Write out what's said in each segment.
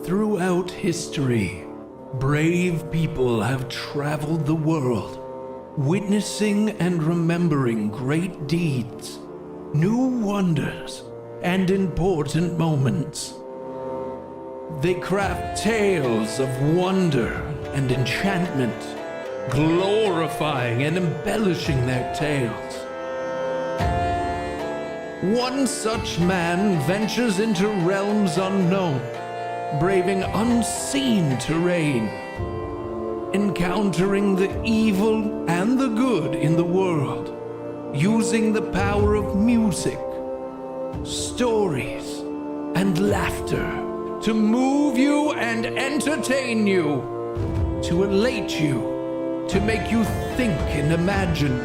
Throughout history, brave people have traveled the world, witnessing and remembering great deeds, new wonders, and important moments. They craft tales of wonder and enchantment, glorifying and embellishing their tales. One such man ventures into realms unknown, braving unseen terrain, encountering the evil and the good in the world, using the power of music, stories, and laughter to move you and entertain you, to elate you, to make you think and imagine,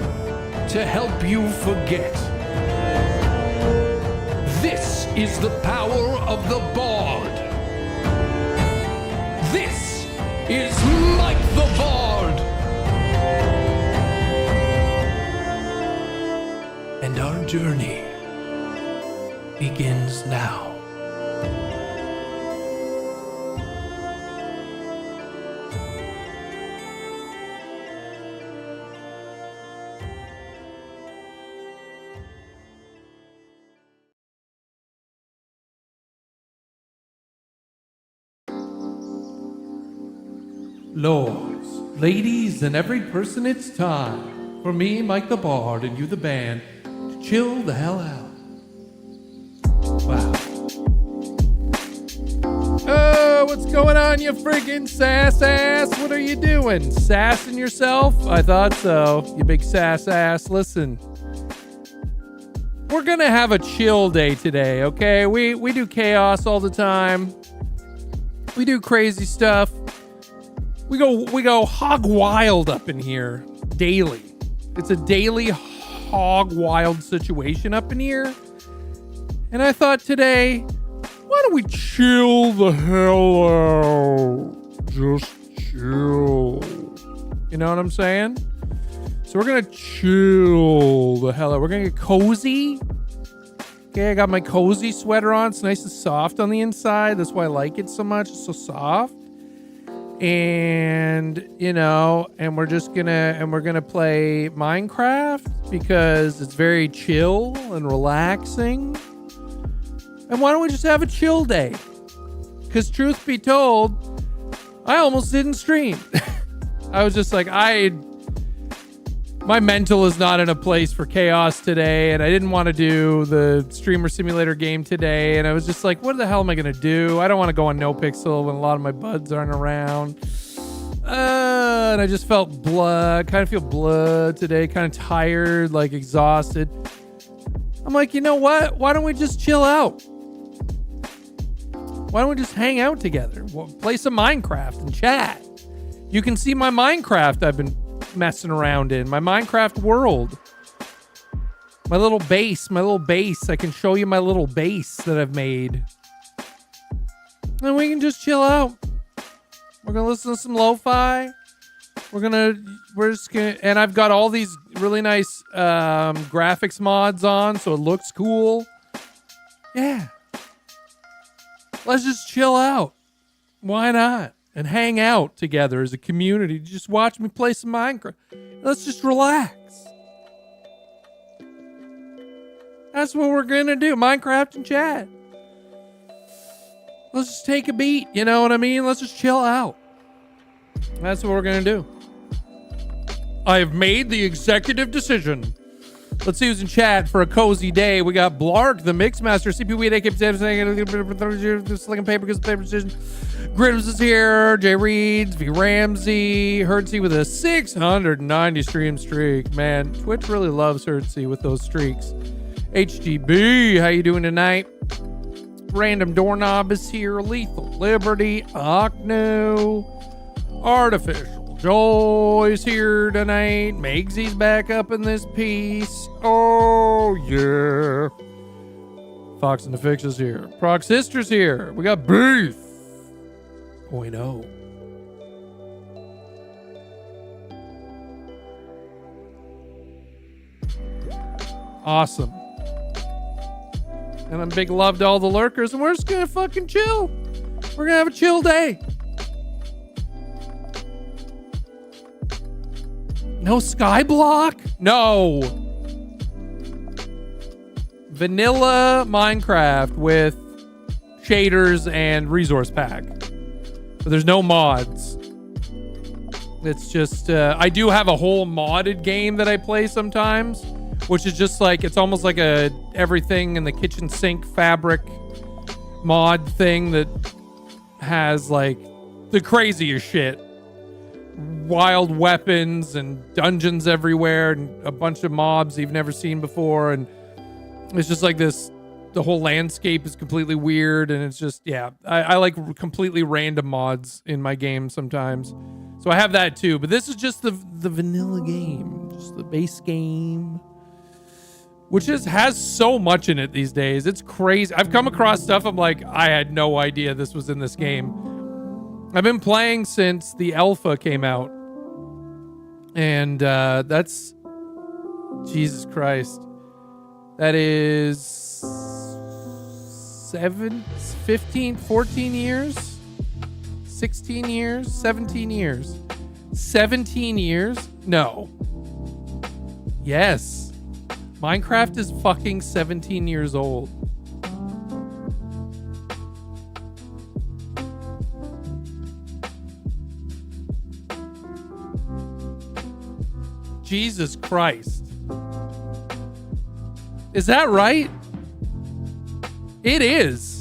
to help you forget. This is the power of the Bard. This is Mike the Bard. And our journey begins now. Lords, ladies, and every person, it's time for me, Mike the Bard, and you, the band, to chill the hell out. Wow. Oh, what's going on, you freaking sass ass? What are you doing? Sassing yourself? I thought so, you big sass ass. Listen, we're gonna have a chill day today, okay? We do chaos all the time. We do crazy stuff. We go hog wild up in here daily. It's a daily hog wild situation up in here. And I thought today, why don't we chill the hell out? Just chill. You know what I'm saying? So we're gonna chill the hell out. We're gonna get cozy. Okay, I got my cozy sweater on. It's nice and soft on the inside. That's why I like it so much. It's so soft. And you know, and we're gonna play Minecraft because it's very chill and relaxing. And why don't we just have a chill day? Because truth be told, I almost didn't stream. I was just like, my mental is not in a place for chaos today, and I didn't want to do the streamer simulator game today, and I was just like, what the hell am I gonna do? I don't want to go on NoPixel when a lot of my buds aren't around. And I just felt kind of feel blood today, kind of tired, like exhausted. I'm like, you know what? Why don't we just chill out? Why don't we just hang out together? Play some Minecraft and chat. You can see my Minecraft I've been messing around in. My Minecraft world. My little base. I can show you my little base that I've made. And we can just chill out. We're gonna listen to some lo-fi. We're just gonna, and I've got all these really nice graphics mods on, so it looks cool. Yeah. Let's just chill out. Why not? And hang out together as a community. Just watch me play some Minecraft. Let's just relax. That's what we're gonna do. Minecraft and chat. Let's just take a beat. You know what I mean? Let's just chill out. That's what we're gonna do. I have made the executive decision. Let's see who's in chat for a cozy day. We got Blark, the Mixmaster, CPU, Slick and Paper, because paper decision. Grims is here. Jay Reeds, V Ramsey, Hertzy with a 690 stream streak. Man, Twitch really loves Hertzy with those streaks. HGB, how you doing tonight? Random Doorknob is here. Lethal Liberty, Ocno, Artificial Joy's here tonight. Megsy's back up in this piece. Oh, yeah. Fox and the Fix is here. Proc Sister's here. We got Beef. 0.0. Awesome. And I'm big love to all the lurkers, and we're just gonna fucking chill. We're gonna have a chill day. No Skyblock? No. Vanilla Minecraft with shaders and resource pack. But there's no mods. It's just, I do have a whole modded game that I play sometimes, which is just like, it's almost like a everything in the kitchen sink fabric mod thing that has like the craziest shit. Wild weapons and dungeons everywhere and a bunch of mobs you've never seen before. And it's just like this, the whole landscape is completely weird. And it's just, yeah, I like completely random mods in my game sometimes. So I have that too, but this is just the vanilla game, just the base game, which has so much in it these days. It's crazy. I've come across stuff I'm like, I had no idea this was in this game. I've been playing since the alpha came out. And that's... Jesus Christ. That is... 15, 14 years? 16 years? 17 years? 17 years? No. Yes. Minecraft is fucking 17 years old. Jesus Christ. Is that right? It is.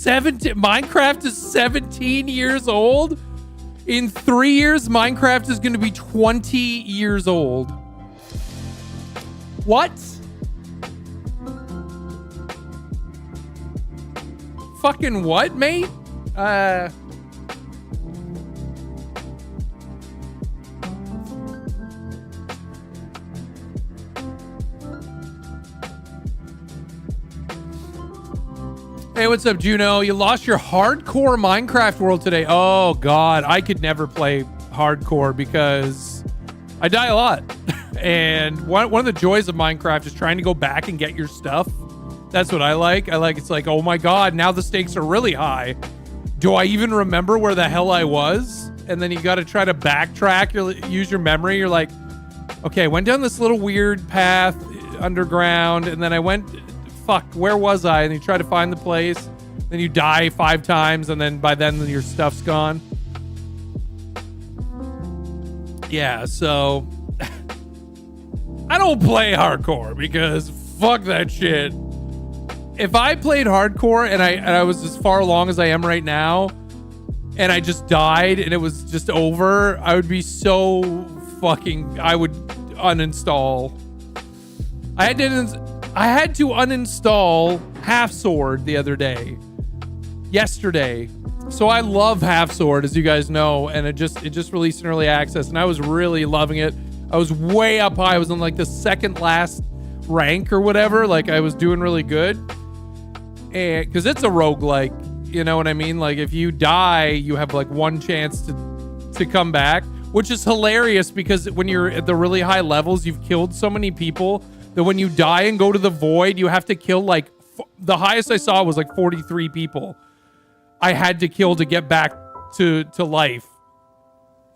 Minecraft is 17 years old? In 3 years, Minecraft is going to be 20 years old. What? Fucking what, mate? Hey, what's up, Juno? You lost your hardcore Minecraft world today. Oh, God. I could never play hardcore because I die a lot. And one of the joys of Minecraft is trying to go back and get your stuff. That's what I like. It's like, oh, my God, now the stakes are really high. Do I even remember where the hell I was? And then you got to try to backtrack, use your memory. You're like, okay, I went down this little weird path underground, and then I went... Fuck, where was I? And you try to find the place, then you die 5 times, and then by then your stuff's gone. Yeah, so I don't play hardcore because fuck that shit. If I played hardcore and I was as far along as I am right now, and I just died and it was just over, I would be so fucking... I would uninstall. I had to uninstall Half Sword the other day. Yesterday. So I love Half Sword, as you guys know, and it just released in early access, and I was really loving it. I was way up high. I was in like the second last rank or whatever. Like I was doing really good. And because it's a roguelike, you know what I mean? Like if you die, you have like one chance to come back, which is hilarious because when you're at the really high levels, you've killed so many people that when you die and go to the void, you have to kill like, the highest I saw was like 43 people I had to kill to get back to life.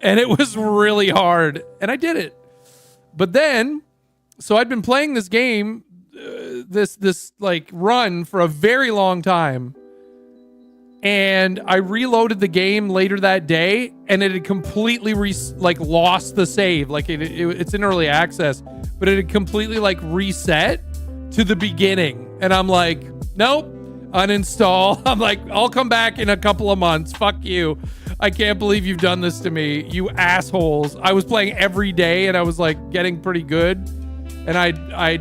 And it was really hard. And I did it. But then, so I'd been playing this game, this like run for a very long time. And I reloaded the game later that day, and it had completely lost the save. Like it's in early access, but it had completely like reset to the beginning. And I'm like, nope, uninstall. I'm like, I'll come back in a couple of months. Fuck you. I can't believe you've done this to me, you assholes. I was playing every day, and I was like getting pretty good. And I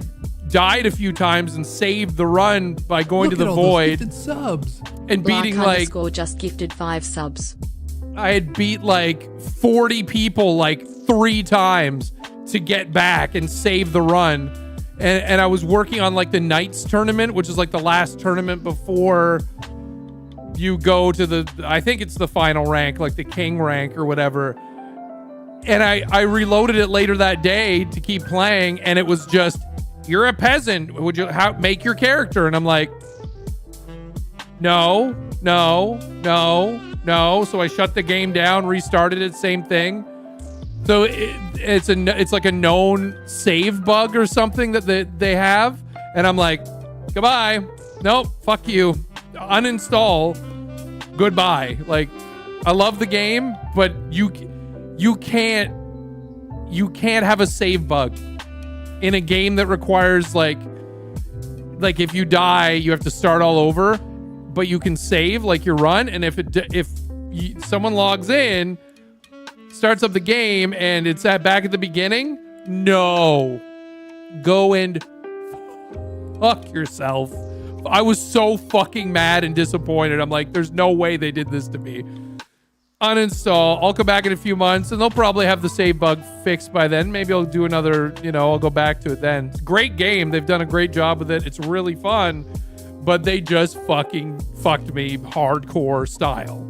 died a few times and saved the run by going to the void subs. And beating like just gifted 5 subs. I had beat like 40 people like 3 times to get back and save the run. And I was working on like the Knights tournament, which is like the last tournament before you go to the, I think it's the final rank, like the king rank or whatever. And I reloaded it later that day to keep playing, and it was just, you're a peasant. Would you make your character? And I'm like, no. So I shut the game down, restarted it, same thing. So it's like a known save bug or something that they have, and I'm like, goodbye. Nope, fuck you. Uninstall. Goodbye. Like, I love the game, but you can't have a save bug in a game that requires like if you die, you have to start all over, but you can save like your run. And if someone logs in, starts up the game, and it's back at the beginning, no, go and fuck yourself. I was so fucking mad and disappointed. I'm like, there's no way they did this to me. Uninstall. I'll come back in a few months, and they'll probably have the save bug fixed by then. Maybe I'll do another, I'll go back to it then. It's a great game. They've done a great job with it. It's really fun, but they just fucking fucked me hardcore style.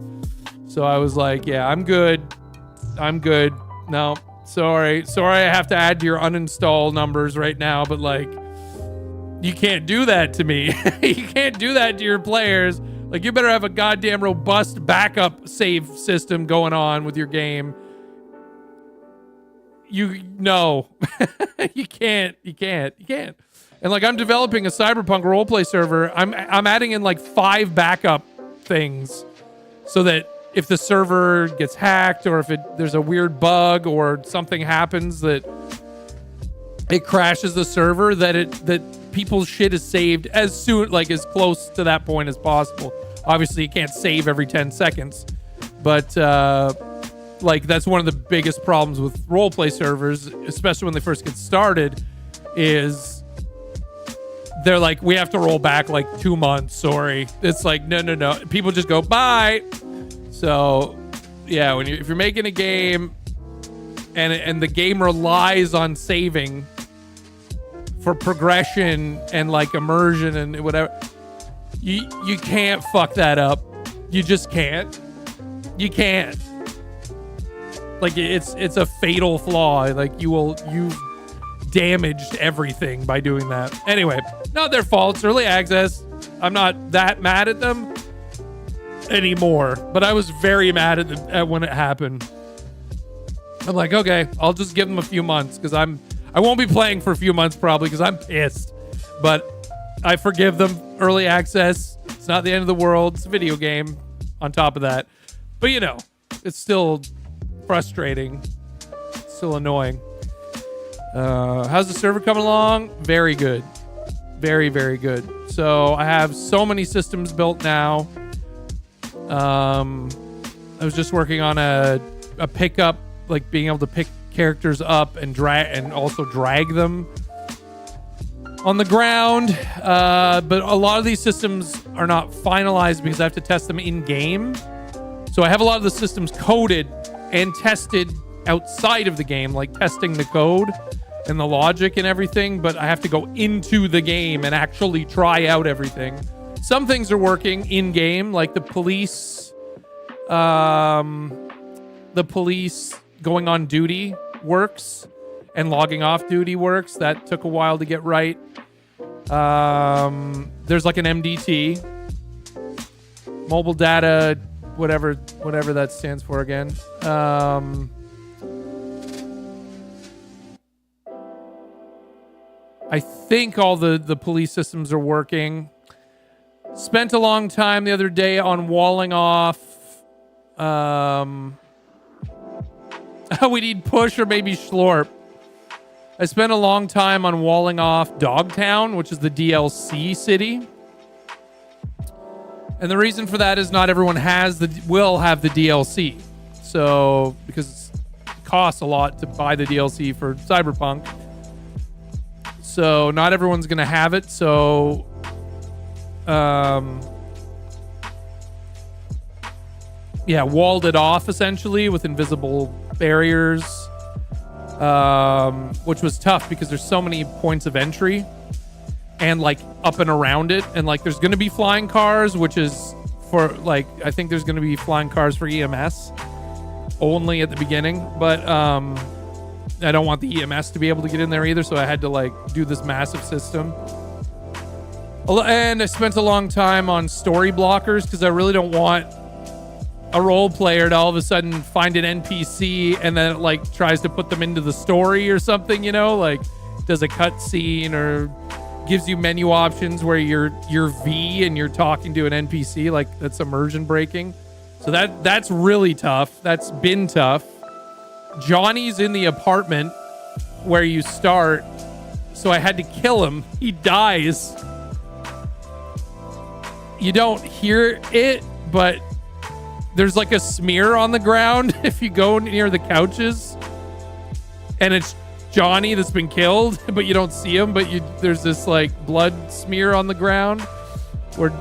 So I was like, yeah, I'm good. No, sorry. I have to add to your uninstall numbers right now, but like, you can't do that to me. You can't do that to your players. Like, you better have a goddamn robust backup save system going on with your game. No. You can't. And like, I'm developing a Cyberpunk roleplay server. I'm adding in like 5 backup things so that if the server gets hacked, or if there's a weird bug or something happens that it crashes the server, that people's shit is saved as close to that point as possible. Obviously, you can't save every 10 seconds, but that's one of the biggest problems with roleplay servers, especially when they first get started, is they're like, we have to roll back like 2 months. Sorry. It's like, no. People just go, bye. So yeah, if you're making a game and the game relies on saving for progression and like immersion and whatever, you can't fuck that up. You just can't. You can't. Like, it's a fatal flaw. Like, you've damaged everything by doing that. Anyway, not their fault. It's early access. I'm not that mad at them anymore, but I was very mad at when it happened. I'm like, okay, I'll just give them a few months, because I won't be playing for a few months probably, because I'm pissed. But I forgive them. Early access. It's not the end of the world. It's a video game on top of that. But it's still frustrating. It's still annoying. How's the server coming along? Very good. Very, very good. So I have so many systems built now. I was just working on a pickup, like being able to pick characters up and also drag them on the ground. But a lot of these systems are not finalized because I have to test them in game. So I have a lot of the systems coded and tested outside of the game, like testing the code and the logic and everything, but I have to go into the game and actually try out everything. Some things are working in game, like the police going on duty works and logging off duty works. That took a while to get right. There's like an MDT, mobile data, whatever that stands for again. I think all the police systems are working. Spent a long time the other day on walling off. We need push or maybe Schlorp. I spent a long time on walling off Dogtown, which is the DLC city. And the reason for that is not everyone will have the DLC. So, because it costs a lot to buy the DLC for Cyberpunk. So, not everyone's going to have it. So, walled it off essentially with invisible barriers, which was tough because there's so many points of entry and like up and around it, and like there's going to be flying cars, which is for like, I think there's going to be flying cars for EMS only at the beginning, but I don't want the EMS to be able to get in there either, so I had to like do this massive system. And I spent a long time on story blockers because I really don't want a role player to all of a sudden find an NPC and then it like tries to put them into the story or something, you know, like does a cutscene or gives you menu options where you're V and you're talking to an NPC. Like that's immersion breaking. So that's really tough. That's been tough. Johnny's in the apartment where you start, so I had to kill him. He dies. You don't hear it, but there's like a smear on the ground if you go near the couches, and it's Johnny that's been killed, but you don't see him, but there's this like blood smear on the ground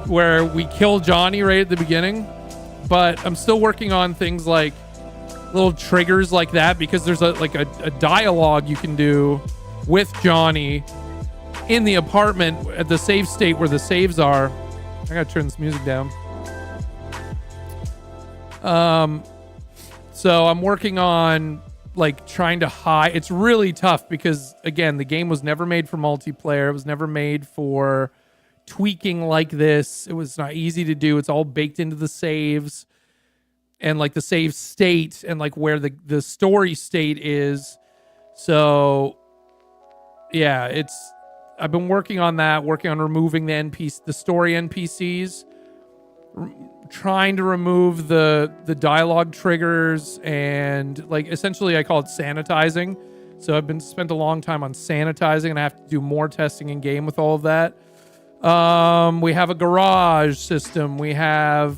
where we kill Johnny right at the beginning. But I'm still working on things like little triggers like that, because there's a dialogue you can do with Johnny in the apartment at the save state where the saves are. I gotta turn this music down. So I'm working on like trying to hide. It's really tough because again, the game was never made for multiplayer. It was never made for tweaking like this. It was not easy to do. It's all baked into the saves and like the save state and like where the story state is. So yeah, I've been working on that, working on removing the story NPCs, trying to remove the dialogue triggers, and like essentially I call it sanitizing. So I've spent a long time on sanitizing, and I have to do more testing in game with all of that. We have a garage system. We have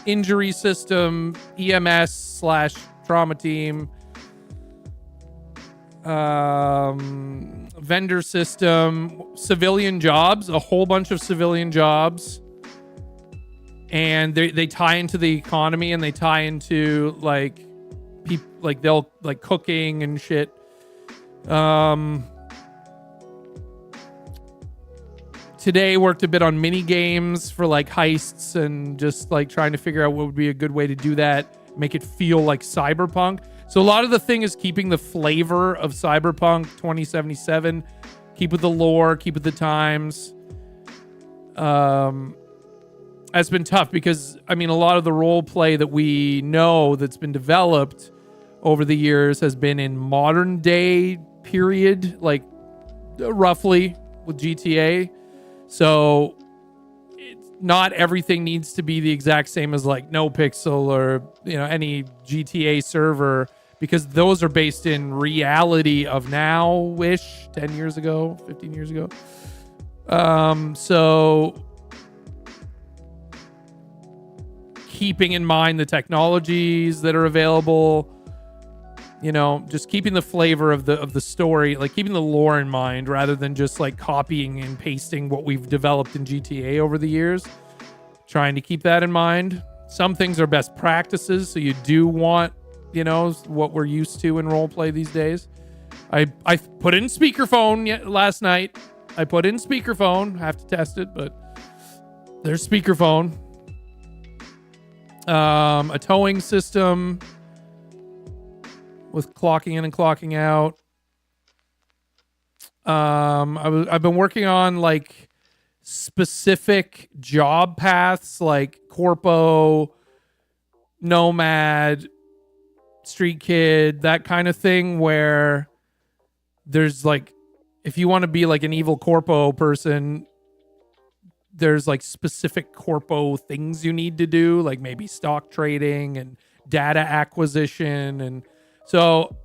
injury system, EMS / trauma team, vendor system, civilian jobs, a whole bunch of civilian jobs. And they tie into the economy, and they tie into like people, like they'll like cooking and shit. Today worked a bit on mini games for like heists and just like trying to figure out what would be a good way to do that, make it feel like cyberpunk. So a lot of the thing is keeping the flavor of Cyberpunk 2077, keep with the lore, keep with the times. That's been tough because, I mean, a lot of the role play that we know that's been developed over the years has been in modern day period, like roughly with GTA. So not everything needs to be the exact same as like NoPixel or, you know, any GTA server, because those are based in reality of now-ish, 10 years ago, 15 years ago. So keeping in mind the technologies that are available, you know, just keeping the flavor of the story, like keeping the lore in mind rather than just like copying and pasting what we've developed in GTA over the years. Trying to keep that in mind. Some things are best practices, so you do want, you know, what we're used to in roleplay these days. I put in speakerphone last night. I put in speakerphone. I have to test it, but there's speakerphone. A towing system with clocking in and clocking out. I've been working on like specific job paths like corpo, nomad, street kid, that kind of thing, where there's like, if you want to be like an evil corpo person, there's like specific corpo things you need to do, like maybe stock trading and data acquisition. And so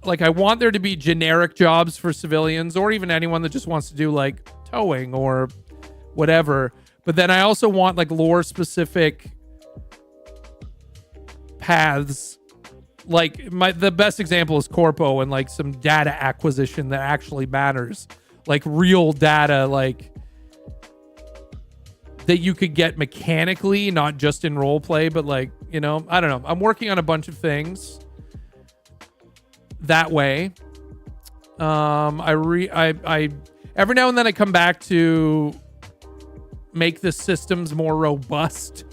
like I want there to be generic jobs for civilians or even anyone that just wants to do like towing or whatever. But then I also want like lore specific paths. Like the best example is corpo and like some data acquisition that actually matters, like real data, like that you could get mechanically, not just in role play, but like, you know, I don't know. I'm working on a bunch of things that way. I every now and then I come back to make the systems more robust,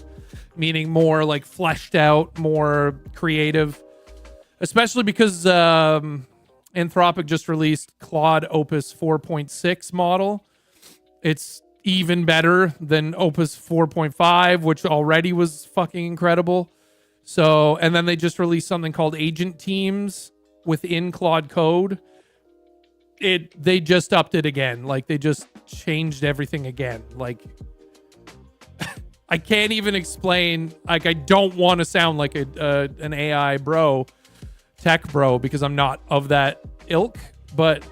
meaning more like fleshed out, more creative, especially because Anthropic just released Claude Opus 4.6 model. It's even better than Opus 4.5, which already was fucking incredible. So, and then they just released something called Agent Teams within Claude Code. They just upped it again. Like, they just changed everything again. Like, I can't even explain. Like, I don't want to sound like an AI bro, tech bro, because I'm not of that ilk. But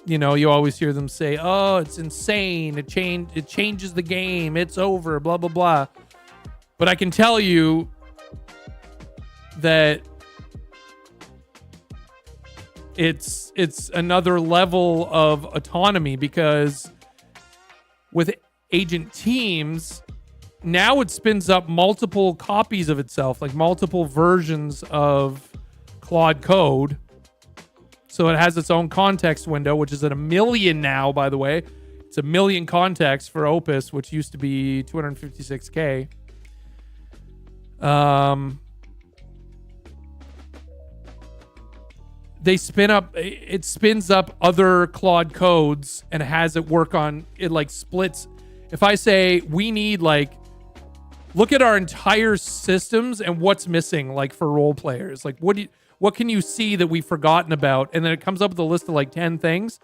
you know, you always hear them say, "Oh, it's insane. It changes the game. It's over. Blah blah blah." But I can tell you that it's another level of autonomy, because with Agent Teams, now it spins up multiple copies of itself, like multiple versions of Claude Code. So it has its own context window, which is at 1 million now, by the way. It's 1 million contexts for Opus, which used to be 256K. It spins up other Claude codes and has it work on, it like splits. If I say we need, like, look at our entire systems and what's missing, like for role players, like what can you see that we've forgotten about? And then it comes up with a list of like 10 things.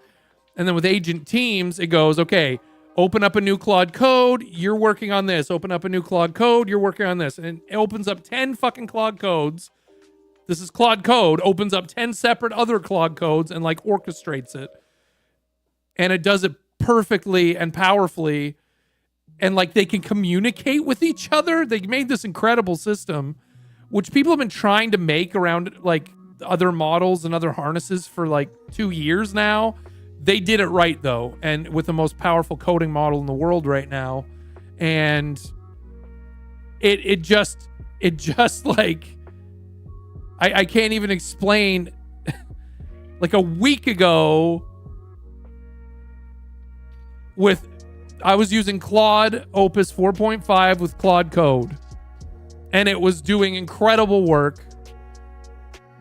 And then with Agent Teams, it goes, okay, open up a new Claude code. You're working on this. Open up a new Claude code. You're working on this. And it opens up 10 fucking Claude codes. This is Claude Code. Opens up 10 separate other Claude codes and like orchestrates it. And it does it perfectly and powerfully. And like they can communicate with each other. They made this incredible system, which people have been trying to make around like other models and other harnesses for like 2 years now. They did it right though, and with the most powerful coding model in the world right now. And it just like, I can't even explain. Like a week ago, I was using Claude Opus 4.5 with Claude Code. And it was doing incredible work,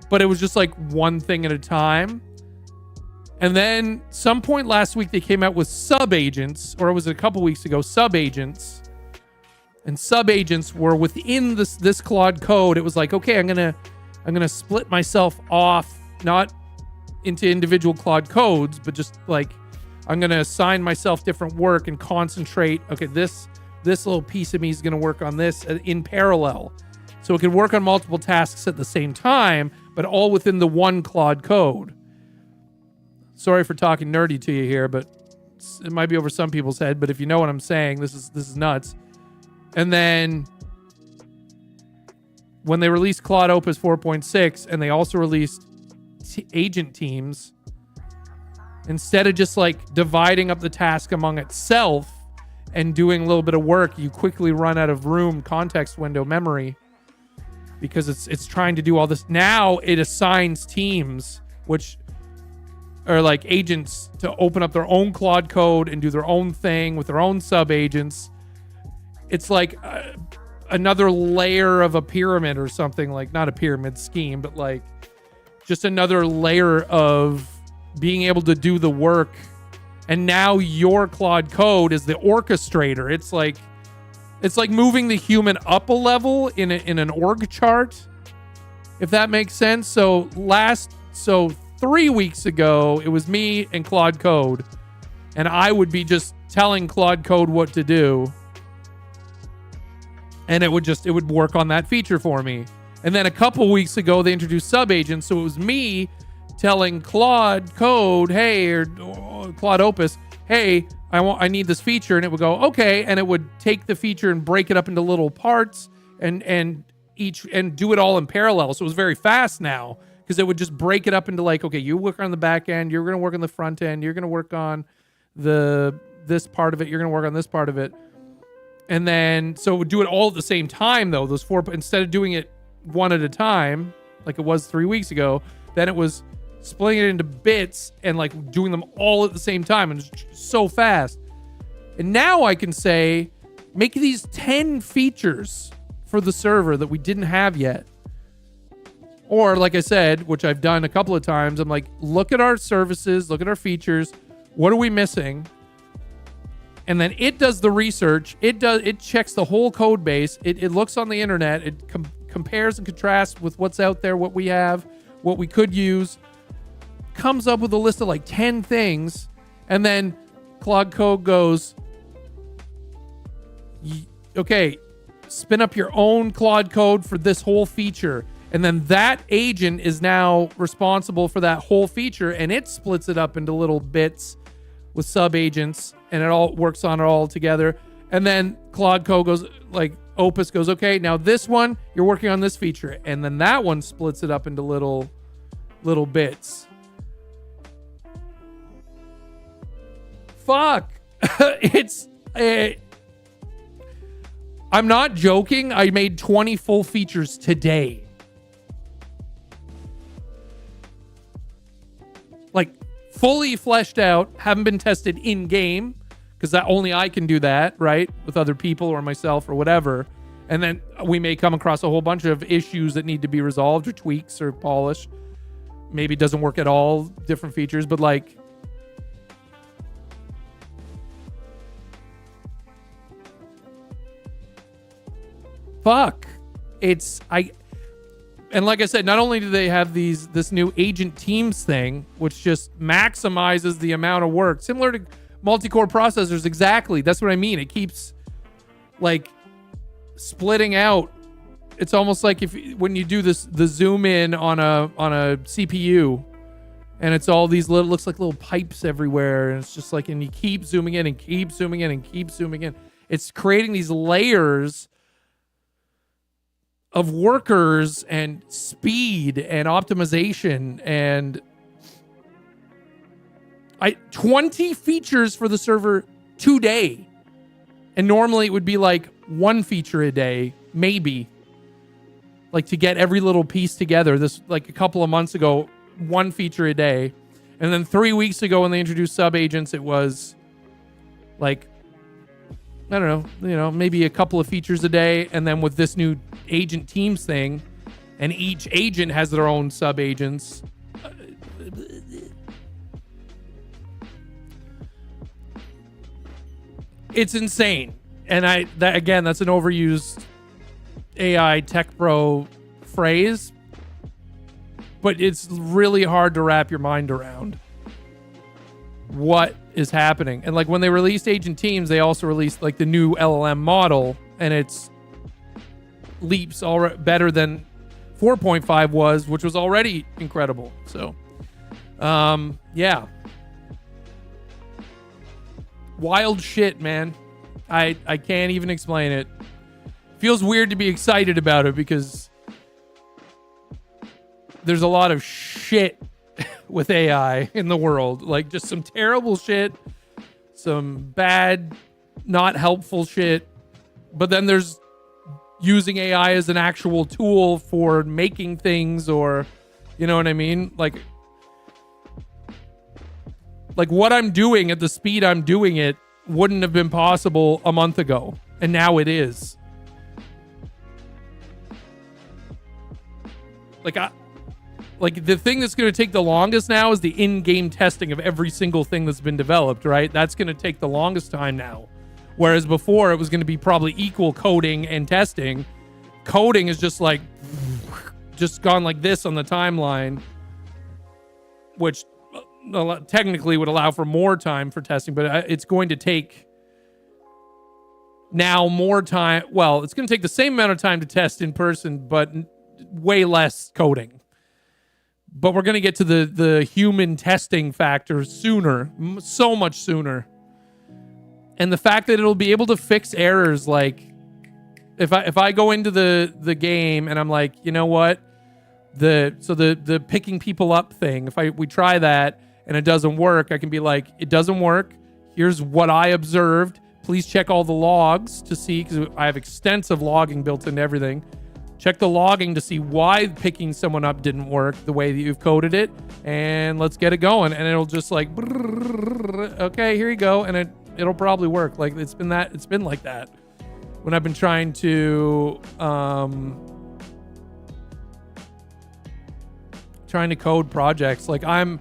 but it was just like one thing at a time. And then some point last week, they came out with sub-agents, or was it a couple weeks ago, sub-agents. And sub-agents were within this Claude Code. It was like, okay, I'm gonna split myself off, not into individual Claude codes, but just like, I'm gonna assign myself different work and concentrate. Okay, this little piece of me is going to work on this in parallel. So it can work on multiple tasks at the same time, but all within the one Claude code. Sorry for talking nerdy to you here, but it might be over some people's head. But if you know what I'm saying, this is nuts. And then when they released Claude Opus 4.6, and they also released Agent Teams, instead of just like dividing up the task among itself and doing a little bit of work, you quickly run out of room, context window, memory, because it's trying to do all this. Now it assigns teams, which are like agents, to open up their own Claude code and do their own thing with their own sub-agents. It's like another layer of a pyramid or something, like not a pyramid scheme, but like just another layer of being able to do the work. And now your Claude code is the orchestrator. It's like moving the human up a level in an org chart, if that makes sense. So 3 weeks ago, it was me and Claude Code, and I would be just telling Claude Code what to do, and it would work on that feature for me. And then a couple weeks ago, they introduced sub-agents, so it was me telling Claude Code, hey, or Claude Opus, hey, I need this feature, and it would go, okay, and it would take the feature and break it up into little parts and do it all in parallel. So it was very fast now, because it would just break it up into like, okay, you work on the back end, you're going to work on the front end, you're going to work on this part of it, you're going to work on this part of it. And then, so it would do it all at the same time though, those four, instead of doing it one at a time, like it was 3 weeks ago, then it was splitting it into bits and like doing them all at the same time, and it's so fast. And now I can say, make these 10 features for the server that we didn't have yet. Or like I said, which I've done a couple of times, I'm like, look at our services, look at our features. What are we missing? And then it does the research. It checks the whole code base. It looks on the internet. It compares and contrasts with what's out there, what we have, what we could use. Comes up with a list of like 10 things. And then Claude Code goes, okay, spin up your own Claude Code for this whole feature. And then that agent is now responsible for that whole feature, and it splits it up into little bits with sub agents, and it all works on it all together. And then Claude Code goes, like Opus goes, okay, now this one, you're working on this feature. And then that one splits it up into little bits. Fuck. I'm not joking. I made 20 full features today. Like fully fleshed out, haven't been tested in game because that only I can do that, right? With other people or myself or whatever. And then we may come across a whole bunch of issues that need to be resolved or tweaks or polished. Maybe it doesn't work at all, different features, but like, fuck. And like I said, not only do they have this new agent teams thing, which just maximizes the amount of work, similar to multi-core processors. Exactly. That's what I mean. It keeps like splitting out. It's almost like when you do the zoom in on a CPU, and it's all these little, looks like little pipes everywhere, and it's just like, and you keep zooming in and keep zooming in and keep zooming in. It's creating these layers of workers and speed and optimization, and 20 features for the server today. And normally it would be like one feature a day, maybe, like to get every little piece together. This, like a couple of months ago, one feature a day. And then 3 weeks ago when they introduced sub agents, it was like, I don't know, maybe a couple of features a day. And then with this new agent teams thing, and each agent has their own sub agents. It's insane. And that's an overused AI tech bro phrase, but it's really hard to wrap your mind around what is happening. And like when they released agent teams, they also released like the new LLM model, and it's leaps already better than 4.5 was, which was already incredible. So yeah, wild shit, man. I can't even explain it. Feels weird to be excited about it because there's a lot of shit with AI in the world, like just some terrible shit, some bad, not helpful shit. But then there's using AI as an actual tool for making things, or, you know what I mean? Like what I'm doing at the speed I'm doing it wouldn't have been possible a month ago, and now it is. Like the thing that's going to take the longest now is the in-game testing of every single thing that's been developed, right? That's going to take the longest time now. Whereas before it was going to be probably equal coding and testing. Coding is just like, just gone like this on the timeline, which technically would allow for more time for testing, but it's going to take now more time. Well, it's going to take the same amount of time to test in person, but way less coding. But we're going to get to the human testing factor sooner, so much sooner. And the fact that it'll be able to fix errors, like if I go into the game and I'm like, you know what, the picking people up thing, if we try that and it doesn't work, I can be like, it doesn't work. Here's what I observed. Please check all the logs to see, because I have extensive logging built into everything. Check the logging to see why picking someone up didn't work the way that you've coded it, and let's get it going. And it'll just like, okay, here you go. And It'll probably work. Like it's been like that when I've been trying to code projects. Like I've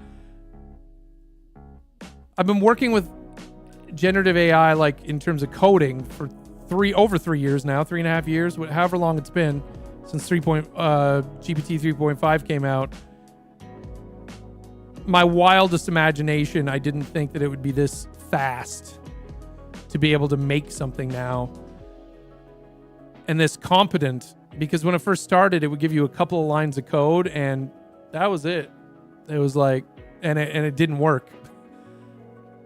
been working with generative AI, like in terms of coding, for over 3 years now, 3.5 years, however long it's been since GPT 3.5 came out. My wildest imagination, I didn't think that it would be this fast to be able to make something now, and this competent, because when it first started, it would give you a couple of lines of code and that was it. It was like, and it didn't work.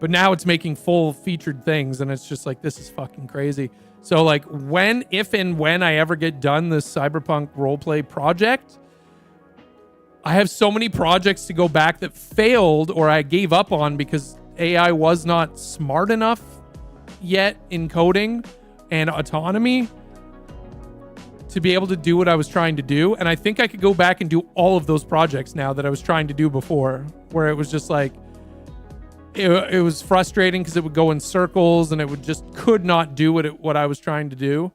But now it's making full featured things, and it's just like, this is fucking crazy. So like if and when I ever get done this Cyberpunk roleplay project, I have so many projects to go back that failed or I gave up on because AI was not smart enough yet in coding and autonomy to be able to do what I was trying to do. And I think I could go back and do all of those projects now that I was trying to do before, where it was just like, it was frustrating because it would go in circles and it would just could not do what I was trying to do.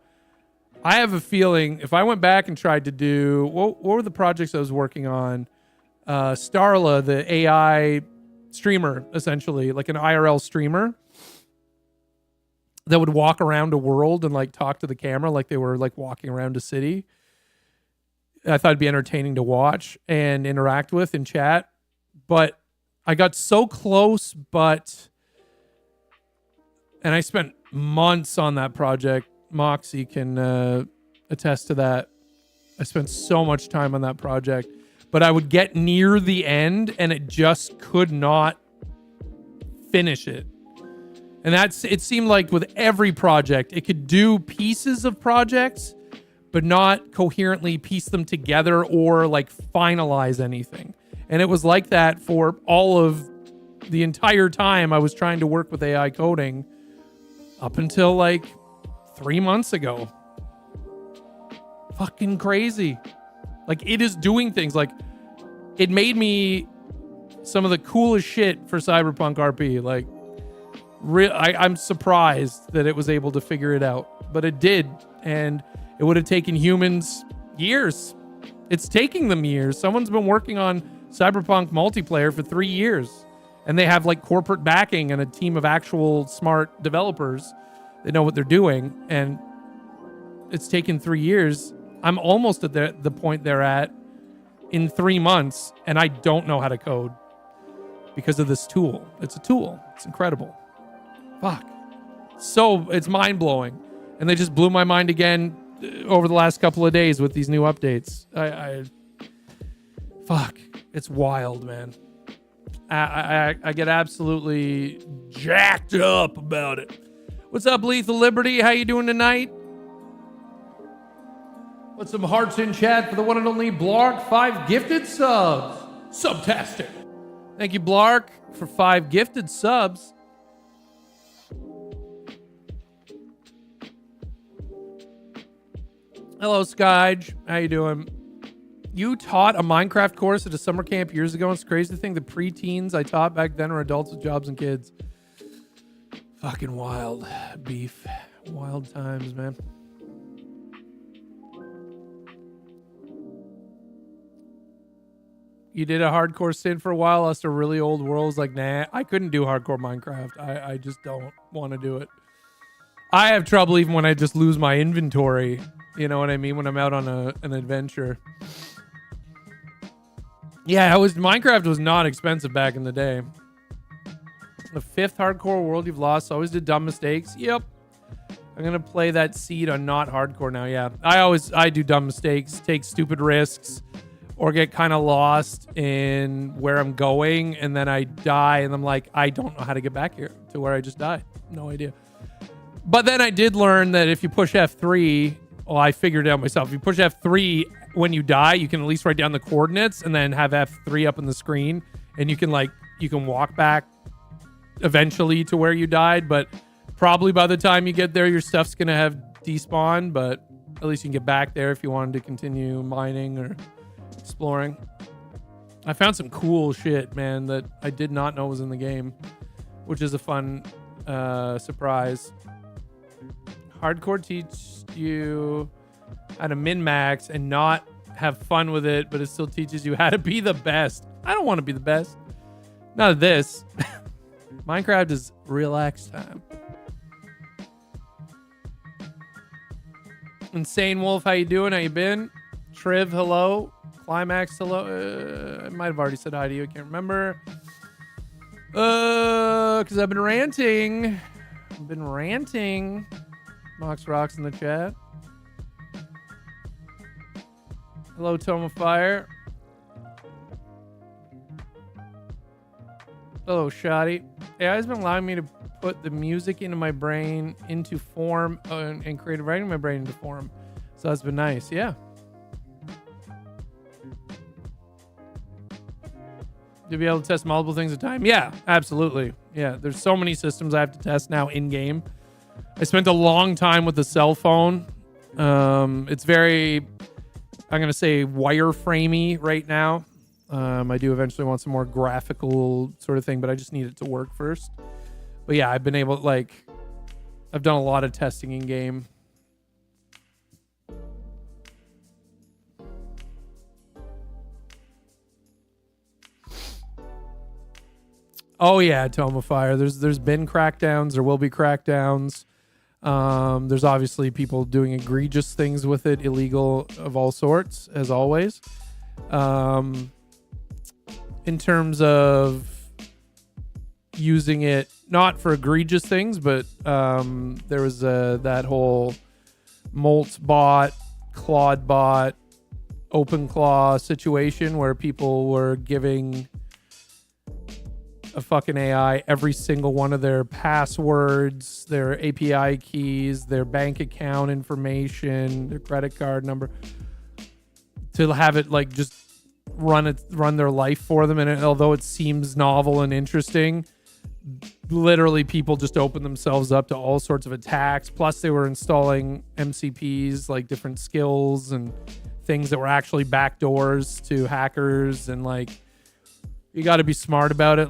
I have a feeling if I went back and tried to do, what were the projects I was working on? Starla, the AI streamer, essentially, like an IRL streamer that would walk around a world and like talk to the camera like they were like walking around a city. I thought it'd be entertaining to watch and interact with in chat. But I got so close, and I spent months on that project. Moxie can attest to that. I spent so much time on that project, but I would get near the end and it just could not finish it. And it seemed like with every project, it could do pieces of projects, but not coherently piece them together or like finalize anything. And it was like that for all of the entire time I was trying to work with AI coding up until like 3 months ago. Fucking crazy. Like it is doing things. Like it made me some of the coolest shit for Cyberpunk RP. Like I'm surprised that it was able to figure it out, but it did. And it would have taken humans years. It's taking them years. Someone's been working on Cyberpunk multiplayer for 3 years, and they have like corporate backing and a team of actual smart developers that know what they're doing, and it's taken 3 years. I'm almost at the point they're at in 3 months, and I don't know how to code because of this tool. It's a tool. It's incredible. Fuck. So it's mind-blowing, and they just blew my mind again over the last couple of days with these new updates. Fuck. It's wild, man. I get absolutely jacked up about it. What's up, Lethal Liberty? How you doing tonight? Put some hearts in chat for the one and only Blark. 5 gifted subs. Subtastic. Thank you, Blark, for 5 gifted subs. Hello, Skyge. How you doing? You taught a Minecraft course at a summer camp years ago. It's crazy to think the preteens I taught back then are adults with jobs and kids. Fucking wild beef. Wild times, man. You did a hardcore stint for a while. Us a really old world. Was like, nah, I couldn't do hardcore Minecraft. I just don't want to do it. I have trouble even when I just lose my inventory. You know what I mean? When I'm out on an adventure. Yeah, Minecraft was not expensive back in the day. The 5th hardcore world you've lost. Always did dumb mistakes. Yep. I'm going to play that seed on not hardcore now. Yeah. I do dumb mistakes, take stupid risks, or get kind of lost in where I'm going, and then I die, and I'm like, I don't know how to get back here to where I just died. No idea. But then I did learn that if you push F3, well, I figured it out myself. If you push F3 when you die, you can at least write down the coordinates and then have F3 up on the screen, and you can walk back eventually to where you died. But probably by the time you get there, your stuff's gonna have despawned. But at least you can get back there if you wanted to continue mining or exploring. I found some cool shit, man, that I did not know was in the game, which is a fun Surprise. Hardcore teach you how to min-max and not have fun with it, but it still teaches you how to be the best. I don't want to be the best. Not this. Minecraft is relax time. Insane Wolf, how you doing? How you been? Triv, hello. Climax, hello. I might have already said hi to you. I can't remember. Because I've been ranting. Mox Rocks in the chat. Hello, Tome of Fire. Hello, Shoddy. AI's been allowing me to put the music into my brain into form and creative writing my brain into form. So that's been nice. Yeah. To be able to test multiple things at a time. Yeah, absolutely. Yeah, there's so many systems I have to test now in game. I spent a long time with the cell phone. It's very, I'm going to say, wireframey right now. I do eventually want some more graphical sort of thing, but I just need it to work first. But yeah, I've been able, I've done a lot of testing in game. Oh yeah, Tome of Fire. There's been crackdowns. There will be crackdowns. There's obviously people doing egregious things with it, illegal of all sorts, as always. In terms of using it not for egregious things, but there was that whole Molt bot, Claude bot, OpenClaw situation where people were giving a fucking AI every single one of their passwords, their API keys, their bank account information, their credit card number, to have it just run their life for them. And although it seems novel and interesting, literally people just open themselves up to all sorts of attacks. Plus they were installing MCPs, like different skills and things that were actually backdoors to hackers. And you got to be smart about it.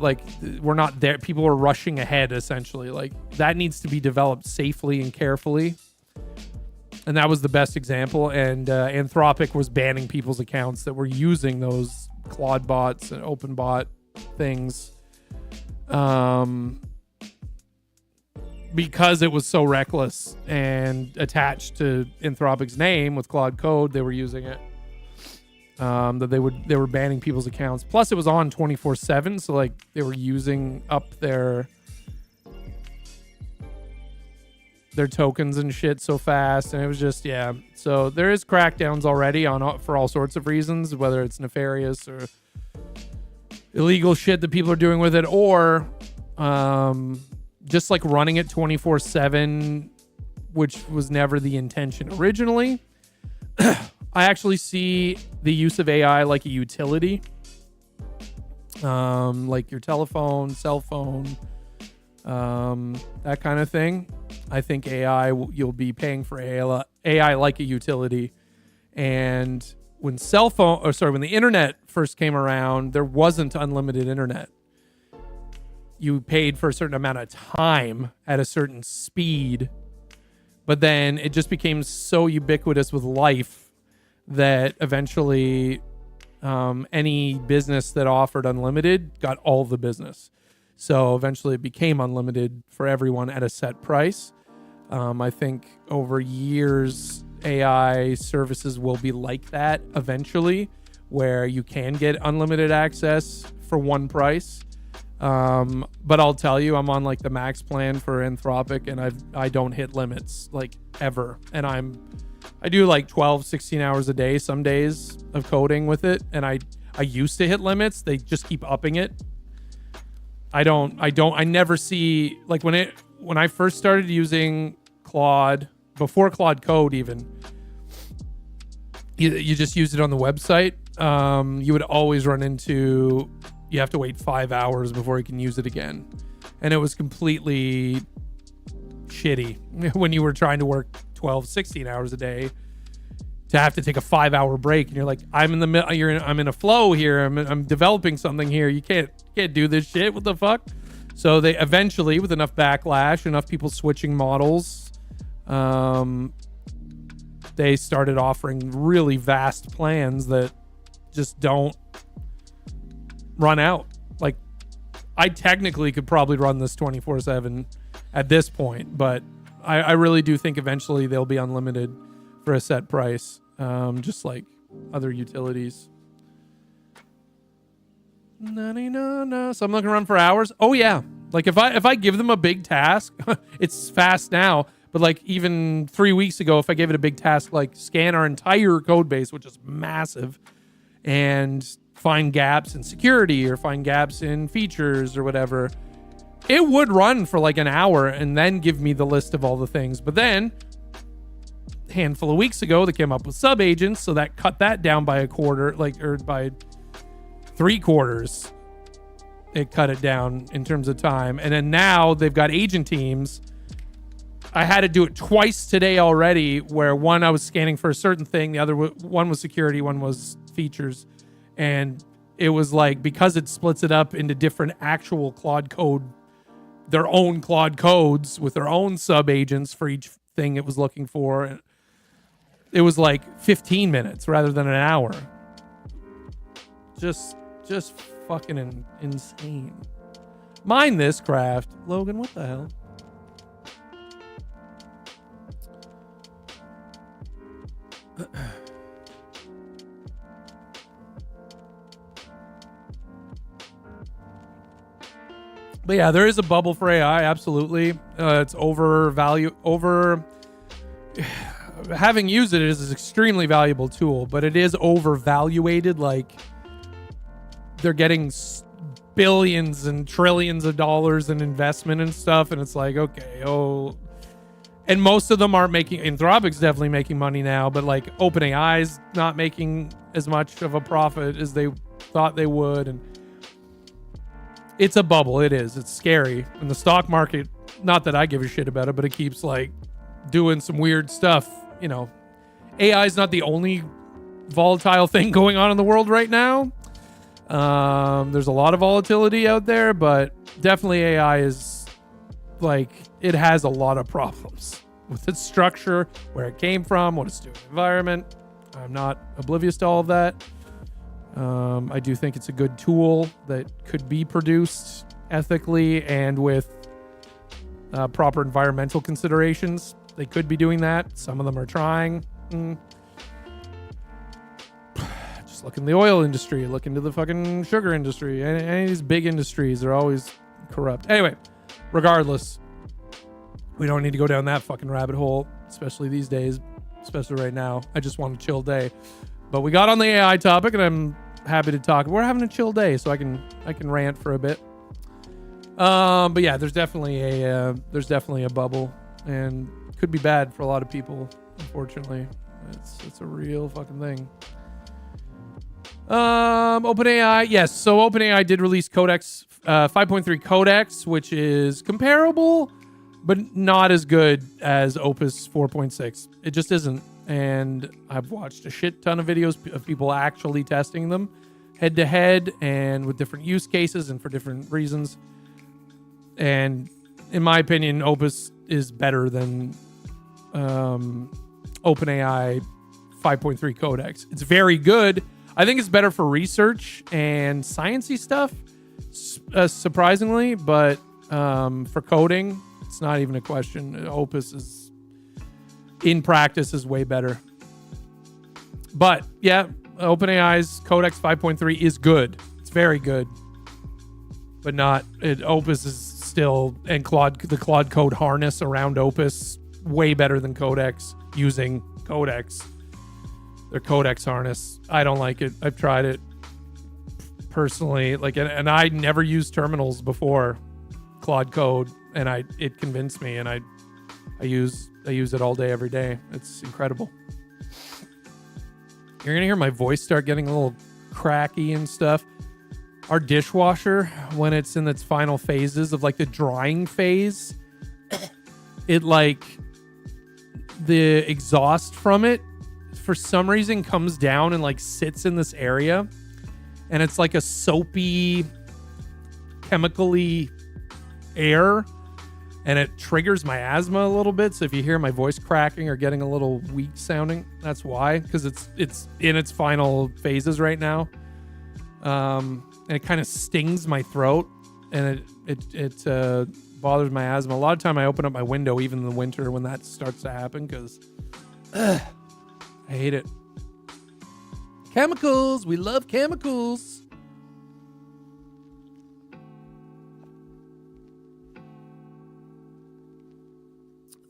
We're not there. People are rushing ahead, essentially. That needs to be developed safely and carefully. And that was the best example. And Anthropic was banning people's accounts that were using those Claude bots and OpenBot things. Because it was so reckless and attached to Anthropic's name with Claude Code, they were using it. That they were banning people's accounts. Plus, it was on 24/7, so they were using up their tokens and shit so fast, and it was just So there is crackdowns already for all sorts of reasons, whether it's nefarious or illegal shit that people are doing with it, or just running it 24/7, which was never the intention originally. I actually see the use of AI like a utility, like your telephone, cell phone, that kind of thing. I think you'll be paying for AI like a utility. And when the internet first came around, there wasn't unlimited internet. You paid for a certain amount of time at a certain speed, but then it just became so ubiquitous with life that eventually any business that offered unlimited got all the business. So eventually it became unlimited for everyone at a set price. I think over years, AI services will be like that eventually, where you can get unlimited access for one price. But I'll tell you, I'm on the max plan for Anthropic, and I don't hit limits ever. And I do 12, 16 hours a day, some days of coding with it. And I used to hit limits. They just keep upping it. I never see when I first started using Claude, before Claude Code even, you just used it on the website. You would always run into, you have to wait 5 hours before you can use it again. And it was completely shitty when you were trying to work 12, 16 hours a day to have to take a 5-hour break. And you're like, I'm in a flow here. I'm developing something here. You can't do this shit. What the fuck? So they eventually, with enough backlash, enough people switching models, they started offering really vast plans that just don't run out. Like, I technically could probably run this 24/7 at this point, but I really do think eventually they'll be unlimited for a set price, just like other utilities. No. Someone can run for hours. Oh yeah, like if I give them a big task, it's fast now. But like even 3 weeks ago, if I gave it a big task like scan our entire code base, which is massive, and find gaps in security or find gaps in features or whatever, it would run for like an hour and then give me the list of all the things. But then a handful of weeks ago, they came up with sub agents, so that cut that down by a quarter, or by 3/4. It cut it down in terms of time. And then now they've got agent teams. I had to do it twice today already, where one I was scanning for a certain thing, the other one was security, one was features. And it was like, because it splits it up into different actual Claude code, their own Claude codes with their own sub agents for each thing it was looking for, it was like 15 minutes rather than an hour. Just fucking insane. Mind this craft. Logan, what the hell? But yeah, there is a bubble for AI. Absolutely. It's having used it is an extremely valuable tool, but it is overvaluated. Like, they're getting billions and trillions of dollars in investment and stuff. And it's like, okay, and most of them aren't making, Anthropic's definitely making money now, but like OpenAI's not making as much of a profit as they thought they would. And it's a bubble. It is. It's scary. And the stock market, not that I give a shit about it, but it keeps like doing some weird stuff. You know, AI is not the only volatile thing going on in the world right now. There's a lot of volatility out there, but definitely AI is like, it has a lot of problems with its structure, where it came from, what it's doing in the environment. I'm not oblivious to all of that. I do think it's a good tool that could be produced ethically and with proper environmental considerations. They could be doing that. Some of them are trying. Just look in the oil industry. Look into the fucking sugar industry. Any of these big industries are always corrupt. Anyway, regardless, we don't need to go down that fucking rabbit hole, especially these days, especially right now. I just want a chill day. But we got on the AI topic, and I'm happy to talk. We're having a chill day, so I can rant for a bit. But yeah, there's definitely a bubble, and could be bad for a lot of people. Unfortunately, it's a real fucking thing. OpenAI, yes. So OpenAI did release Codex 5.3 Codex, which is comparable, but not as good as Opus 4.6. It just isn't. And I've watched a shit ton of videos of people actually testing them head to head and with different use cases and for different reasons. And in my opinion, Opus is better than OpenAI 5.3 Codex. It's very good. I think it's better for research and sciencey stuff, surprisingly, but for coding, it's not even a question. Opus is, in practice, is way better. But yeah, OpenAI's Codex 5.3 is good. It's very good, but not Opus is still, and the Claude code harness around Opus way better than Codex using Codex. Their Codex harness, I don't like it. I've tried it personally, like, and I never used terminals before Claude code, and it convinced me, and I use it all day, every day. It's incredible. You're gonna hear my voice start getting a little cracky and stuff. Our dishwasher, when it's in its final phases of like the drying phase, it like the exhaust from it for some reason comes down and like sits in this area, and it's like a soapy, chemically air, and it triggers my asthma a little bit. So if you hear my voice cracking or getting a little weak sounding, that's why, because it's in its final phases right now. And it kind of stings my throat, and it bothers my asthma. A lot of time I open up my window even in the winter when that starts to happen, because I hate it. Chemicals, we love chemicals.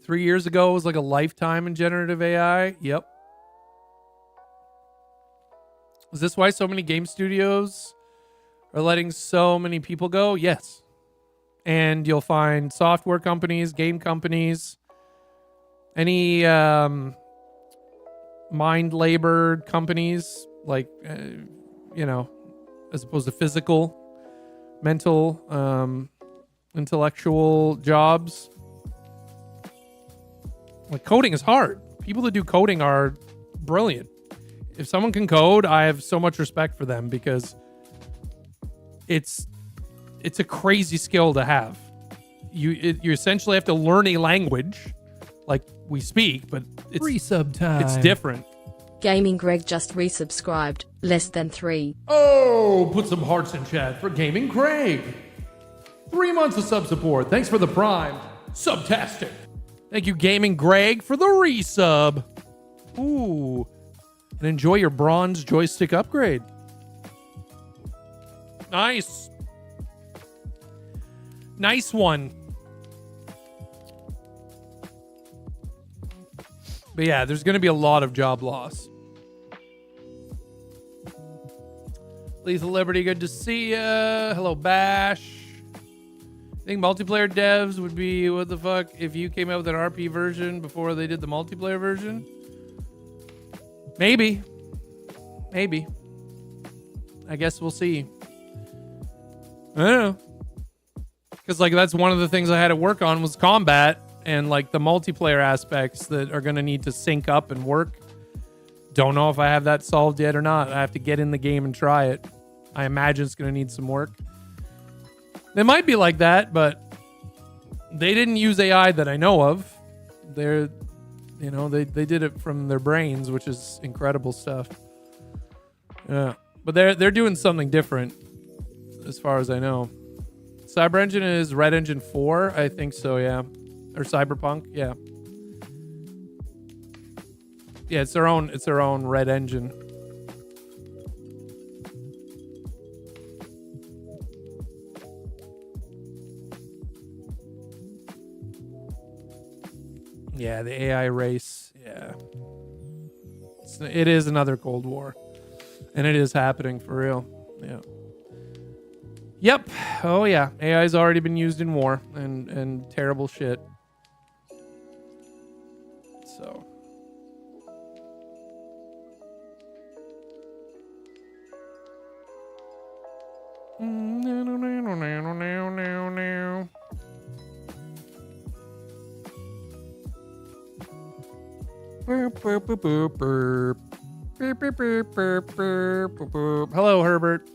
Three years ago was like a lifetime in generative AI. Yep. Is this why so many game studios are letting so many people go? Yes. And you'll find software companies, game companies, any mind labored companies, like, as opposed to physical, mental, intellectual jobs. Like, coding is hard. People that do coding are brilliant. If someone can code, I have so much respect for them, because it's a crazy skill to have. You essentially have to learn a language like we speak, but it's Resub time. It's different. Gaming Greg just resubscribed, less than 3. Oh, put some hearts in chat for Gaming Craig. 3 months of sub support. Thanks for the prime. Subtastic. Thank you, Gaming Greg, for the resub. Ooh. And enjoy your bronze joystick upgrade. Nice. Nice one. But yeah, there's going to be a lot of job loss. Lethal Liberty, good to see ya. Hello, Bash. I think multiplayer devs would be, what the fuck, if you came out with an RP version before they did the multiplayer version? Maybe. Maybe. I guess we'll see. I don't know. Because, like, that's one of the things I had to work on was combat. And, like, the multiplayer aspects that are going to need to sync up and work. Don't know if I have that solved yet or not. I have to get in the game and try it. I imagine it's going to need some work. They might be like that, but they didn't use AI that I know of. They did it from their brains, which is incredible stuff. Yeah, but they're doing something different, as far as I know. Cyber Engine is Red Engine 4, I think so. Yeah. Or Cyberpunk, yeah. Yeah, it's their own Red Engine. Yeah, the AI race. Yeah. It is another Cold War. And it is happening for real. Yeah. Yep. Oh yeah. AI's already been used in war and terrible shit. So. Hello, Herbert.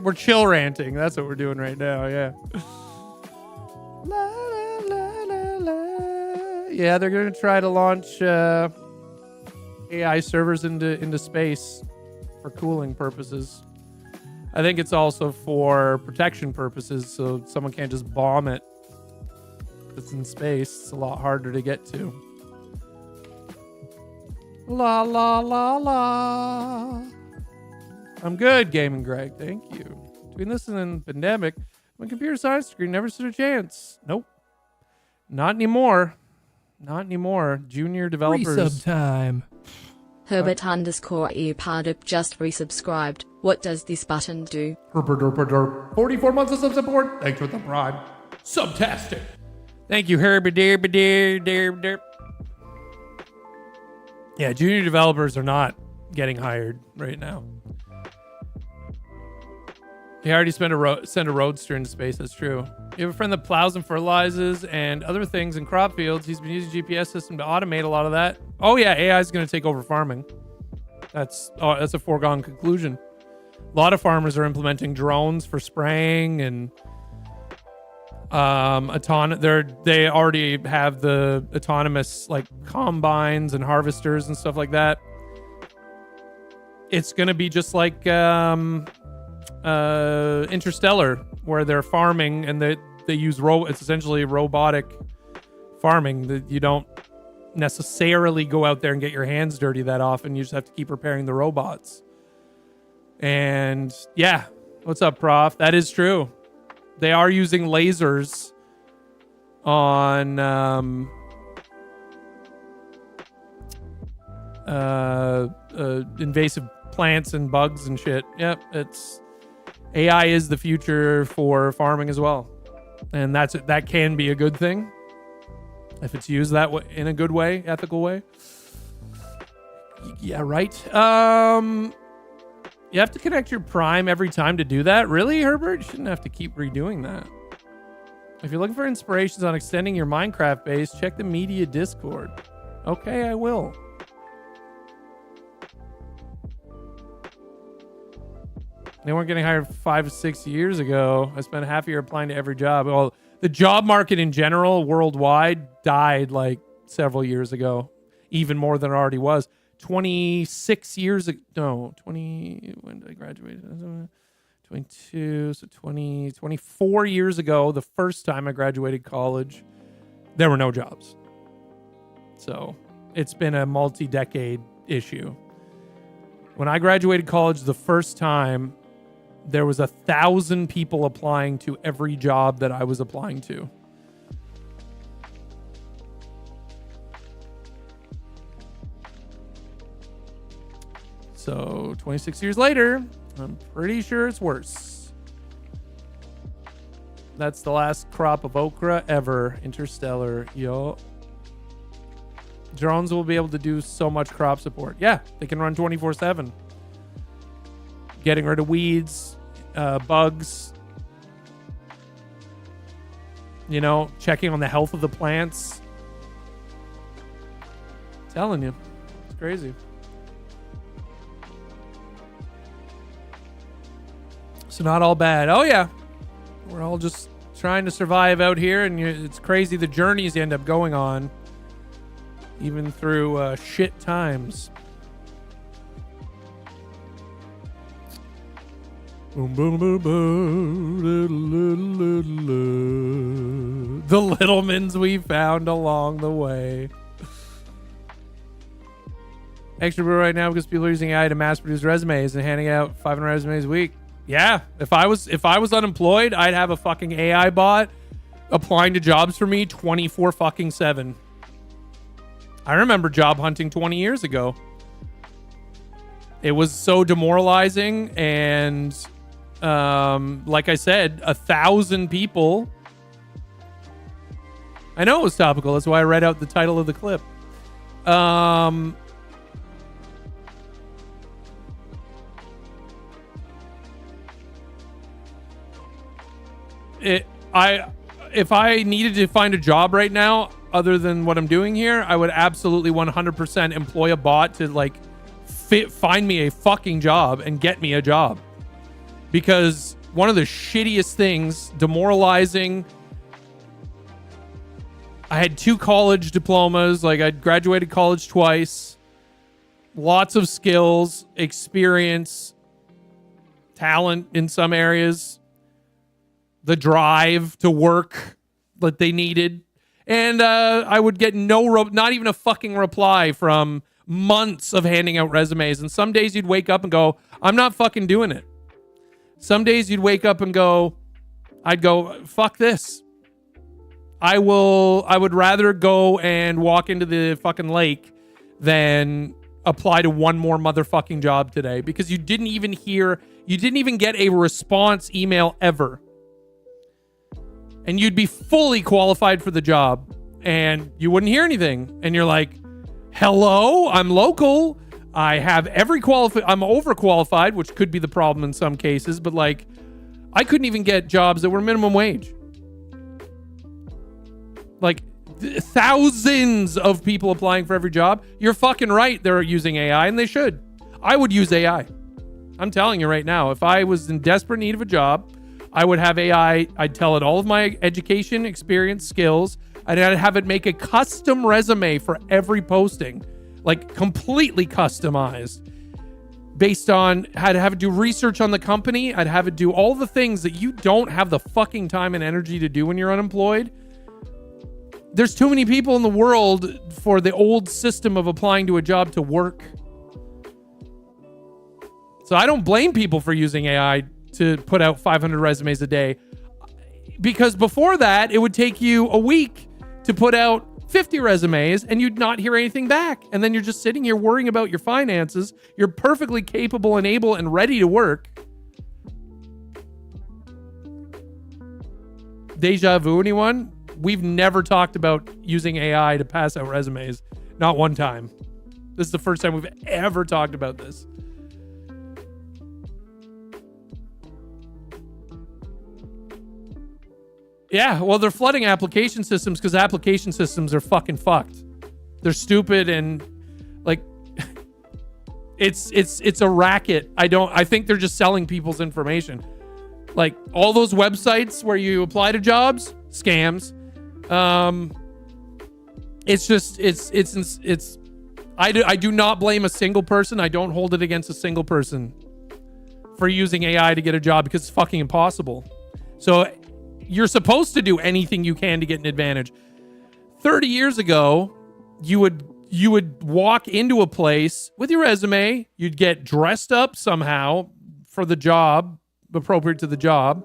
We're chill ranting. That's what we're doing right now. Yeah. Yeah, they're gonna try to launch AI servers into space for cooling purposes. I think it's also for protection purposes, so someone can't just bomb it. It's in space. It's a lot harder to get to. La la la la. I'm good, Gaming Greg. Thank you. Between this and the pandemic, my computer science degree never stood a chance. Nope. Not anymore. Not anymore. Junior developers. Resub time. Herbert _ Earpadup just resubscribed. What does this button do? Herbert derp derp. 44 months of sub support. Thanks for the prime. Subtastic. Thank you, Herbert derp derp derp. Yeah, junior developers are not getting hired right now. They already send a roadster into space. That's true. You have a friend that plows and fertilizes and other things in crop fields. He's been using GPS system to automate a lot of that. Oh yeah, AI is going to take over farming. That's a foregone conclusion. A lot of farmers are implementing drones for spraying and they already have the autonomous like combines and harvesters and stuff like that. It's going to be just like Interstellar, where they're farming and they use it's essentially robotic farming. That you don't necessarily go out there and get your hands dirty that often. You just have to keep repairing the robots. And yeah, what's up, Prof? That is true. They are using lasers on invasive plants and bugs and shit. Yep, AI is the future for farming as well, and that can be a good thing if it's used that way, in a good way, ethical way. Yeah, right. You have to connect your Prime every time to do that? Really, Herbert? You shouldn't have to keep redoing that. If you're looking for inspirations on extending your Minecraft base, check the media Discord. Okay, I will. They weren't getting hired 5 or 6 years ago. I spent half a year applying to every job. Well, the job market in general, worldwide, died like several years ago. Even more than it already was. 26 years ago. No, 20. When did I graduate? 22. So 24 years ago, the first time I graduated college, there were no jobs. So it's been a multi-decade issue. When I graduated college the first time, there was 1,000 people applying to every job that I was applying to. So 26 years later, I'm pretty sure it's worse. That's the last crop of okra ever. Interstellar, yo. Drones will be able to do so much crop support. Yeah, they can run 24/7. Getting rid of weeds, bugs. You know, checking on the health of the plants. I'm telling you, it's crazy. So not all bad. Oh yeah, we're all just trying to survive out here, and it's crazy the journeys you end up going on, even through shit times. The Littlemans we found along the way. Extra bro right now because people are using AI to mass produce resumes and handing out 500 resumes a week. Yeah, if I was unemployed, I'd have a fucking AI bot applying to jobs for me 24/7. I remember job hunting 20 years ago. It was so demoralizing, and like I said, 1,000 people. I know it was topical. That's why I read out the title of the clip. If I needed to find a job right now, other than what I'm doing here, I would absolutely 100% employ a bot to like find me a fucking job and get me a job. Because one of the shittiest things, demoralizing. I had 2 college diplomas. Like, I graduated college twice. Lots of skills, experience, talent in some areas. The drive to work that they needed. And I would get not even a fucking reply from months of handing out resumes. And some days you'd wake up and go, I'm not fucking doing it. Some days you'd wake up and I'd go, fuck this. I would rather go and walk into the fucking lake than apply to one more motherfucking job today, because you didn't even get a response email ever. And you'd be fully qualified for the job and you wouldn't hear anything. And you're like, hello, I'm local. I have I'm overqualified, which could be the problem in some cases, but like, I couldn't even get jobs that were minimum wage. Like, thousands of people applying for every job. You're fucking right. They're using AI, and they should. I would use AI. I'm telling you right now, if I was in desperate need of a job, I would have AI. I'd tell it all of my education, experience, skills. I'd have it make a custom resume for every posting, like completely customized based on how to have it do research on the company. I'd have it do all the things that you don't have the fucking time and energy to do when you're unemployed. There's too many people in the world for the old system of applying to a job to work. So I don't blame people for using AI to put out 500 resumes a day, because before that, it would take you a week to put out 50 resumes and you'd not hear anything back. And then you're just sitting here worrying about your finances. You're perfectly capable and able and ready to work. Deja vu, anyone? We've never talked about using AI to pass out resumes. Not one time. This is the first time we've ever talked about this. Yeah, well, they're flooding application systems because application systems are fucking fucked. They're stupid and like it's a racket. I think they're just selling people's information. Like all those websites where you apply to jobs, scams. I do not blame a single person. I don't hold it against a single person for using AI to get a job because it's fucking impossible. So you're supposed to do anything you can to get an advantage. 30 years ago, you would walk into a place with your resume, you'd get dressed up somehow for the job, appropriate to the job,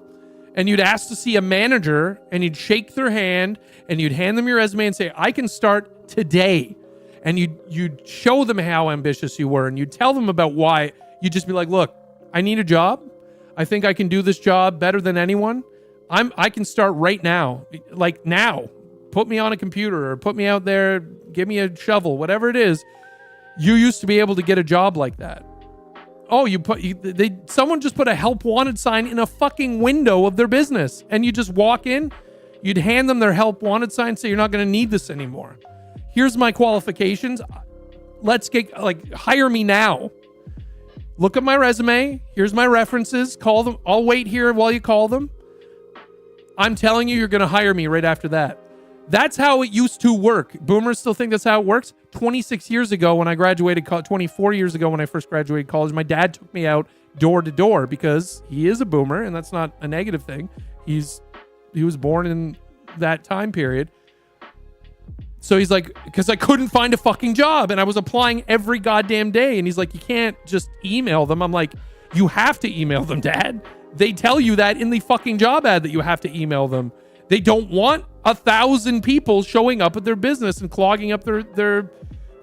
and you'd ask to see a manager, and you'd shake their hand, and you'd hand them your resume and say, I can start today. And you'd show them how ambitious you were, and you'd tell them about why. You'd just be like, look, I need a job. I think I can do this job better than anyone. I can start right now, like now. Put me on a computer or put me out there, give me a shovel, whatever it is. You used to be able to get a job like that. Oh, someone just put a help wanted sign in a fucking window of their business, and you just walk in, you'd hand them their help wanted sign, say you're not going to need this anymore. Here's my qualifications. Let's hire me now. Look at my resume. Here's my references. Call them. I'll wait here while you call them. I'm telling you, you're going to hire me right after that. That's how it used to work. Boomers still think that's how it works. 26 years ago when I graduated, 24 years ago when I first graduated college, my dad took me out door to door because he is a boomer, and that's not a negative thing. He was born in that time period. So he's like, because I couldn't find a fucking job and I was applying every goddamn day. And he's like, you can't just email them. I'm like, you have to email them, Dad. They tell you that in the fucking job ad that you have to email them. They don't want 1,000 people showing up at their business and clogging up their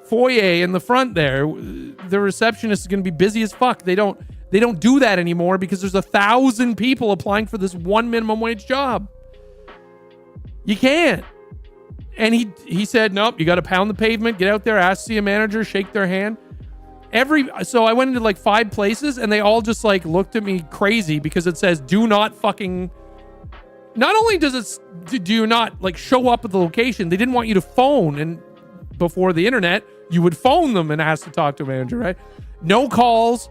foyer in the front there. The receptionist is going to be busy as fuck. They don't do that anymore because there's 1,000 people applying for this one minimum wage job. You can't. And he said, nope, you got to pound the pavement, get out there, ask to see a manager, shake their hand. So I went into like 5 places and they all just like looked at me crazy because it says do not fucking, not only does it do not like show up at the location, they didn't want you to phone. And before the internet, you would phone them and ask to talk to a manager, right? No calls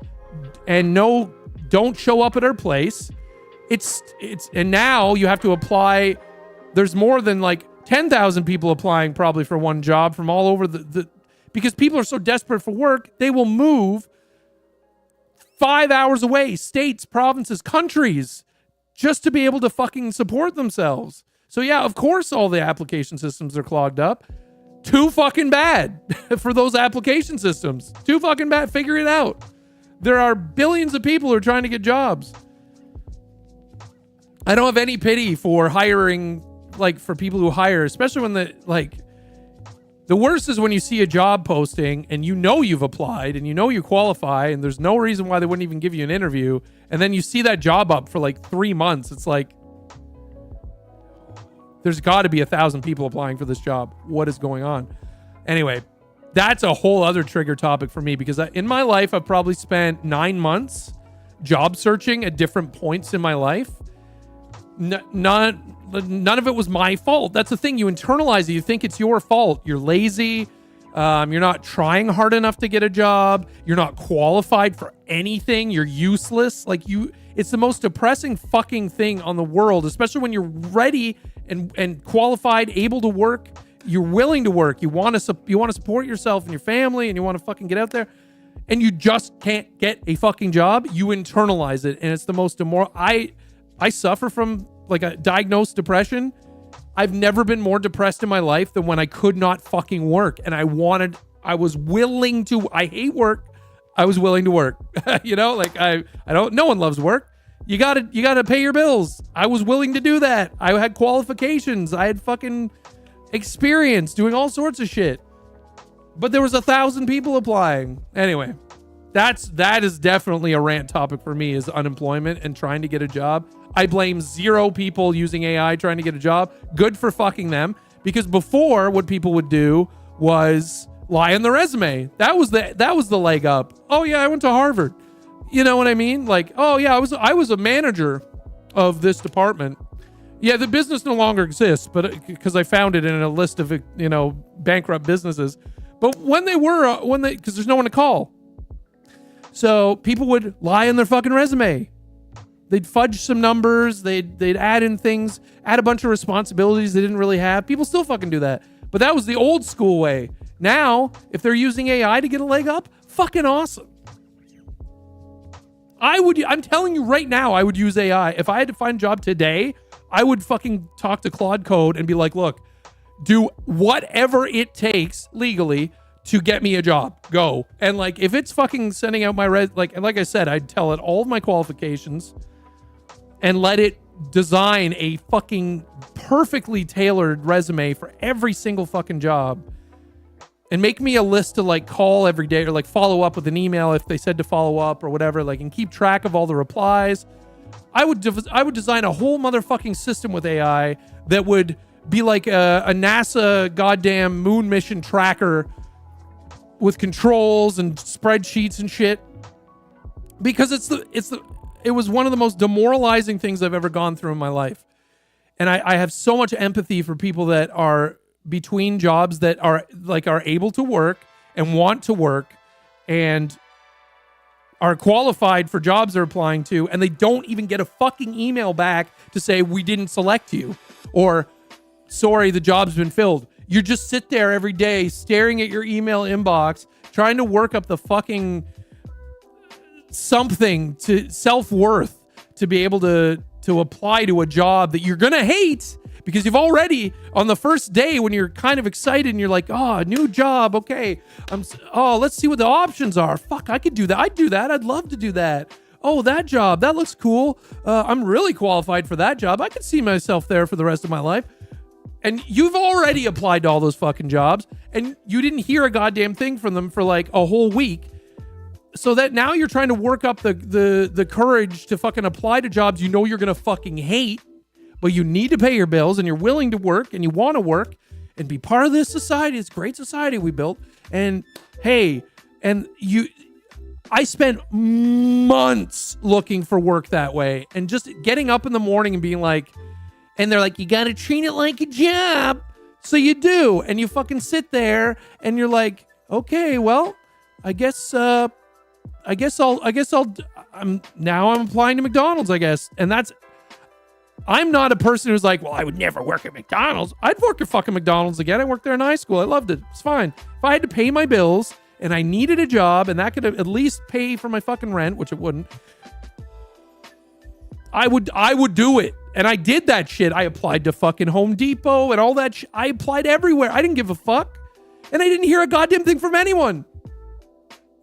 and don't show up at our place. And now you have to apply. There's more than like 10,000 people applying probably for one job from all over because people are so desperate for work, they will move 5 hours away, states, provinces, countries, just to be able to fucking support themselves. So yeah, of course all the application systems are clogged up. Too fucking bad for those application systems. Too fucking bad. Figure it out. There are billions of people who are trying to get jobs. I don't have any pity for hiring, like for people who hire, especially when the worst is when you see a job posting and you know you've applied and you know you qualify and there's no reason why they wouldn't even give you an interview. And then you see that job up for like 3 months. It's like, there's got to be 1,000 people applying for this job. What is going on? Anyway, that's a whole other trigger topic for me because in my life, I've probably spent 9 months job searching at different points in my life. None of it was my fault. That's the thing. You internalize it. You think it's your fault. You're lazy. You're not trying hard enough to get a job. You're not qualified for anything. You're useless. It's the most depressing fucking thing on the world, especially when you're ready and qualified, able to work. You're willing to work. You want to support yourself and your family, and you want to fucking get out there, and you just can't get a fucking job. You internalize it, and it's the most demoralizing. I suffer from like a diagnosed depression. I've never been more depressed in my life than when I could not fucking work. And I was willing to, I hate work. I was willing to work. No one loves work. You gotta pay your bills. I was willing to do that. I had qualifications. I had fucking experience doing all sorts of shit. But there was 1,000 people applying. Anyway, that is definitely a rant topic for me, is unemployment and trying to get a job. I blame 0 people using AI trying to get a job. Good for fucking them. Because before, what people would do was lie on the resume. That was the leg up. Oh yeah, I went to Harvard. You know what I mean? Like, oh yeah, I was a manager of this department. Yeah, the business no longer exists, but because I found it in a list of bankrupt businesses. But because there's no one to call, so people would lie on their fucking resume. They'd fudge some numbers. They'd add in things, add a bunch of responsibilities they didn't really have. People still fucking do that. But that was the old school way. Now, if they're using AI to get a leg up, fucking awesome. I'm telling you right now, I would use AI. If I had to find a job today, I would fucking talk to Claude Code and be like, look, do whatever it takes legally to get me a job. Go. And like, if it's fucking sending out my like I said, I'd tell it all of my qualifications and let it design a fucking perfectly tailored resume for every single fucking job, and make me a list to like call every day, or like follow up with an email if they said to follow up or whatever, like, and keep track of all the replies. I would design a whole motherfucking system with AI that would be like a NASA goddamn moon mission tracker with controls and spreadsheets and shit, because it was one of the most demoralizing things I've ever gone through in my life. And I have so much empathy for people that are between jobs, that are able to work and want to work and are qualified for jobs they're applying to, and they don't even get a fucking email back to say we didn't select you, or sorry, the job's been filled. You just sit there every day staring at your email inbox, trying to work up the fucking something to self-worth to be able to apply to a job that you're gonna hate, because you've already, on the first day when you're kind of excited and you're like, oh, new job, okay, let's see what the options are. Fuck, I could do that. I'd do that. I'd love to do that. Oh, that job, that looks cool. I'm really qualified for that job. I could see myself there for the rest of my life. And you've already applied to all those fucking jobs, and you didn't hear a goddamn thing from them for like a whole week. So that now you're trying to work up the courage to fucking apply to jobs you know you're going to fucking hate, but you need to pay your bills, and you're willing to work, and you want to work and be part of this society, this great society we built. And hey, I spent months looking for work that way, and just getting up in the morning and being like, and they're like, you got to treat it like a job. So you do. And you fucking sit there and you're like, okay, well, I'm applying to McDonald's, I guess. And I'm not a person who's like, well, I would never work at McDonald's. I'd work at fucking McDonald's again. I worked there in high school. I loved it. It's fine. If I had to pay my bills and I needed a job and that could at least pay for my fucking rent, which it wouldn't, I would do it. And I did that shit. I applied to fucking Home Depot and all that shit. I applied everywhere. I didn't give a fuck. And I didn't hear a goddamn thing from anyone.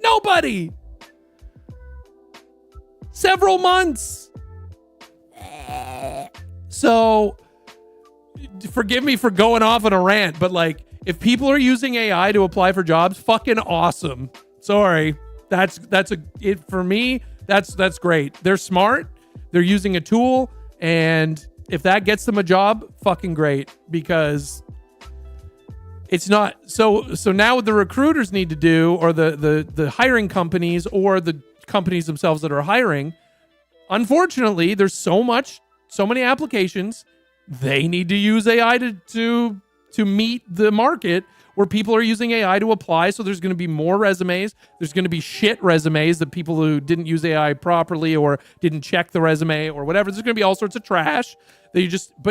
Nobody. Several months. So, forgive me for going off on a rant, but like, if people are using AI to apply for jobs, fucking awesome. Sorry. That's it for me. That's great. They're smart. They're using a tool, and if that gets them a job, fucking great, because it's not so now what the recruiters need to do, or the hiring companies, or the companies themselves that are hiring, unfortunately, there's so many applications, they need to use AI to meet the market, where people are using AI to apply. So there's going to be more resumes. There's going to be shit resumes that people who didn't use AI properly or didn't check the resume or whatever. There's going to be all sorts of trash that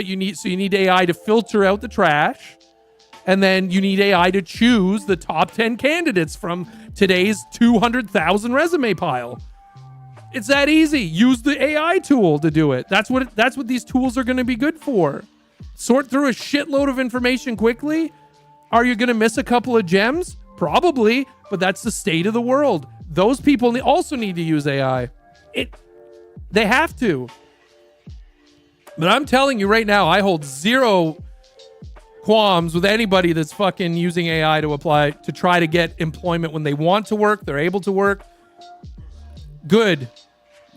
you need AI to filter out the trash. And then you need AI to choose the top 10 candidates from today's 200,000 resume pile. It's that easy. Use the AI tool to do it. That's what these tools are going to be good for. Sort through a shitload of information quickly. Are you going to miss a couple of gems? Probably, but that's the state of the world. Those people also need to use AI. They have to. But I'm telling you right now, I hold zero qualms with anybody that's fucking using AI to apply to try to get employment when they want to work, they're able to work. Good.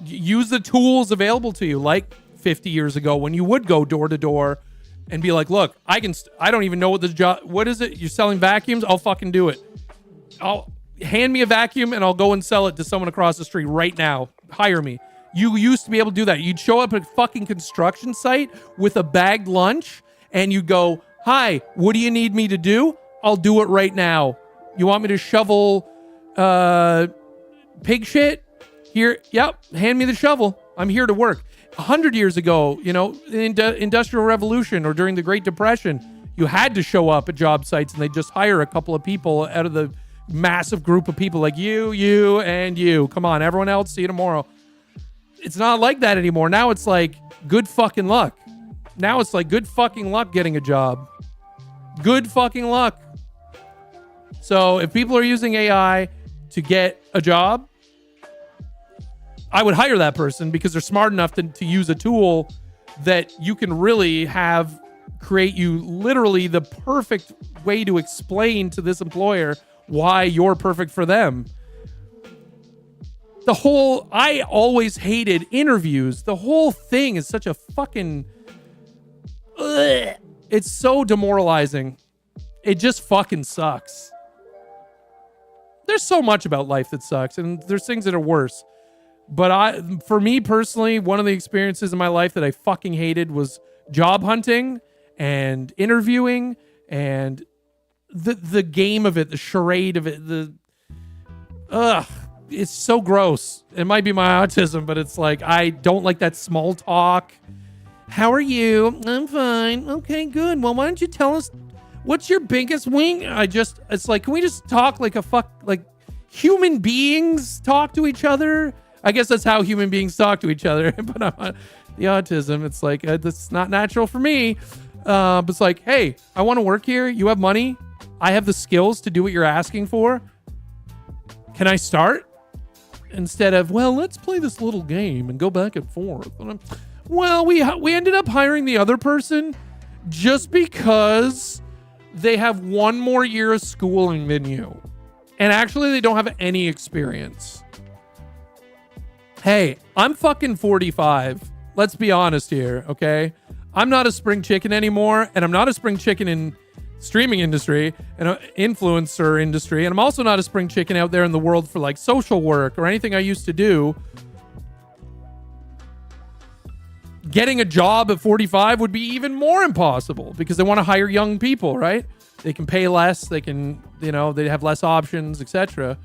Use the tools available to you, like 50 years ago when you would go door to door and be like, look, I don't even know what this job, what is it? You're selling vacuums? I'll fucking do it. I'll hand me a vacuum and I'll go and sell it to someone across the street right now. Hire me. You used to be able to do that. You'd show up at a fucking construction site with a bagged lunch and you go, hi, what do you need me to do? I'll do it right now. You want me to shovel pig shit? Here, yep, hand me the shovel. I'm here to work. 100 years ago, in the Industrial Revolution or during the Great Depression, you had to show up at job sites and they'd just hire a couple of people out of the massive group of people like you, and you. Come on, everyone else, see you tomorrow. It's not like that anymore. Now it's like good fucking luck. Now it's like good fucking luck getting a job. Good fucking luck. So if people are using AI to get a job, I would hire that person because they're smart enough to use a tool that you can really create you literally the perfect way to explain to this employer why you're perfect for them. I always hated interviews. The whole thing is such a fucking, it's so demoralizing. It just fucking sucks. There's so much about life that sucks, and there's things that are worse. But for me personally, one of the experiences in my life that I fucking hated was job hunting and interviewing and the game of it, the charade of it. It's so gross. It might be my autism, but it's like I don't like that small talk. How are you? I'm fine. Okay, good. Well, why don't you tell us what's your biggest wing? It's like, can we just talk like human beings talk to each other? I guess that's how human beings talk to each other. But the autism, it's like, that's not natural for me. But it's like, hey, I want to work here. You have money. I have the skills to do what you're asking for. Can I start? Instead of, well, let's play this little game and go back and forth. Well, we ended up hiring the other person just because they have one more year of schooling than you. And actually, they don't have any experience. Hey, I'm fucking 45. Let's be honest here, okay? I'm not a spring chicken anymore, and I'm not a spring chicken in streaming industry and influencer industry, and I'm also not a spring chicken out there in the world for like social work or anything I used to do. Getting a job at 45 would be even more impossible because they want to hire young people, right? They can pay less, they can, they have less options, etc.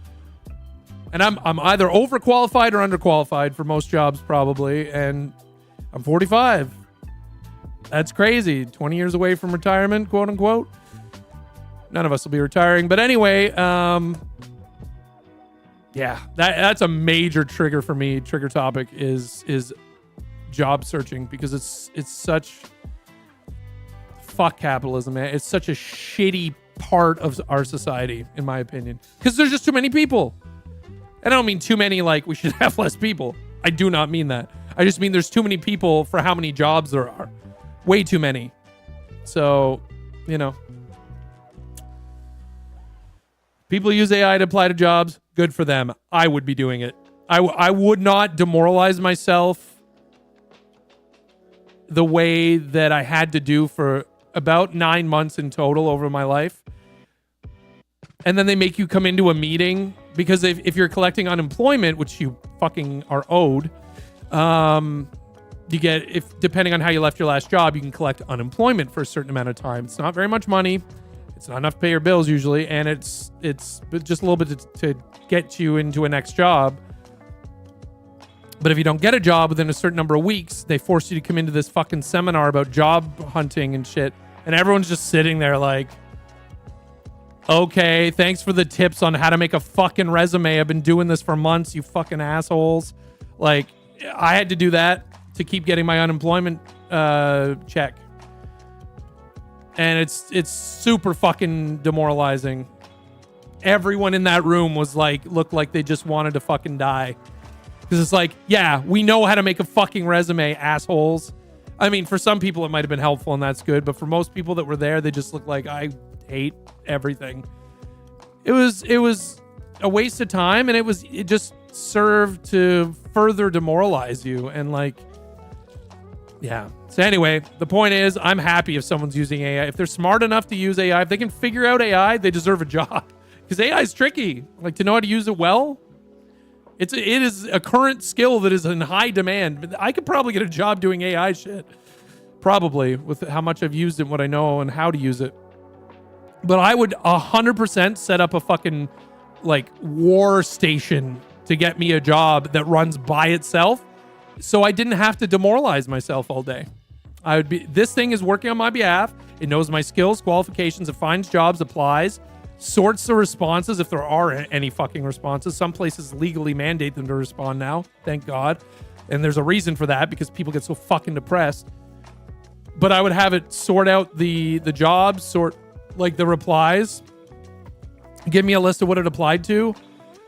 And I'm either overqualified or underqualified for most jobs probably, and I'm 45. That's crazy. 20 years away from retirement, quote unquote. None of us will be retiring. But anyway, that's a major trigger for me. Trigger topic is job searching because it's such fuck capitalism, man. It's such a shitty part of our society, in my opinion, because there's just too many people. And I don't mean too many like we should have less people. I do not mean that. I just mean there's too many people for how many jobs there are. Way too many. So, people use AI to apply to jobs. Good for them. I would be doing it. I would not demoralize myself the way that I had to do for about 9 months in total over my life. And then they make you come into a meeting because if you're collecting unemployment, which you fucking are owed, you get, depending on how you left your last job, you can collect unemployment for a certain amount of time. It's not very much money. It's not enough to pay your bills usually, and it's just a little bit to get you into a next job. But if you don't get a job within a certain number of weeks, they force you to come into this fucking seminar about job hunting and shit. And everyone's just sitting there like, okay, thanks for the tips on how to make a fucking resume. I've been doing this for months, you fucking assholes. Like, I had to do that to keep getting my unemployment check. And it's super fucking demoralizing. Everyone in that room was like, looked like they just wanted to fucking die. Because it's like, yeah, we know how to make a fucking resume, assholes. I mean, for some people it might have been helpful and that's good, but for most people that were there, they just looked like, I hate everything. It was a waste of time, and it just served to further demoralize you. And like, yeah. So anyway, the point is, I'm happy if someone's using AI. If they're smart enough to use AI, if they can figure out AI, they deserve a job. Because AI is tricky. Like, to know how to use it well, it is a current skill that is in high demand. I could probably get a job doing AI shit. Probably, with how much I've used it, what I know, and how to use it. But I would 100% set up a fucking, like, war station to get me a job that runs by itself, so I didn't have to demoralize myself all day. This thing is working on my behalf. It knows my skills, qualifications, it finds jobs, applies, sorts the responses if there are any fucking responses. Some places legally mandate them to respond now, thank God. And there's a reason for that, because people get so fucking depressed. But I would have it sort out the jobs, sort like the replies, give me a list of what it applied to,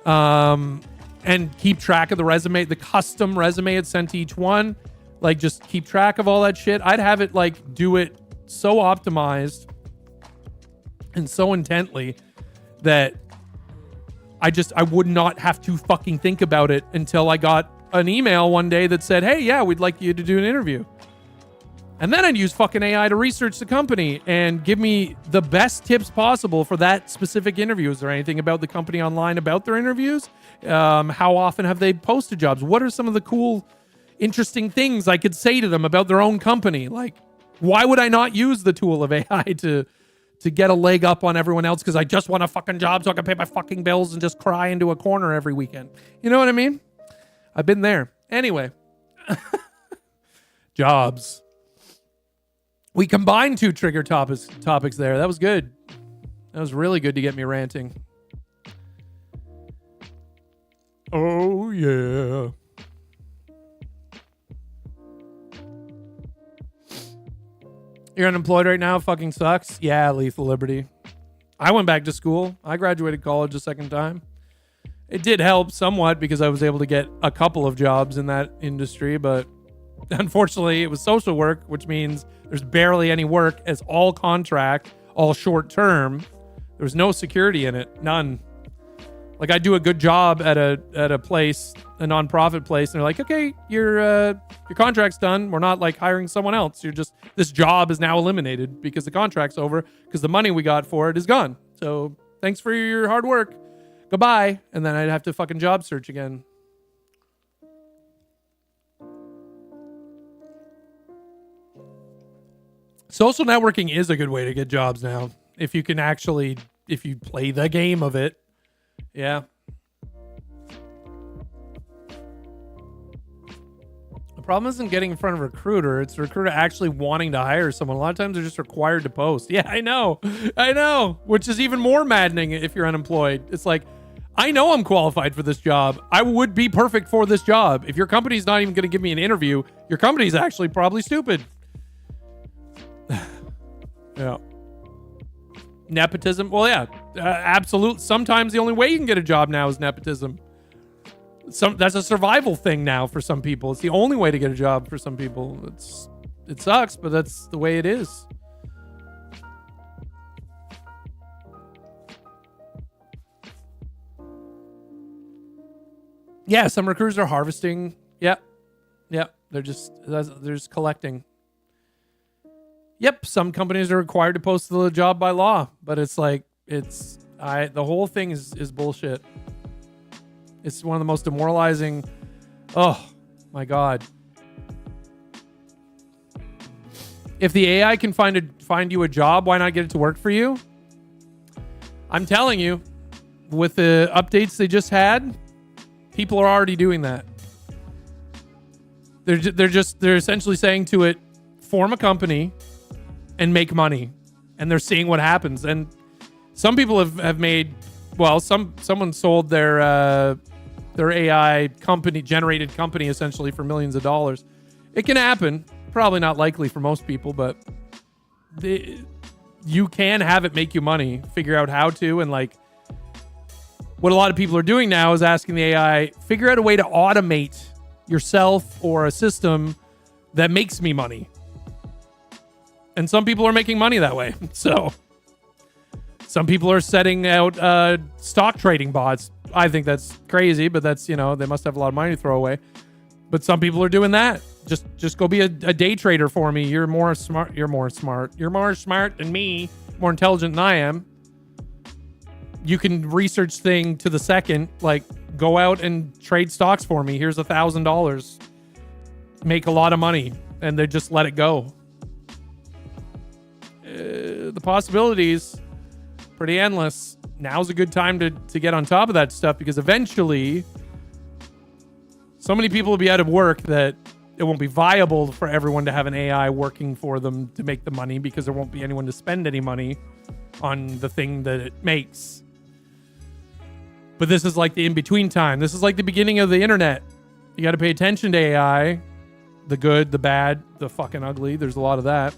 and keep track of the resume, the custom resume it sent to each one. Like, just keep track of all that shit. I'd have it like do it so optimized and so intently that I would not have to fucking think about it until I got an email one day that said, hey, yeah, we'd like you to do an interview. And then I'd use fucking AI to research the company and give me the best tips possible for that specific interview. Is there anything about the company online about their interviews? How often have they posted jobs? What are some of the cool, interesting things I could say to them about their own company? Like, why would I not use the tool of AI to get a leg up on everyone else because I just want a fucking job so I can pay my fucking bills and just cry into a corner every weekend? You know what I mean? I've been there. Anyway. Jobs. We combined two trigger topics there. That was good. That was really good to get me ranting. Oh, yeah. You're unemployed right now? Fucking sucks. Yeah, Lethal Liberty. I went back to school. I graduated college a second time. It did help somewhat because I was able to get a couple of jobs in that industry, but unfortunately, it was social work, which means there's barely any work, as all contract, all short term. There was no security in it, none. Like, I do a good job at a place, a nonprofit place, and they're like, okay, your contract's done. We're not like hiring someone else. This job is now eliminated because the contract's over because the money we got for it is gone. So thanks for your hard work. Goodbye. And then I'd have to fucking job search again. Social networking is a good way to get jobs now. If you play the game of it. Yeah. The problem isn't getting in front of a recruiter. It's the recruiter actually wanting to hire someone. A lot of times they're just required to post. Yeah, I know. Which is even more maddening if you're unemployed. It's like, I know I'm qualified for this job. I would be perfect for this job. If your company's not even going to give me an interview, your company's actually probably stupid. Yeah. Nepotism. Well, yeah, absolutely. Sometimes the only way you can get a job now is nepotism. That's a survival thing now for some people. It's the only way to get a job for some people. It sucks, but that's the way it is. Yeah, some recruiters are harvesting. Yeah. They're just collecting. Yep, some companies are required to post the job by law, but it's like the whole thing is bullshit. It's one of the most demoralizing. Oh my God. If the AI can find you a job, why not get it to work for you? I'm telling you, with the updates they just had, people are already doing that. They're essentially saying to it, form a company and make money, and they're seeing what happens. And some people have made, well, someone sold their AI generated company essentially for millions of dollars. It can happen. Probably not likely for most people, but you can have it make you money. Figure out how to, and like what a lot of people are doing now is asking the AI, figure out a way to automate yourself or a system that makes me money. And some people are making money that way. So some people are setting out stock trading bots. I think that's crazy, but that's, they must have a lot of money to throw away. But some people are doing that. Just go be a day trader for me. You're more smart. You're more smart than me, more intelligent than I am. You can research thing to the second, like go out and trade stocks for me. Here's $1,000. Make a lot of money, and they just let it go. The possibilities, pretty endless. Now's a good time to get on top of that stuff, because eventually so many people will be out of work that it won't be viable for everyone to have an AI working for them to make the money, because there won't be anyone to spend any money on the thing that it makes. But this is like the in-between time. This is like the beginning of the internet. You got to pay attention to AI. The good, the bad, the fucking ugly. There's a lot of that.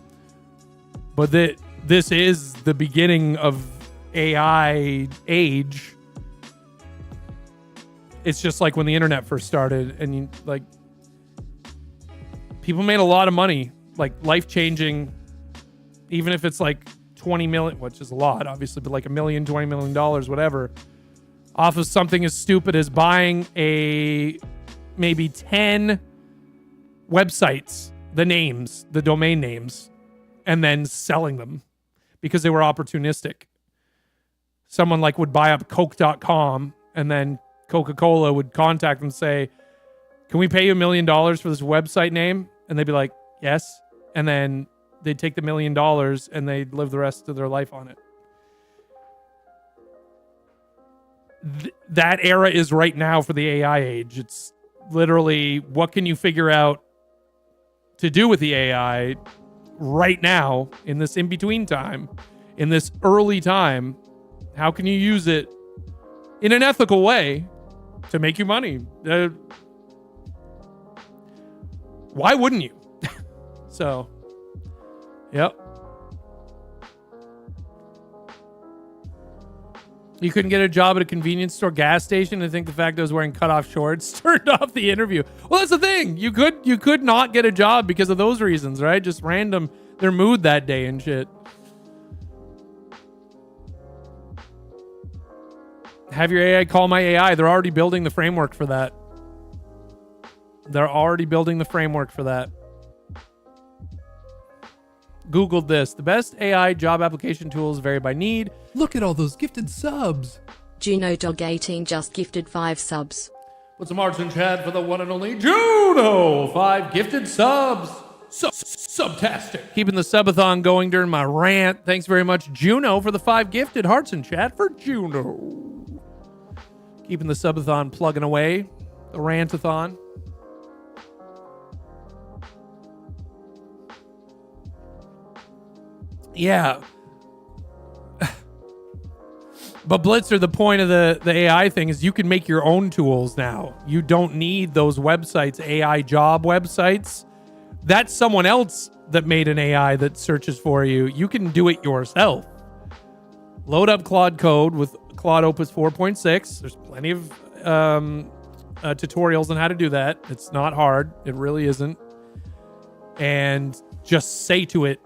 But this is the beginning of AI age. It's just like when the internet first started, and people made a lot of money, like life-changing, even if it's like 20 million, which is a lot, obviously, but like $1 million, $20 million, whatever, off of something as stupid as buying maybe 10 websites, the domain names, and then selling them because they were opportunistic. Someone would buy up Coke.com, and then Coca-Cola would contact them and say, can we pay you $1 million for this website name? And they'd be like, yes. And then they'd take the $1 million and they'd live the rest of their life on it. That era is right now for the AI age. It's literally, what can you figure out to do with the AI right now in this in-between time, in this early time? How can you use it in an ethical way to make you money? Why wouldn't you? So, yep. You couldn't get a job at a convenience store, gas station, and think the fact I was wearing cutoff shorts turned off the interview. Well, that's the thing. You could not get a job because of those reasons, right? Just random, their mood that day and shit. Have your AI call my AI. They're already building the framework for that. Googled this. The best AI job application tools vary by need. Look at all those gifted subs. Juno Dog 18 just gifted 5 subs. Put some hearts in chat for the one and only Juno. 5 gifted subs. Subtastic. Keeping the subathon going during my rant. Thanks very much, Juno, for the 5 gifted hearts in chat for Juno. Keeping the subathon plugging away. The rantathon. Yeah. But Blitzer, the point of the AI thing is you can make your own tools now. You don't need those websites, AI job websites. That's someone else that made an AI that searches for you. You can do it yourself. Load up Claude Code with Claude Opus 4.6. There's plenty of tutorials on how to do that. It's not hard. It really isn't. And just say to it,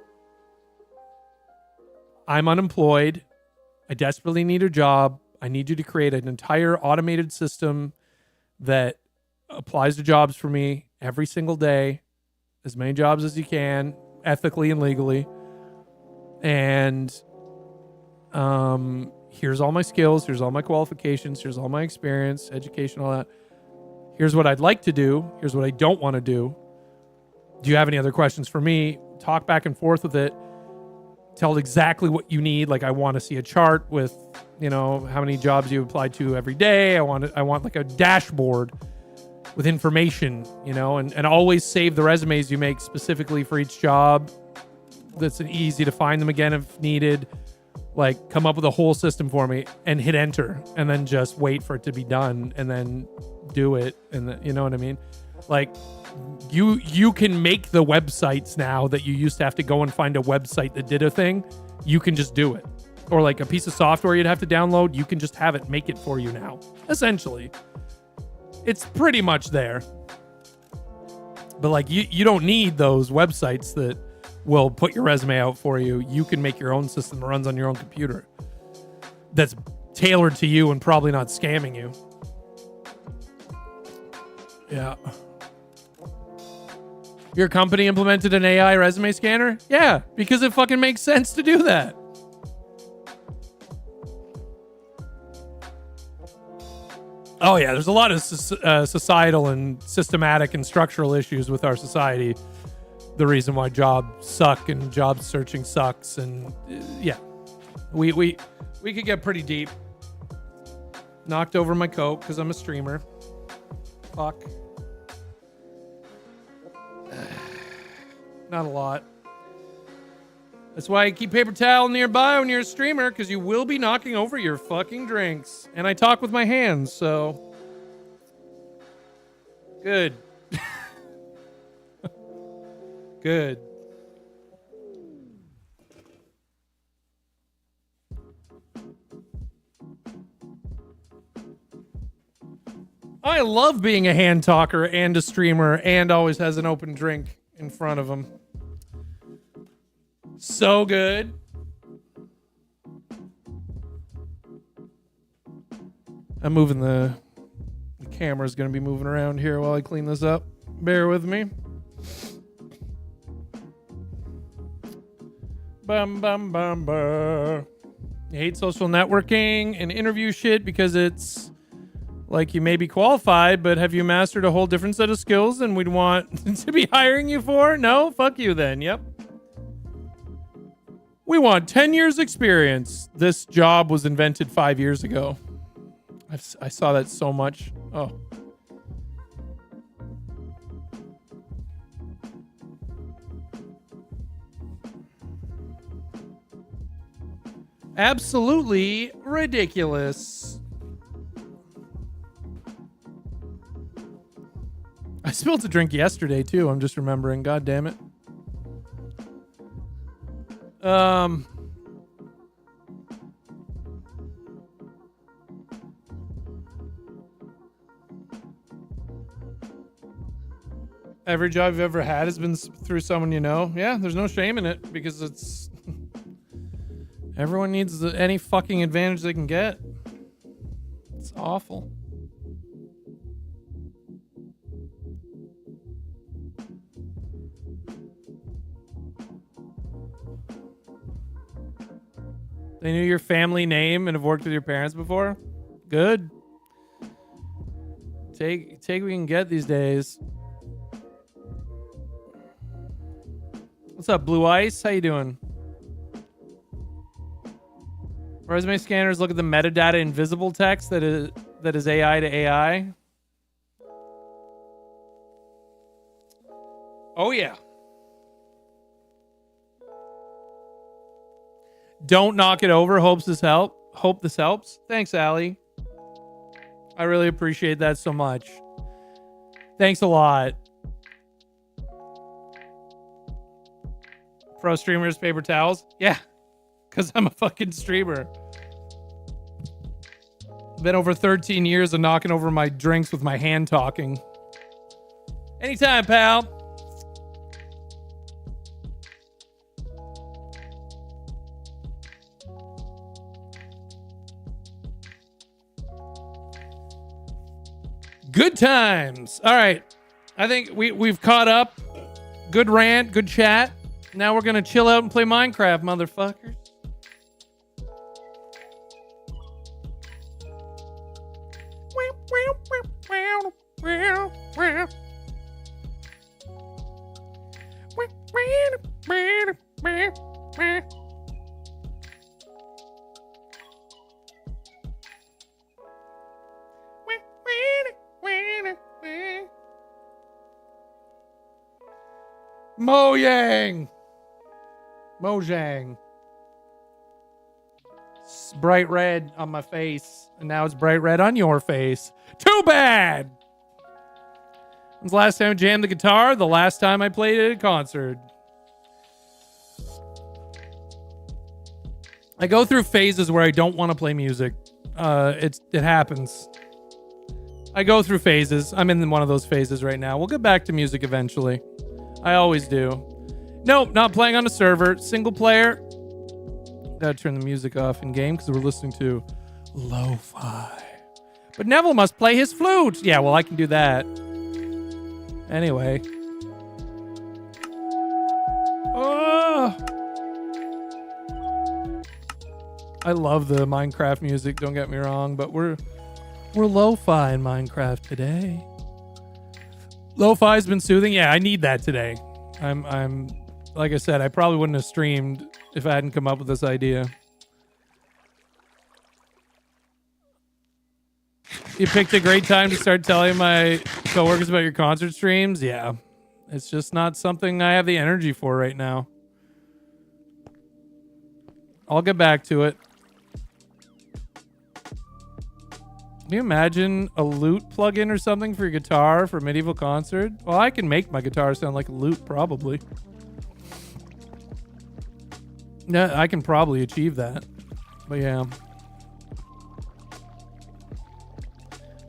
I'm unemployed. I desperately need a job. I need you to create an entire automated system that applies to jobs for me every single day, as many jobs as you can, ethically and legally. And here's all my skills. Here's all my qualifications. Here's all my experience, education, all that. Here's what I'd like to do. Here's what I don't want to do. Do you have any other questions for me? Talk back and forth with it. tell exactly what you need. Like I want to see a chart with, you know, how many jobs you applied to every day. I want like a dashboard with information, you know, and always save the resumes you make specifically for each job. That's easy to find them again if needed. Like come up with a whole system for me and hit enter and then just wait for it to be done and then do it. And you know what I mean? Like you can make the websites now that you used to have to go and find a website that did a thing. You can just do it. Or like a piece of software you'd have to download, you can just have it make it for you now. Essentially. It's pretty much there. But like you don't need those websites that will put your resume out for you. You can make your own system that runs on your own computer. That's tailored to you and probably not scamming you. Yeah. Your company implemented an AI resume scanner? Yeah, because it fucking makes sense to do that. Oh yeah, there's a lot of societal and systematic and structural issues with our society. The reason why jobs suck and job searching sucks, and yeah, we could get pretty deep. Knocked over my coat because I'm a streamer. Fuck. Not a lot. That's why I keep paper towel nearby when you're a streamer, because you will be knocking over your fucking drinks. And I talk with my hands, so good. Good. I love being a hand talker and a streamer and always has an open drink in front of him. So good. I'm moving the camera's going to be moving around here while I clean this up. Bear with me. Bum, bum, bum, bum. You hate social networking and interview shit because it's like you may be qualified, but have you mastered a whole different set of skills than we'd want to be hiring you for? No? Fuck you then. Yep. We want 10 years experience. This job was invented 5 years ago. I saw that so much. Oh. Absolutely ridiculous. I spilled a drink yesterday too. I'm just remembering. God damn it. Every job you've ever had has been through someone you know. Yeah, there's no shame in it because it's everyone needs any fucking advantage they can get. It's awful. They knew your family name and have worked with your parents before? Good. Take what we can get these days. What's up, Blue Ice? How you doing? Resume scanners look at the metadata invisible text that is AI to AI. Oh yeah. Don't knock it over. Hope this helps. Thanks, Allie. I really appreciate that so much. Thanks a lot. Pro streamers, paper towels? Yeah, because I'm a fucking streamer. Been over 13 years of knocking over my drinks with my hand talking. Anytime, pal. Good times. All right. I think we've caught up. Good rant, good chat. Now we're going to chill out and play Minecraft, motherfuckers. Mojang. It's bright red on my face, and now it's bright red on your face. Too bad. When's the last time I jammed the guitar? The last time I played it at a concert. I go through phases where I don't want to play music. It happens. I go through phases. I'm in one of those phases right now. We'll get back to music eventually. I always do. Nope, not playing on a server. Single player. Gotta turn the music off in game because we're listening to LoFi. But Neville must play his flute. Yeah, well, I can do that. Anyway. Oh! I love the Minecraft music, don't get me wrong, but we're lo-fi in Minecraft today. Lo-fi's been soothing. Yeah, I need that today. I'm like I said, I probably wouldn't have streamed if I hadn't come up with this idea. You picked a great time to start telling my coworkers about your concert streams. Yeah, it's just not something I have the energy for right now. I'll get back to it. Can you imagine a lute plugin or something for your guitar for medieval concert? Well, I can make my guitar sound like a lute, probably. Yeah, I can probably achieve that. But yeah.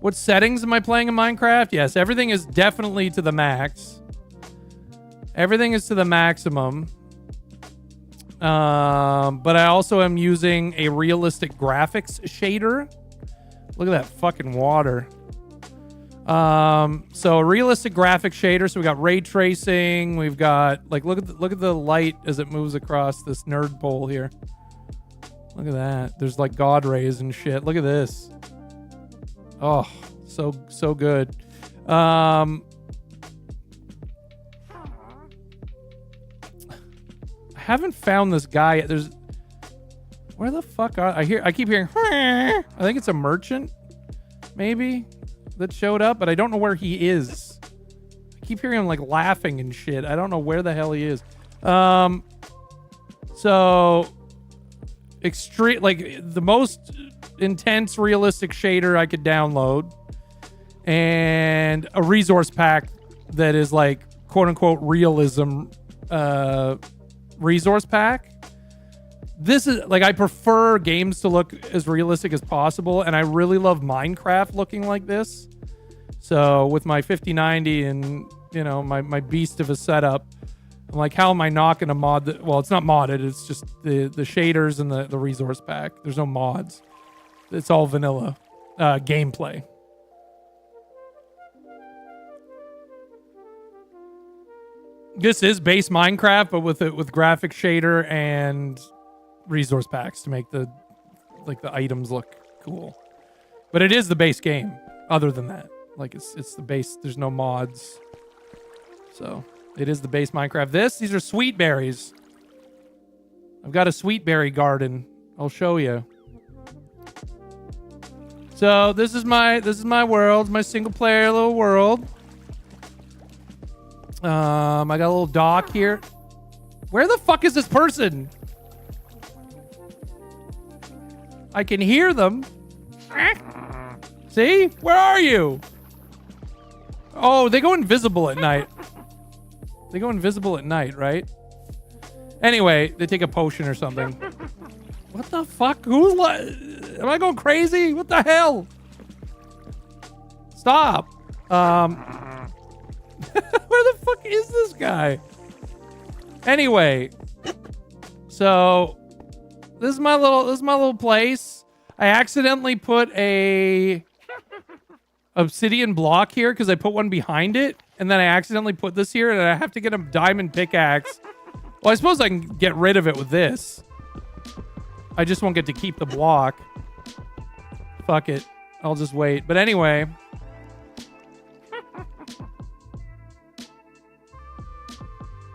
What settings am I playing in Minecraft? Yes, everything is definitely to the max. Everything is to the maximum. But I also am using a realistic graphics shader. Look at that fucking water. So a realistic graphic shader. So we got ray tracing. We've got like look at the light as it moves across this nerd pole here. Look at that. There's like God rays and shit. Look at this. Oh, so good. I haven't found this guy yet. There's where the fuck are I keep hearing I think it's a merchant maybe that showed up, but I don't know where he is. I keep hearing him like laughing and shit. I don't know where the hell he is. So extreme, like the most intense realistic shader I could download, and a resource pack that is like quote unquote realism resource pack. This is like, I prefer games to look as realistic as possible, and I really love Minecraft looking like this. So with my 5090 and, you know, my beast of a setup, I'm like, how am I not going to mod the, well, it's not modded, it's just the shaders and the resource pack. There's no mods. It's all vanilla gameplay. This is base Minecraft, but with graphic shader and resource packs to make the items look cool. But it is the base game. Other than that, like it's the base. There's no mods, so it is the base Minecraft. These are sweet berries. I've got a sweet berry garden. I'll show you. So this is my world, my single player little world. I got a little dock here. Where the fuck is this person? I can hear them. See? Where are you? Oh, they go invisible at night. They go invisible at night, right? Anyway, they take a potion or something. What the fuck? Am I going crazy? What the hell? Stop. Where the fuck is this guy? Anyway, so this is my little place. I accidentally put a obsidian block here because I put one behind it, and then I accidentally put this here, and I have to get a diamond pickaxe. Well, I suppose I can get rid of it with this. I just won't get to keep the block. Fuck it. I'll just wait. But anyway.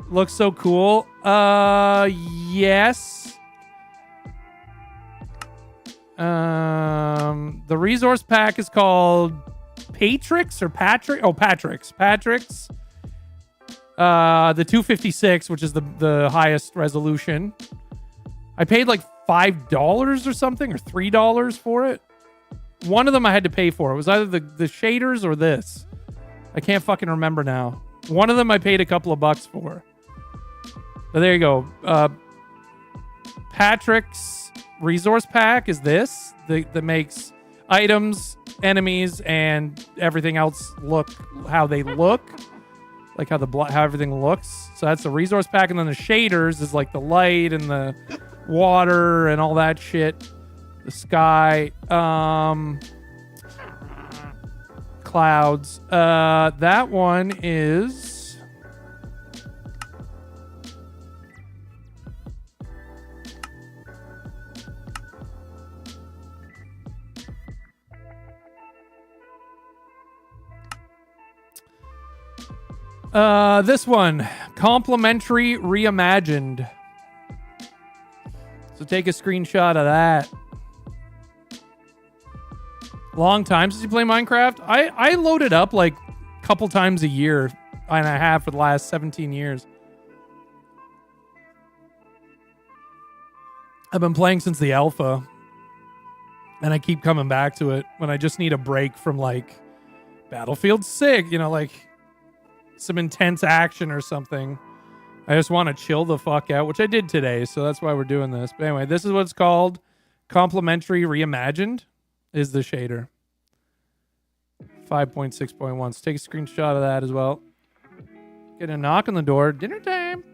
Looks so cool. Yes. The resource pack is called Patrix or Patrick. Oh, Patrick's. The 256, which is the highest resolution. I paid like $5 or something, or $3 for it. One of them I had to pay for. It was either the shaders or this. I can't fucking remember now. One of them I paid a couple of bucks for. But there you go. Patrick's resource pack is this. That makes items, enemies, and everything else look how they look. Like how how everything looks. So that's the resource pack. And then the shaders is like the light and the water and all that shit. The sky. Clouds. That one is... this one, complimentary reimagined. So take a screenshot of that. Long time since you play Minecraft. I load it up like a couple times a year, and I have for the last 17 years. I've been playing since the alpha, and I keep coming back to it when I just need a break from like Battlefield 6, you know, like some intense action or something. I just want to chill the fuck out, which I did today, so that's why we're doing this. But anyway, this is what it's called. Complimentary Reimagined is the shader. 5.6.1. So take a screenshot of that as well. Get a knock on the door. Dinner time.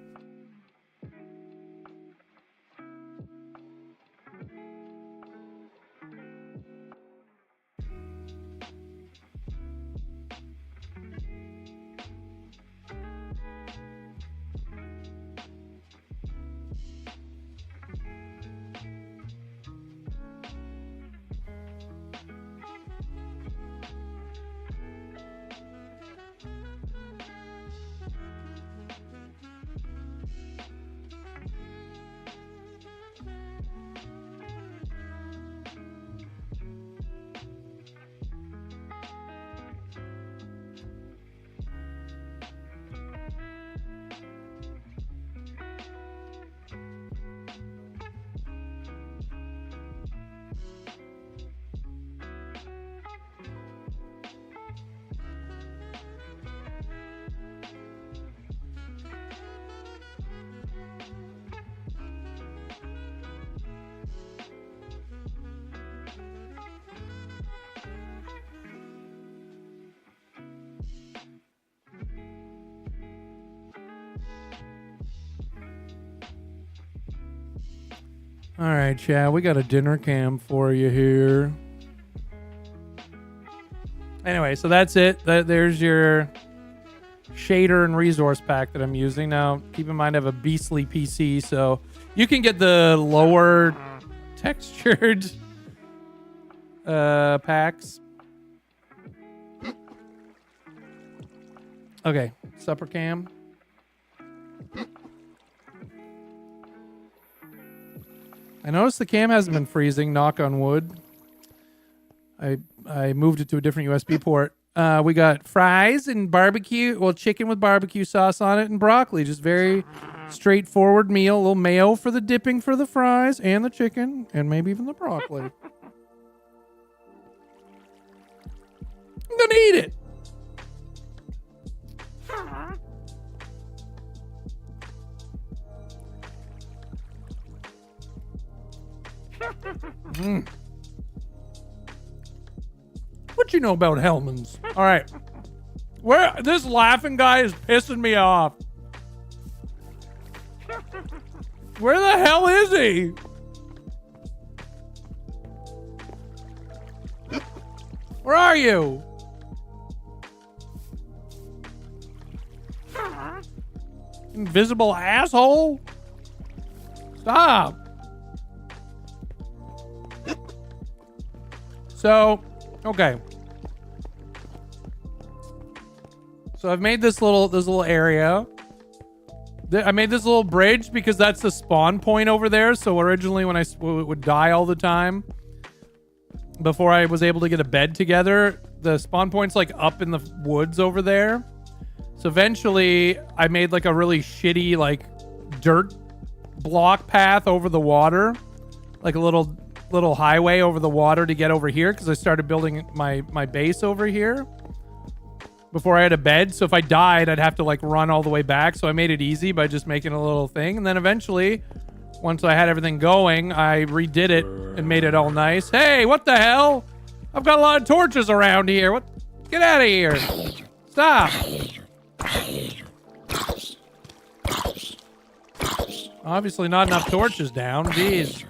All right, Chad, we got a dinner cam for you here. Anyway, so that's it. There's your shader and resource pack that I'm using. Now, keep in mind I have a beastly PC, so you can get the lower textured packs. Okay, supper cam. I noticed the cam hasn't been freezing, knock on wood. I moved it to a different USB port. We got fries and barbecue, well, chicken with barbecue sauce on it and broccoli. Just very straightforward meal. A little mayo for the dipping for the fries and the chicken and maybe even the broccoli. I'm gonna eat it. What you know about Hellman's? All right. Where this laughing guy is pissing me off. Where the hell is he? Where are you? Invisible asshole? Stop. So, okay. So I've made this little area. I made this little bridge because that's the spawn point over there. So originally when I would die all the time, before I was able to get a bed together, the spawn point's like up in the woods over there. So eventually I made like a really shitty like dirt block path over the water, like a little highway over the water to get over here, because I started building my base over here before I had a bed. So if I died, I'd have to like run all the way back. So I made it easy by just making a little thing. And then eventually, once I had everything going, I redid it and made it all nice. Hey, what the hell? I've got a lot of torches around here. What? Get out of here. Stop. Obviously not enough torches down. Jeez.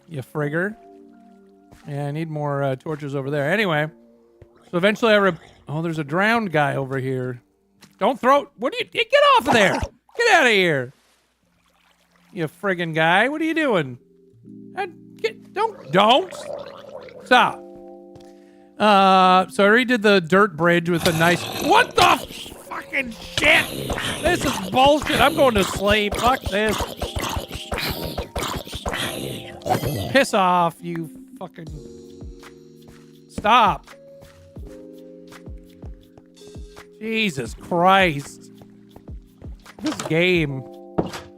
You frigger. Yeah, I need more torches over there. Anyway, so eventually oh, there's a drowned guy over here. Don't throw... What do you... Get off of there! Get out of here! You friggin' guy. What are you doing? Don't! Stop. So I redid the dirt bridge with a nice... What the fucking shit? This is bullshit. I'm going to sleep. Fuck this. Piss off, you fucking... Stop. Jesus Christ. This game.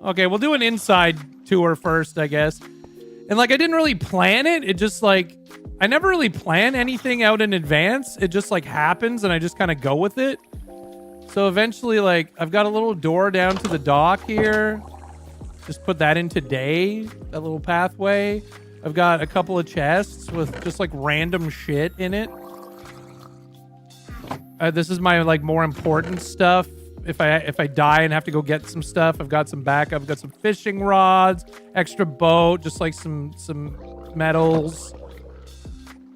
Okay, we'll do an inside tour first, I guess. And like, I didn't really plan it. It just like... I never really plan anything out in advance. It just like happens and I just kind of go with it. So eventually, like, I've got a little door down to the dock here. Just put that in today, that little pathway. I've got a couple of chests with just like random shit in it. This is my like more important stuff. If I die and have to go get some stuff, I've got some backup. I've got some fishing rods, extra boat, just like some metals.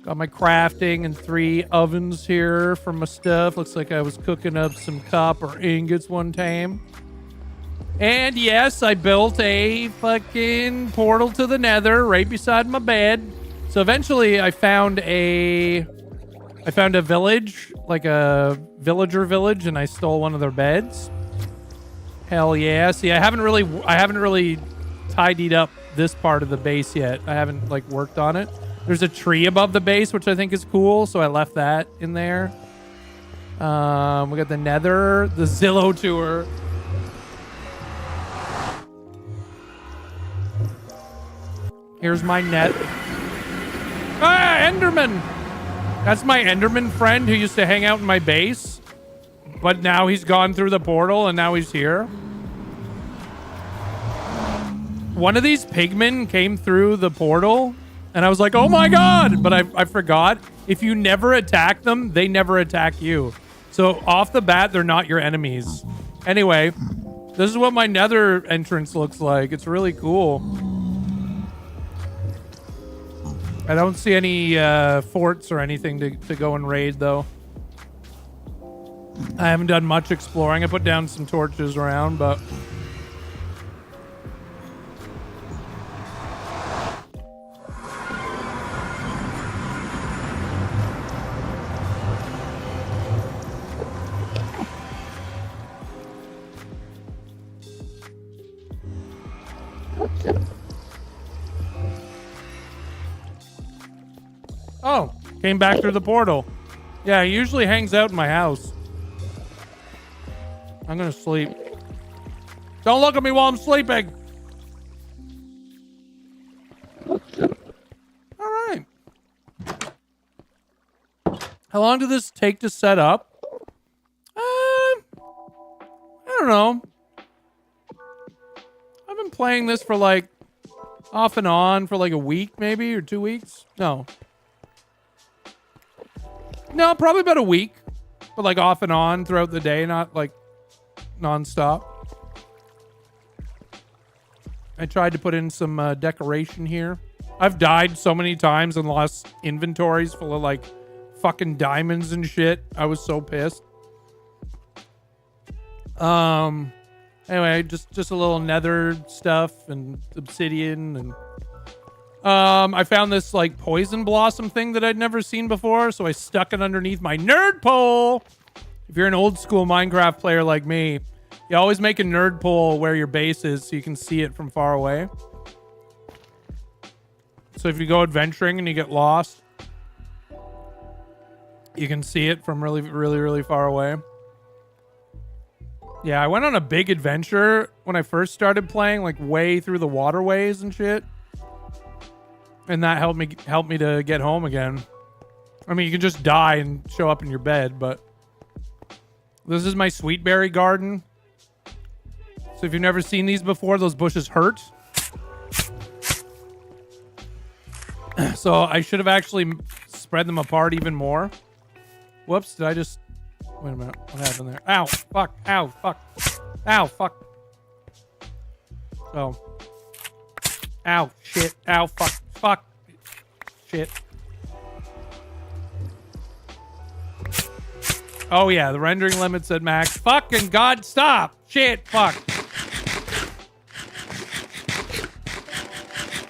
Got my crafting and 3 ovens here for my stuff. Looks like I was cooking up some copper ingots one time. And yes, I built a fucking portal to the nether right beside my bed. So eventually I found a village, like a villager village, and I stole one of their beds. Hell yeah. See, I haven't really tidied up this part of the base yet. I haven't like worked on it. There's a tree above the base, which I think is cool, so I left that in there. We got the nether, the Zillow tour. Here's my net. Ah, Enderman! That's my Enderman friend who used to hang out in my base. But now he's gone through the portal and now he's here. One of these pigmen came through the portal and I was like, oh my god! But I forgot. If you never attack them, they never attack you. So off the bat, they're not your enemies. Anyway, this is what my nether entrance looks like. It's really cool. I don't see any forts or anything to go and raid, though. I haven't done much exploring. I put down some torches around, but... Oh, came back through the portal. Yeah, he usually hangs out in my house. I'm gonna sleep. Don't look at me while I'm sleeping. All right. How long did this take to set up? I don't know. I've been playing this for like off and on for like a week, maybe, or 2 weeks. No, probably about a week, but like off and on throughout the day, not like nonstop. I tried to put in some decoration here. I've died so many times and lost inventories full of like fucking diamonds and shit. I was so pissed. Anyway, just a little nether stuff and obsidian and I found this like poison blossom thing that I'd never seen before, so I stuck it underneath my nerd pole. If you're an old school Minecraft player like me, you always make a nerd pole where your base is so you can see it from far away. So if you go adventuring and you get lost, You can see it from really, really, really far away. Yeah, I went on a big adventure when I first started playing, like way through the waterways and shit. And that helped me to get home again. I mean, you can just die and show up in your bed, but this is my sweetberry garden. So if you've never seen these before, those bushes hurt. So I should have actually spread them apart even more. Whoops, did I just... Wait a minute, what happened there? Ow, fuck, ow, fuck. Ow, fuck. So. Ow, shit, ow, fuck, fuck. Shit. Oh yeah, the rendering limit's at max. Fucking god, stop! Shit, fuck.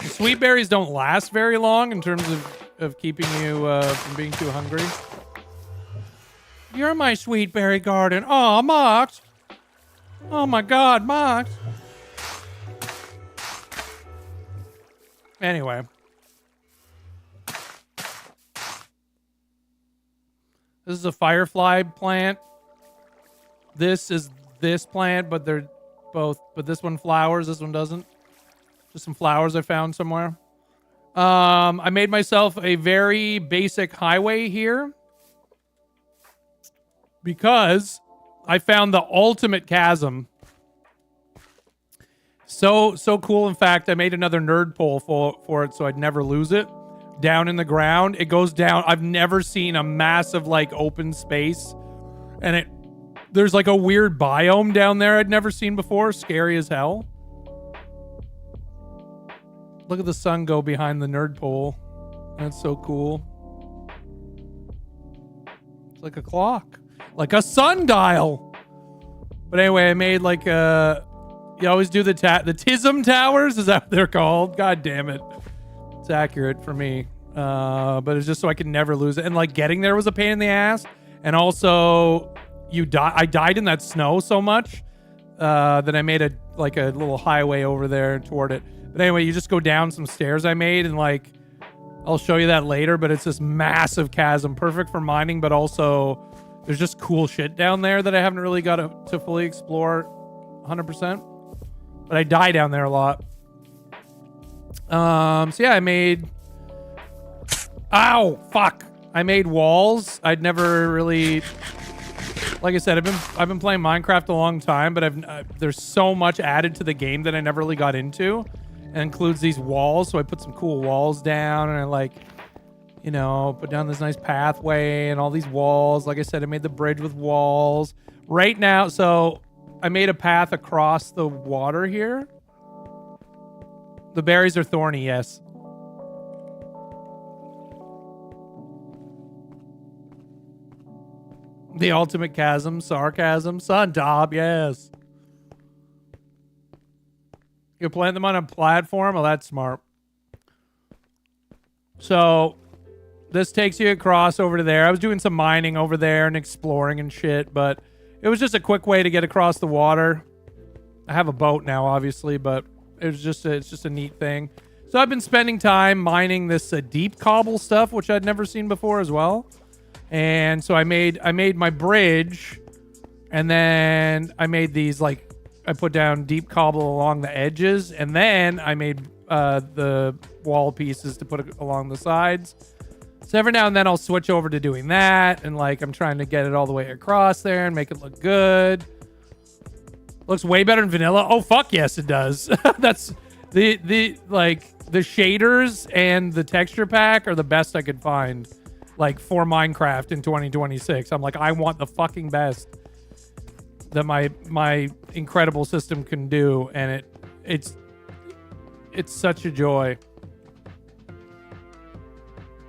The sweet berries don't last very long in terms of keeping you from being too hungry. You're my sweet berry garden. Oh, Mox. Oh my god, Mox. Anyway. This is a firefly plant. This is this plant, but they're both, but this one flowers, this one doesn't. Just some flowers I found somewhere. I made myself a very basic highway here because I found the ultimate chasm. So cool. In fact, I made another nerd pole for it so I'd never lose it. Down in the ground, it goes down. I've never seen a massive like open space, and there's like a weird biome down there I'd never seen before. Scary as hell. Look at the sun go behind the nerd pole. That's so cool. It's like a clock, like a sundial. But anyway, I made like a. You always do the Tism towers. Is that what they're called? God damn it. It's accurate for me. But it's just so I could never lose it. And like getting there was a pain in the ass. And also I died in that snow so much that I made a little highway over there toward it. But anyway, you just go down some stairs I made, and like I'll show you that later, but it's this massive chasm, perfect for mining, but also there's just cool shit down there that I haven't really got to fully explore 100%. But I die down there a lot. So yeah, I made... Ow! Fuck! I made walls. I'd never really... Like I said, I've been playing Minecraft a long time, but there's so much added to the game that I never really got into. It includes these walls, so I put some cool walls down, and I like, you know, put down this nice pathway and all these walls. Like I said, I made the bridge with walls. Right now, so I made a path across the water here. The berries are thorny, yes. The ultimate chasm, sarcasm, sun top, yes. You plant them on a platform? Oh, that's smart. So, this takes you across over to there. I was doing some mining over there and exploring and shit, but it was just a quick way to get across the water. I have a boat now, obviously, but it's just a neat thing. So I've been spending time mining this deep cobble stuff, which I'd never seen before as well. And so I made my bridge, and then I made these like I put down deep cobble along the edges, and then I made the wall pieces to put along the sides. So every now and then I'll switch over to doing that, and like I'm trying to get it all the way across there and make it look good. Looks way better than vanilla. Oh fuck yes, it does. That's the shaders and the texture pack are the best I could find, like for Minecraft in 2026. I'm like, I want the fucking best that my incredible system can do, and it's such a joy.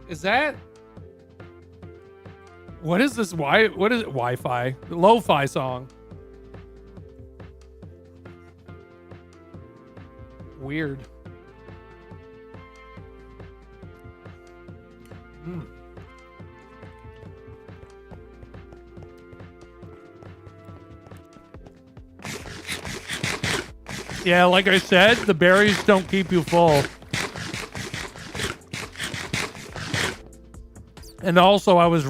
Is that what is this? What is it? Wi-Fi? The LoFi song. Weird. Yeah, like I said, the berries don't keep you full. And also, I was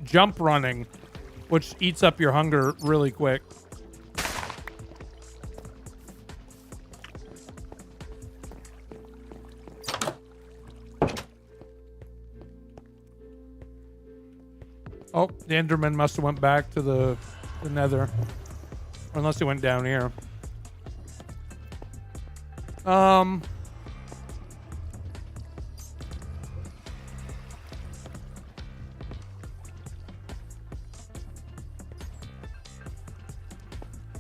jump running, which eats up your hunger really quick. Oh, the Enderman must have went back to the nether. Unless he went down here.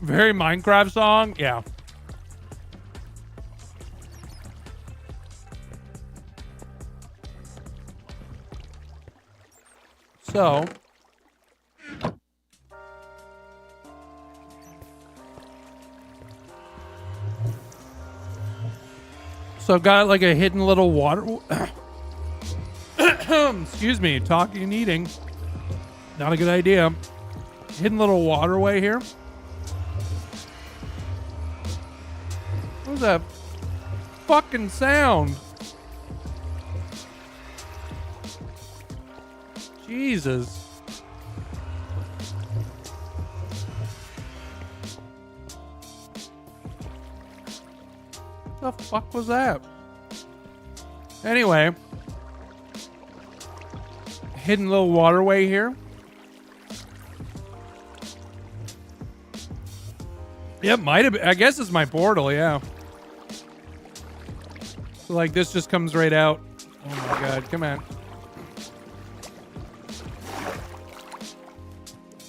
Very Minecraft song? Yeah. So I've got like a hidden little water. Excuse me, talking and eating. Not a good idea. Hidden little waterway here. What was that fucking sound? Jesus. What the fuck was that? Anyway. Hidden little waterway here. Yep, might have been. I guess it's my portal, yeah. So like this just comes right out. Oh my god, come on.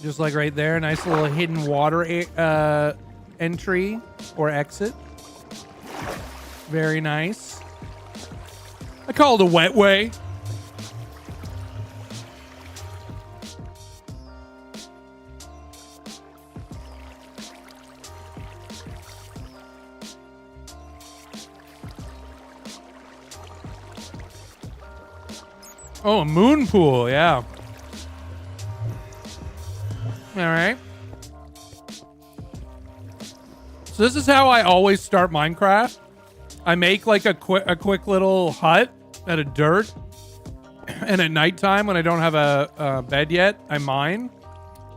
Just like right there, nice little hidden water entry or exit. Very nice. I call it a wet way. Oh, a moon pool, yeah. All right. So this is how I always start Minecraft. I make like a quick little hut out of dirt, and at nighttime when I don't have a bed yet, I mine.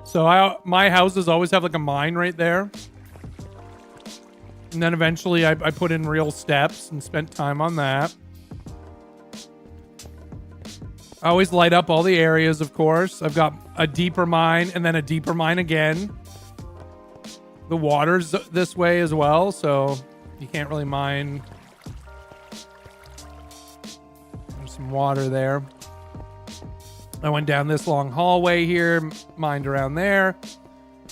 So my houses always have like a mine right there, and then eventually I put in real steps and spent time on that. I always light up all the areas, of course. I've got a deeper mine and then a deeper mine again. The water's this way as well, so you can't really mine. There's some water there. I went down this long hallway here, mined around there.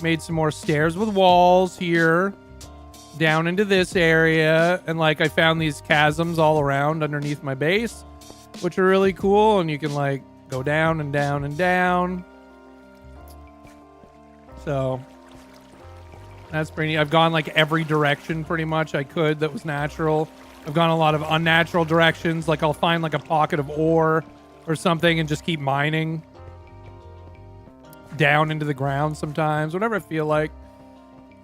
Made some more stairs with walls here. Down into this area. And like I found these chasms all around underneath my base, which are really cool, and you can like go down and down and down. So that's pretty neat. I've gone like every direction pretty much I could that was natural. I've gone a lot of unnatural directions, like I'll find like a pocket of ore or something and just keep mining down into the ground sometimes, whatever I feel like.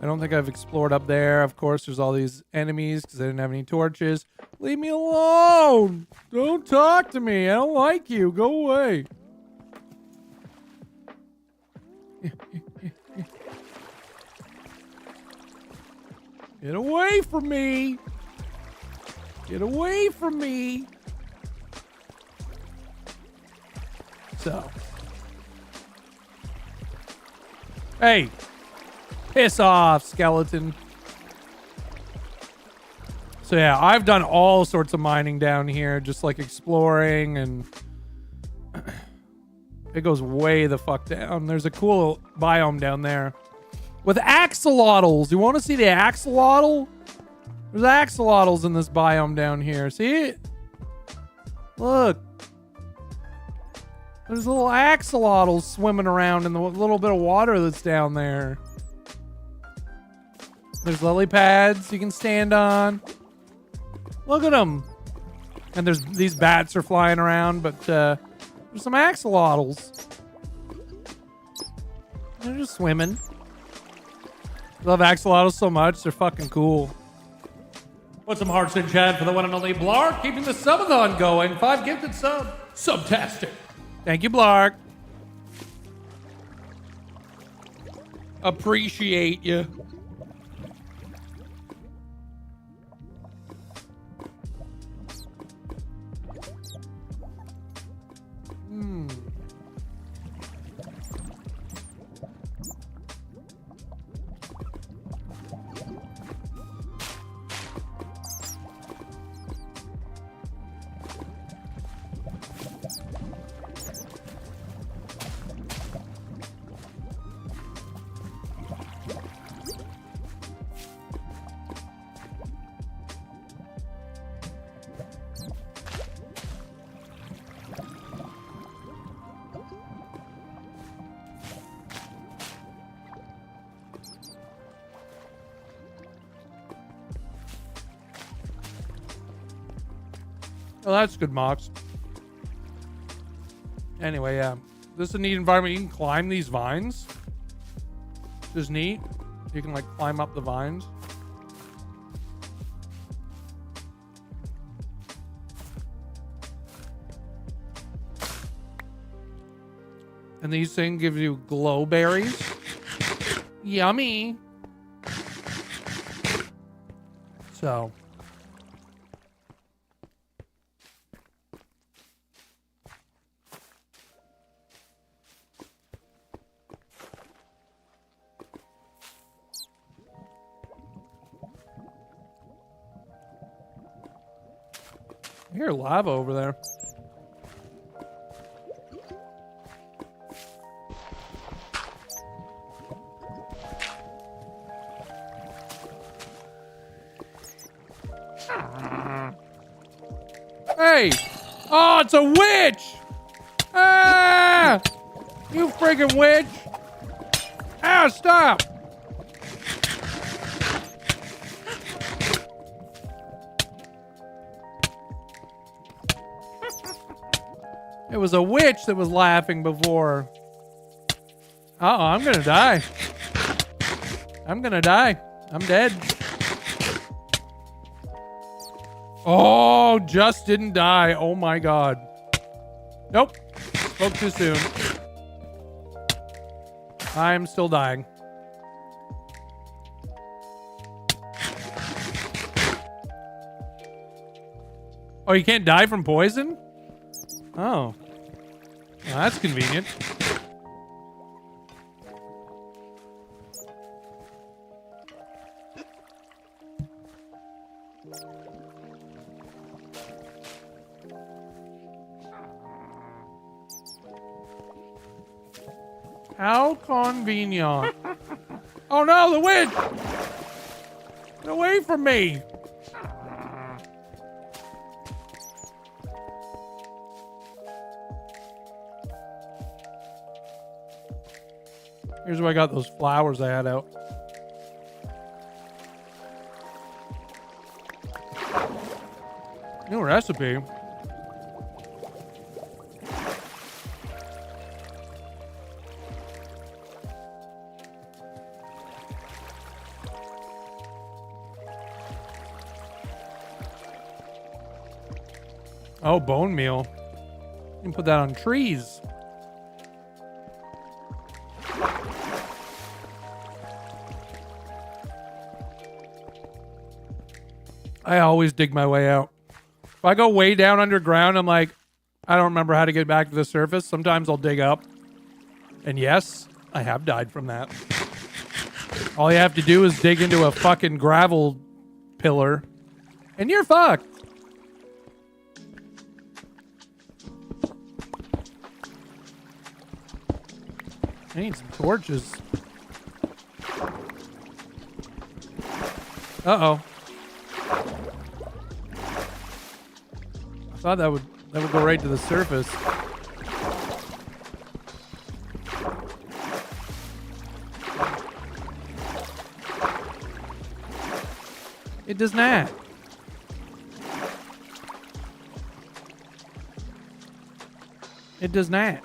I don't think I've explored up there. Of course, there's all these enemies because I didn't have any torches. Leave me alone! Don't talk to me. I don't like you. Go away. Get away from me. Get away from me. So. Hey. Piss off, skeleton. So yeah, I've done all sorts of mining down here, just like exploring, and it goes way the fuck down. There's a cool biome down there with axolotls. You want to see the axolotl? There's axolotls in this biome down here. See it? Look. There's little axolotls swimming around in the little bit of water that's down there. There's lily pads you can stand on. Look at them. And there's these bats are flying around, but there's some axolotls. They're just swimming. Love axolotls so much. They're fucking cool. Put some hearts in chat for the one and only Blark, keeping the subathon going. 5 gifted sub. Subtastic. Thank you, Blark. appreciate you. Well, that's good, Mox. Anyway, yeah. This is a neat environment. You can climb these vines. Which is neat. You can, like, climb up the vines. And these things give you glow berries. Yummy. So... I hear lava over there. Hey! Oh, it's a witch! Ah! You friggin' witch! Ah, stop! It was a witch that was laughing before. Uh-oh, I'm gonna die. I'm gonna die. I'm dead. Oh, just didn't die. Oh my god. Nope. Spoke too soon. I'm still dying. Oh, you can't die from poison? Oh. Well, that's convenient. How convenient. Oh no, the witch! Get away from me! Here's where I got those flowers I had out. New recipe. Oh, bone meal. You can put that on trees. I always dig my way out. If I go way down underground, I'm like, I don't remember how to get back to the surface. Sometimes I'll dig up. And yes, I have died from that. All you have to do is dig into a fucking gravel pillar. And you're fucked. I need some torches. Uh-oh. I thought that would go right to the surface. It does not. It does not.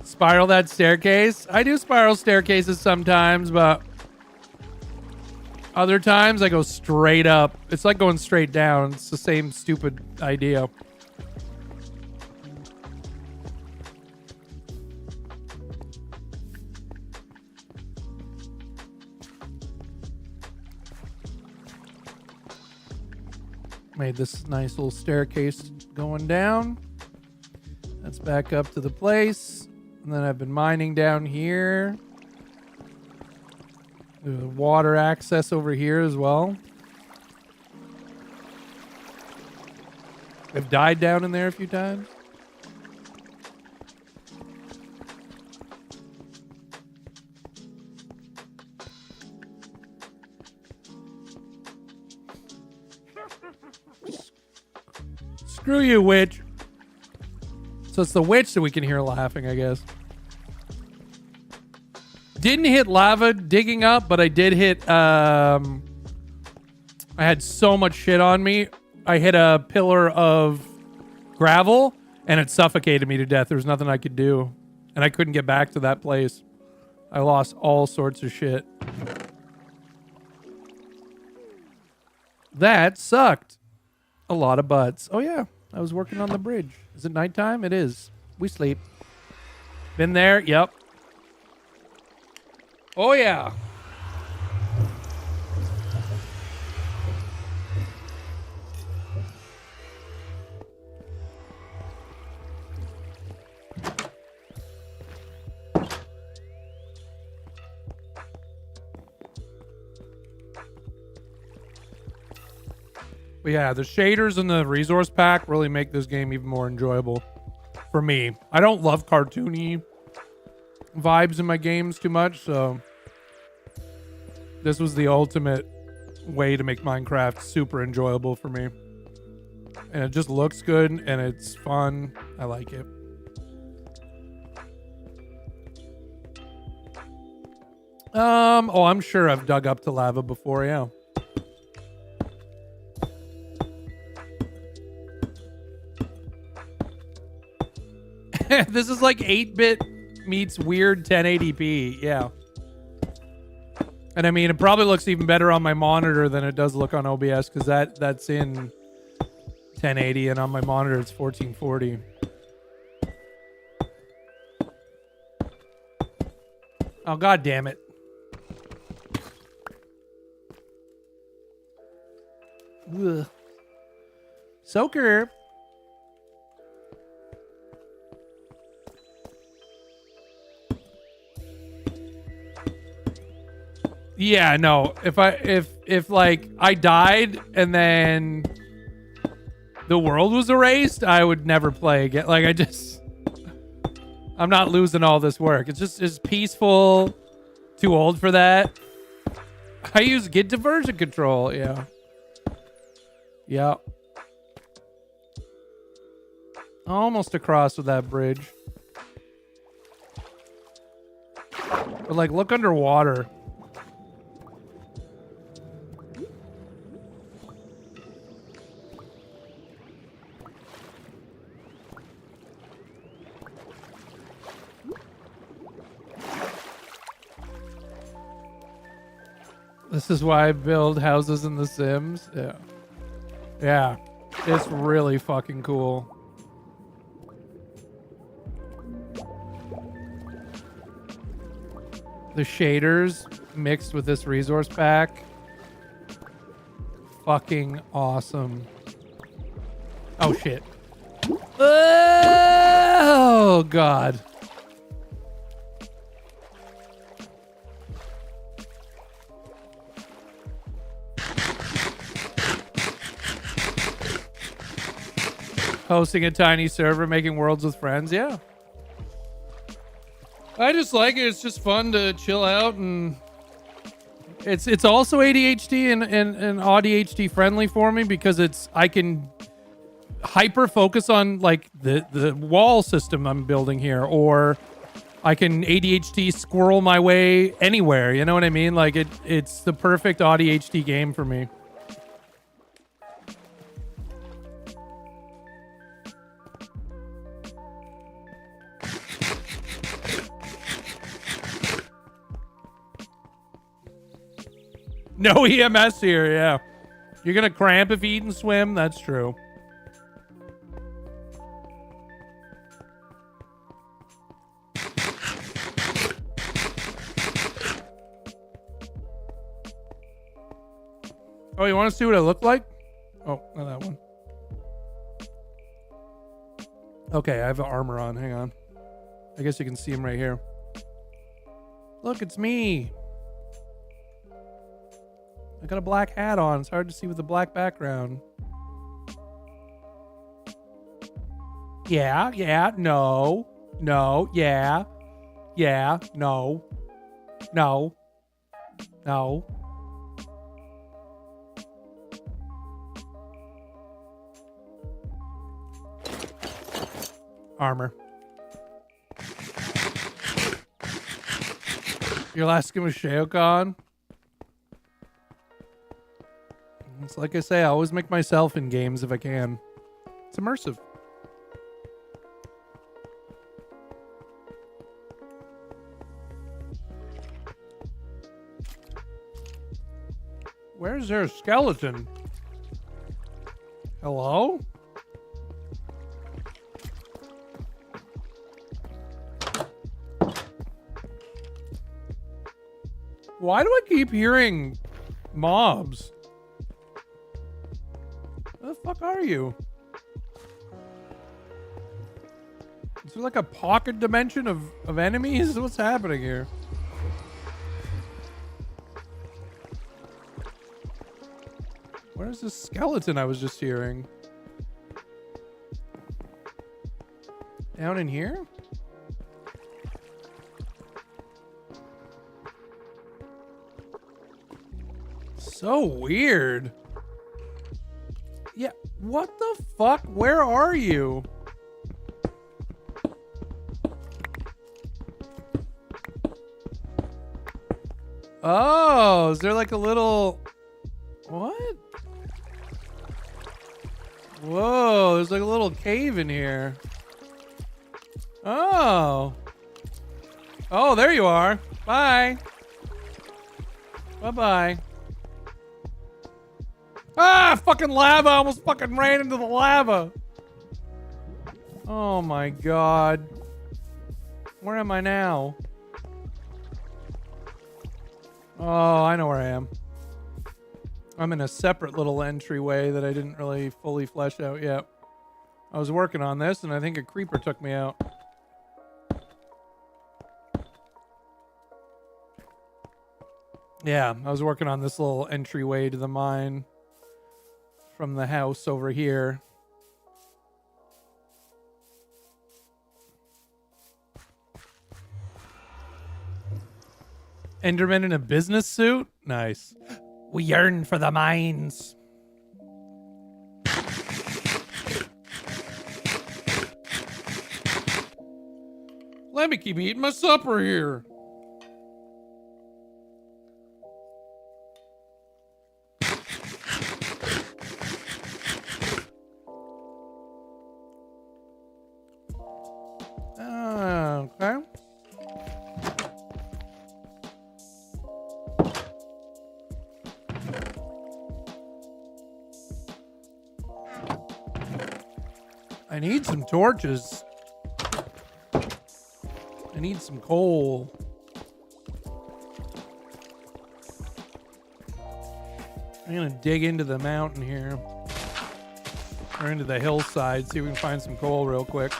Spiral that staircase? I do spiral staircases sometimes, but other times I go straight up. It's like going straight down. It's the same stupid idea. Made this nice little staircase going down. That's back up to the place. And then I've been mining down here. There's water access over here as well. I've died down in there a few times. Screw you, witch. So it's the witch that we can hear laughing, I guess. Didn't hit lava digging up, but I did hit, I had so much shit on me. I hit a pillar of gravel, and it suffocated me to death. There was nothing I could do, and I couldn't get back to that place. I lost all sorts of shit. That sucked. A lot of butts. Oh, yeah. I was working on the bridge. Is it nighttime? It is. We sleep. Been there? Yep. Oh, yeah. But yeah, the shaders and the resource pack really make this game even more enjoyable for me. I don't love cartoony vibes in my games too much, so this was the ultimate way to make Minecraft super enjoyable for me. And it just looks good and it's fun. I like it. Oh, I'm sure I've dug up to lava before, yeah. This is like 8-bit meets weird 1080p. Yeah. And I mean, it probably looks even better on my monitor than it does look on OBS because that's in 1080 and on my monitor it's 1440. Oh, God damn it. Ugh. Soaker. Yeah, no. If like I died and then the world was erased, I would never play again. Like I'm not losing all this work. It's peaceful. Too old for that. I use git diversion control. Yeah. Yeah. Almost across with that bridge. But like, look underwater. This is why I build houses in The Sims. Yeah. Yeah. It's really fucking cool. The shaders mixed with this resource pack. Fucking awesome. Oh, shit. Oh, God. Hosting a tiny server, making worlds with friends. Yeah. I just like it. It's just fun to chill out, and it's also ADHD and ADHD friendly for me because I can hyper focus on like the wall system I'm building here, or I can ADHD squirrel my way anywhere. You know what I mean? Like it's the perfect ADHD game for me. No EMS here, yeah. You're gonna cramp if you eat and swim? That's true. Oh, you want to see what I look like? Oh, not that one. Okay, I have armor on. Hang on. I guess you can see him right here. Look, it's me. I got a black hat on. It's hard to see with the black background. Yeah, no, yeah, no, no. Armor. Your last skin was Shaokan? It's like I say, I always make myself in games if I can. It's immersive. Where's their skeleton? Hello? Why do I keep hearing mobs? Where the fuck are you? Is there like a pocket dimension of enemies? What's happening here? Where's this skeleton I was just hearing? Down in here? So weird. Yeah, what the fuck? Where are you? Oh, is there like a little... What? Whoa, there's like a little cave in here. Oh. Oh, there you are. Bye. Bye-bye. Ah, fucking lava. I almost fucking ran into the lava. Oh my god. Where am I now? Oh, I know where I am. I'm in a separate little entryway that I didn't really fully flesh out yet. I was working on this and I think a creeper took me out. Yeah, I was working on this little entryway to the mine from the house over here. Enderman in a business suit? Nice. We yearn for the mines. Let me keep eating my supper here. Okay. I need some torches. I need some coal. I'm gonna dig into the mountain here. Or into the hillside, see if we can find some coal real quick.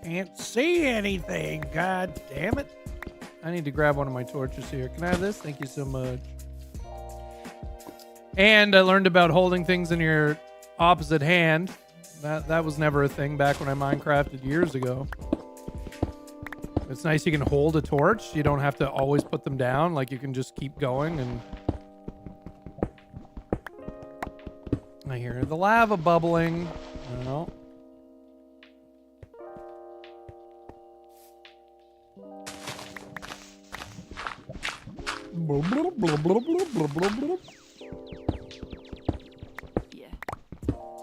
Can't see anything, god damn it. I need to grab one of my torches here. Can I have this? Thank you so much. And I learned about holding things in your opposite hand. That was never a thing back when I Minecrafted years ago. It's nice you can hold a torch. You don't have to always put them down. Like you can just keep going and... I hear the lava bubbling. I don't know.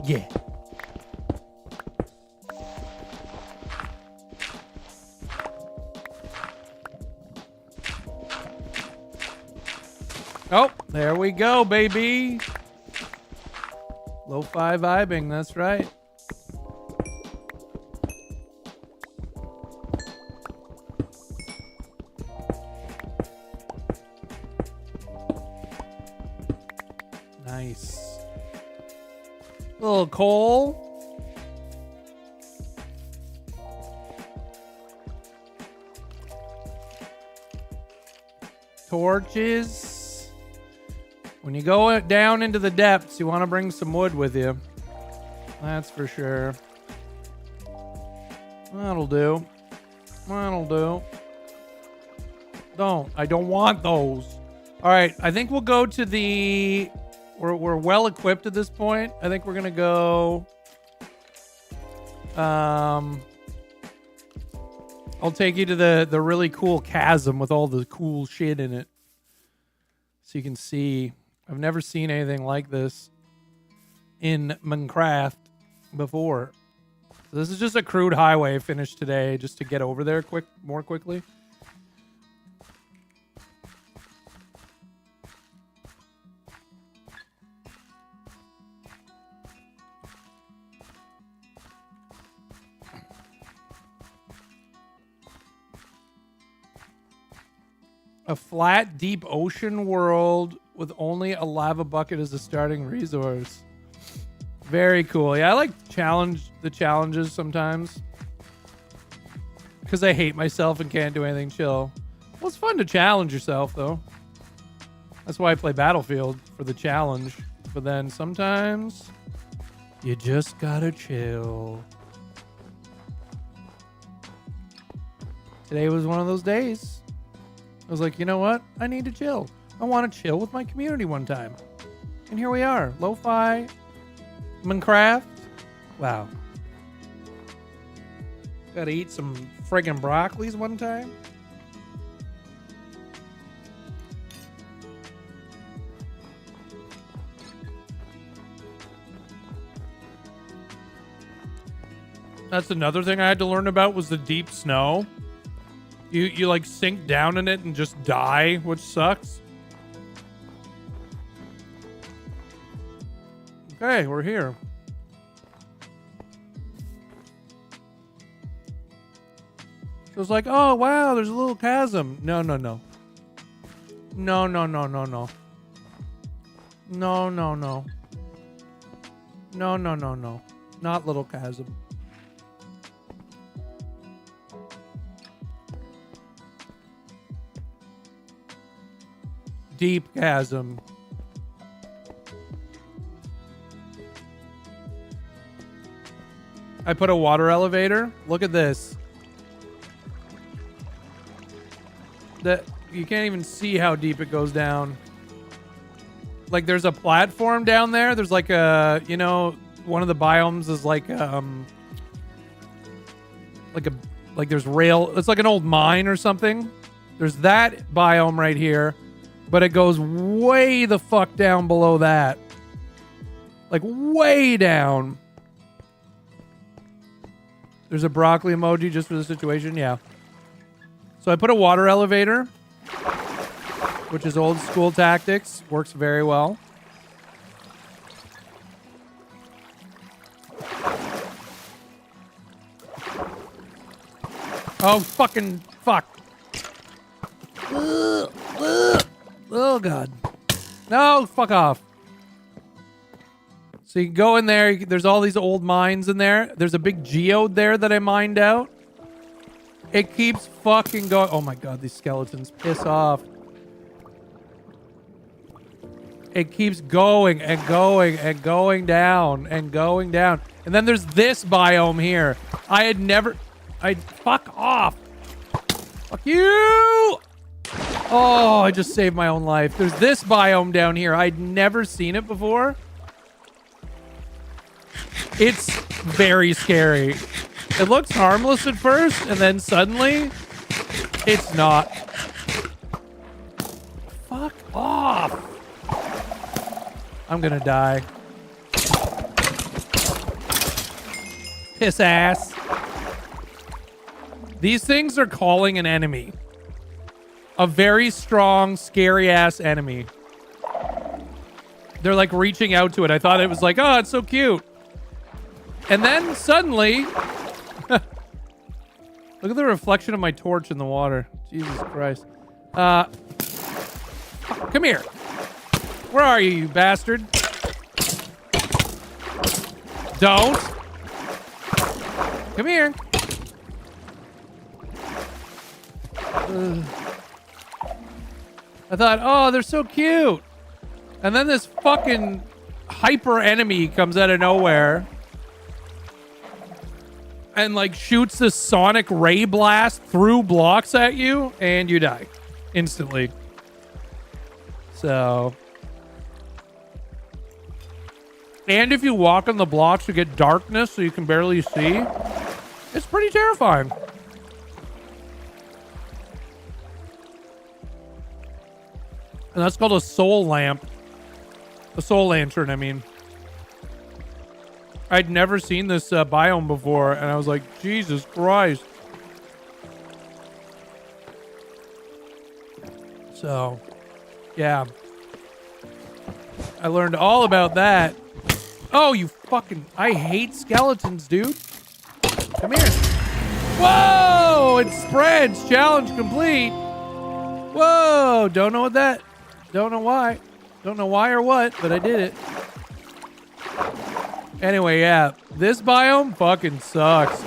Yeah. Oh, there we go, baby. Lo-fi vibing, that's right. Nice. Little coal. Torches. When you go down into the depths, you want to bring some wood with you. That's for sure. That'll do. That'll do. I don't want those. All right, I think we'll go to the... We're well equipped at this point. I think we're going to go... I'll take you to the really cool chasm with all the cool shit in it. So you can see. I've never seen anything like this in Minecraft before. So this is just a crude highway finished today just to get over there more quickly. A flat, deep ocean world with only a lava bucket as a starting resource. Very cool. Yeah, I like the challenges sometimes. Because I hate myself and can't do anything chill. Well, it's fun to challenge yourself, though. That's why I play Battlefield, for the challenge. But then sometimes you just gotta chill. Today was one of those days. I was like, you know what? I need to chill. I want to chill with my community one time. And here we are. Lo-fi. Minecraft. Wow. Gotta eat some friggin' broccolis one time. That's another thing I had to learn about was the deep snow. You like sink down in it and just die, which sucks. Okay, we're here. So it's like, oh wow, there's a little chasm. No. No. Not little chasm. Deep chasm. I put a water elevator. Look at this. That you can't even see how deep it goes down. Like there's a platform down there. There's like a, you know, one of the biomes is like there's rail. It's like an old mine or something. There's that biome right here. But it goes way the fuck down below that. Like way down. There's a broccoli emoji just for the situation. Yeah. So I put a water elevator, which is old school tactics. Works very well. Oh, fucking fuck. Oh, God. No, fuck off. So you can go in there. There's all these old mines in there. There's a big geode there that I mined out. It keeps fucking going. Oh, my God. These skeletons piss off. It keeps going and going and going down and going down. And then there's this biome here. Fuck off. Fuck you. Oh, I just saved my own life. There's this biome down here. I'd never seen it before. It's very scary. It looks harmless at first, and then suddenly, it's not. Fuck off. I'm gonna die. Piss ass. These things are calling an enemy. A very strong, scary-ass enemy. They're like reaching out to it. I thought it was like, oh, it's so cute. And then suddenly, look at the reflection of my torch in the water. Jesus Christ. Come here. Where are you, you bastard? Don't. Come here. I thought, oh, they're so cute. And then this fucking hyper enemy comes out of nowhere and like shoots this sonic ray blast through blocks at you and you die instantly. So, and if you walk on the blocks, you get darkness so you can barely see. It's pretty terrifying. And that's called a soul lamp. A soul lantern, I mean. I'd never seen this biome before, and I was like, Jesus Christ. So, yeah. I learned all about that. Oh, you fucking... I hate skeletons, dude. Come here. Whoa! It spreads. Challenge complete. Whoa! Don't know what that... Don't know why. Don't know why or what, but I did it. Anyway, yeah. This biome fucking sucks.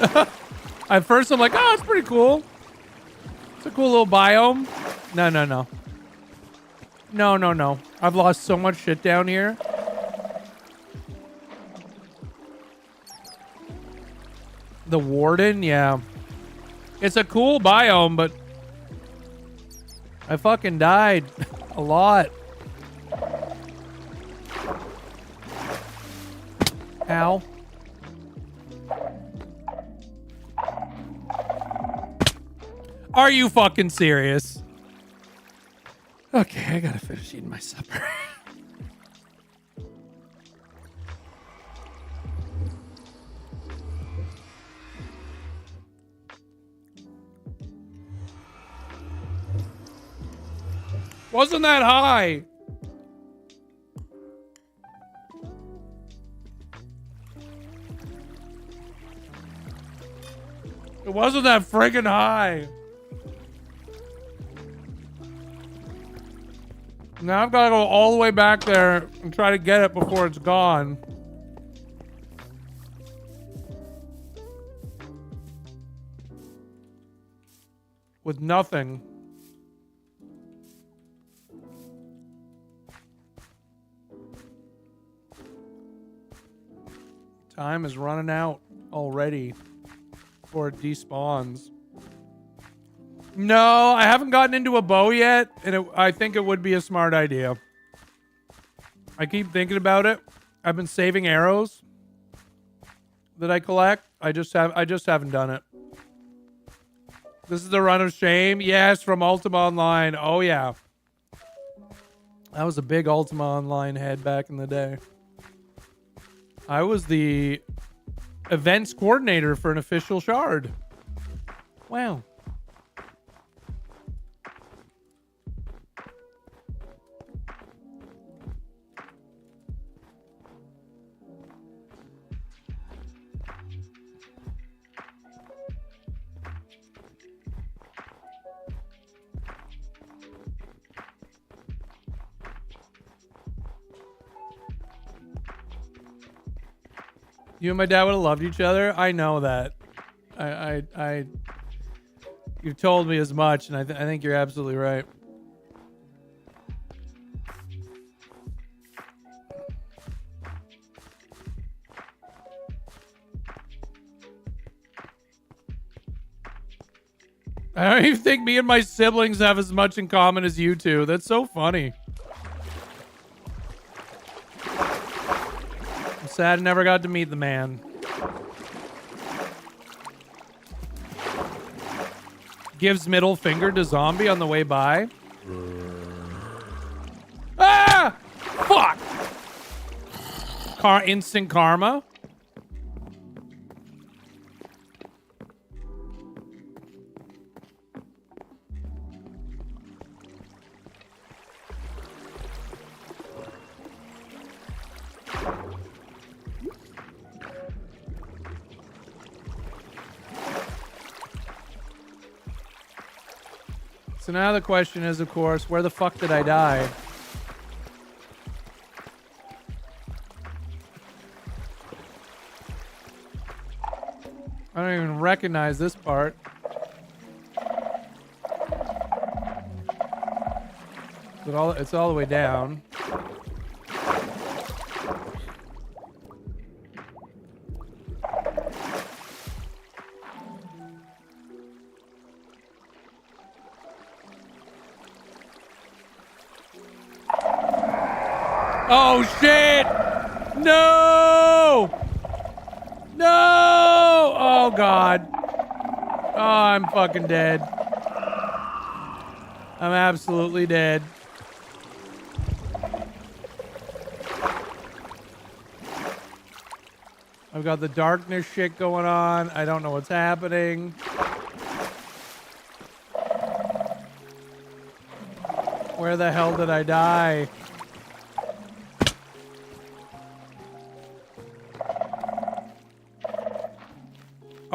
At first, I'm like, oh, it's pretty cool. It's a cool little biome. No, no, no. No, no, no. I've lost so much shit down here. The warden, yeah. It's a cool biome, but I fucking died a lot. Ow. Are you fucking serious? Okay, I gotta finish eating my supper. Wasn't that high? It wasn't that friggin' high. Now I've got to go all the way back there and try to get it before it's gone. With nothing. Time is running out already before it despawns. No, I haven't gotten into a bow yet, and I think it would be a smart idea. I keep thinking about it. I've been saving arrows that I collect. I just haven't done it. This is the run of shame. Yes, from Ultima Online. Oh yeah. I was a big Ultima Online head back in the day. I was the events coordinator for an official shard. Wow. You and my dad would have loved each other. I know that. You've told me as much, and I think you're absolutely right. I don't even think me and my siblings have as much in common as you two. That's so funny. I'm sad I never got to meet the man. Gives middle finger to zombie on the way by. Ah! Fuck! Instant karma. So now the question is, of course, where the fuck did I die? I don't even recognize this part. It's all the way down. Oh shit! No! No! Oh god. Oh, I'm fucking dead. I'm absolutely dead. I've got the darkness shit going on. I don't know what's happening. Where the hell did I die?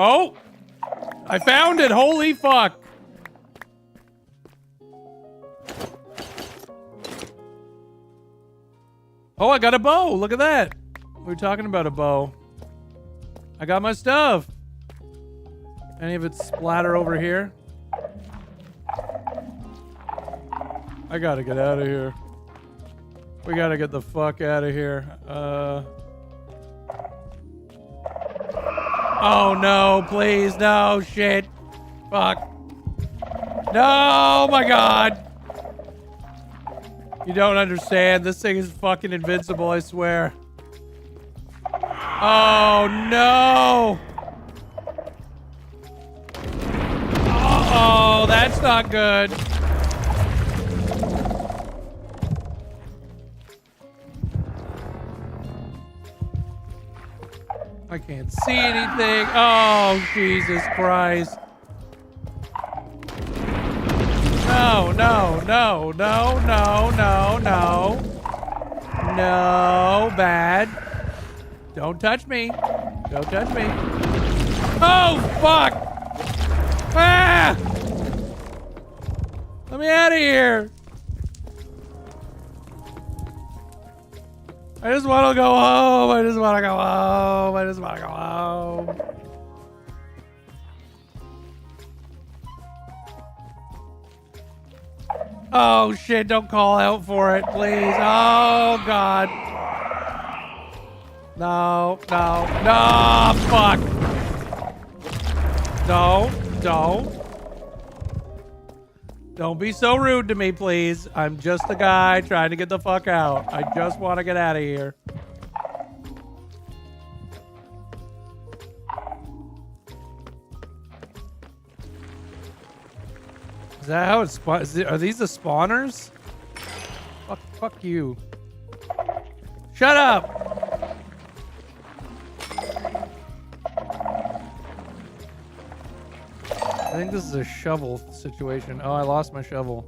Oh! I found it! Holy fuck! Oh, I got a bow! Look at that! We were talking about a bow. I got my stuff! Any of it splatter over here? I gotta get out of here. We gotta get the fuck out of here. Oh no, please, no, shit. Fuck. No, my god. You don't understand. This thing is fucking invincible, I swear. Oh no. Oh, that's not good. I can't see anything. Oh, Jesus Christ. No, no, no, no, no, no, no. No, bad. Don't touch me. Don't touch me. Oh, fuck. Ah! Let me out of here. I just want to go home. I just want to go home. I just want to go home. Oh shit, don't call out for it, please. Oh god. No, no, no, fuck. Don't be so rude to me, please. I'm just a guy trying to get the fuck out. I just want to get out of here. Is that how it spawns? Are these the spawners? Fuck you. Shut up! I think this is a shovel situation. Oh, I lost my shovel.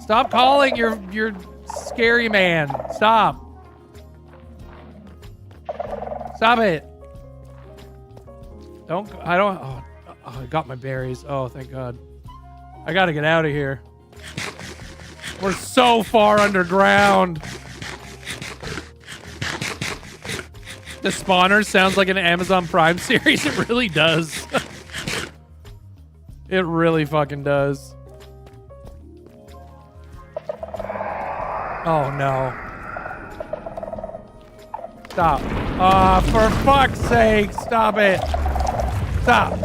Stop calling your scary man. Stop. Stop it. Oh, I got my berries. Oh, thank God. I gotta get out of here. We're so far underground. The spawner sounds like an Amazon Prime series. It really does. It really fucking does. Oh no. Stop. For fuck's sake, stop it. Stop.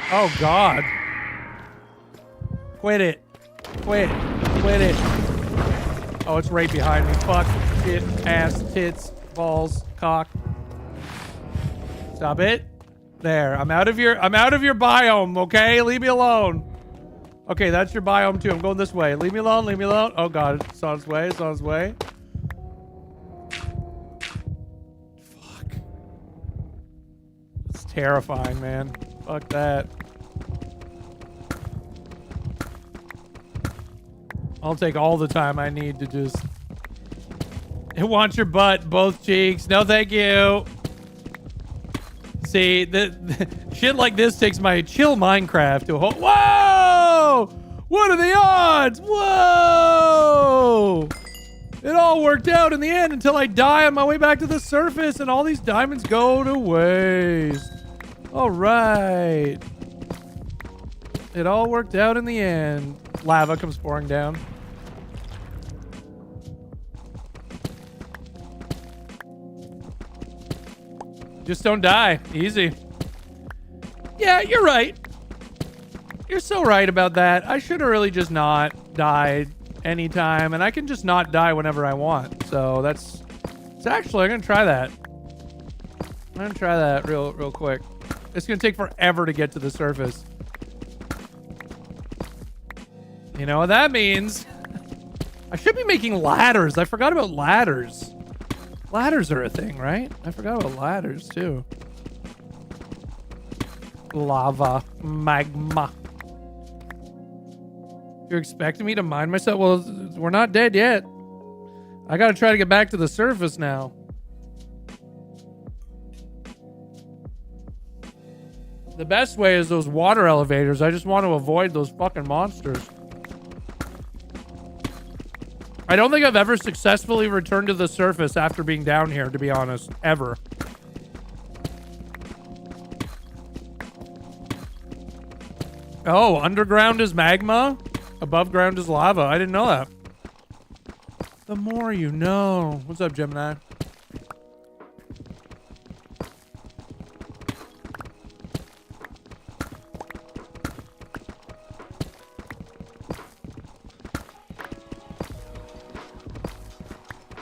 Oh god. Quit it. Quit it. Oh, it's right behind me. Fuck, shit, ass, tits, balls, cock. Stop it. There. I'm out of your biome, okay? Leave me alone. Okay, that's your biome too. I'm going this way. Leave me alone, leave me alone. Oh god, it's on its way, Fuck. It's terrifying, man. Fuck that. I'll take all the time I need to just... It wants your butt, both cheeks. No, thank you. See, the shit like this takes my chill Minecraft to a whole... Whoa! What are the odds? Whoa! It all worked out in the end until I die on my way back to the surface and all these diamonds go to waste. All right. It all worked out in the end. Lava comes pouring down. Just don't die. Easy. Yeah, you're right. You're so right about that. I should have really just not died anytime, and I can just not die whenever I want. So that's... It's actually... I'm going to try that. I'm going to try that real quick. It's going to take forever to get to the surface. You know what that means? I should be making ladders. I forgot about ladders. Ladders are a thing, right? I forgot about ladders, too. Lava. Magma. You're expecting me to mine myself? Well, we're not dead yet. I gotta try to get back to the surface now. The best way is those water elevators. I just want to avoid those fucking monsters. I don't think I've ever successfully returned to the surface after being down here, to be honest. Ever. Oh, underground is magma? Above ground is lava. I didn't know that. The more you know. What's up, Gemini?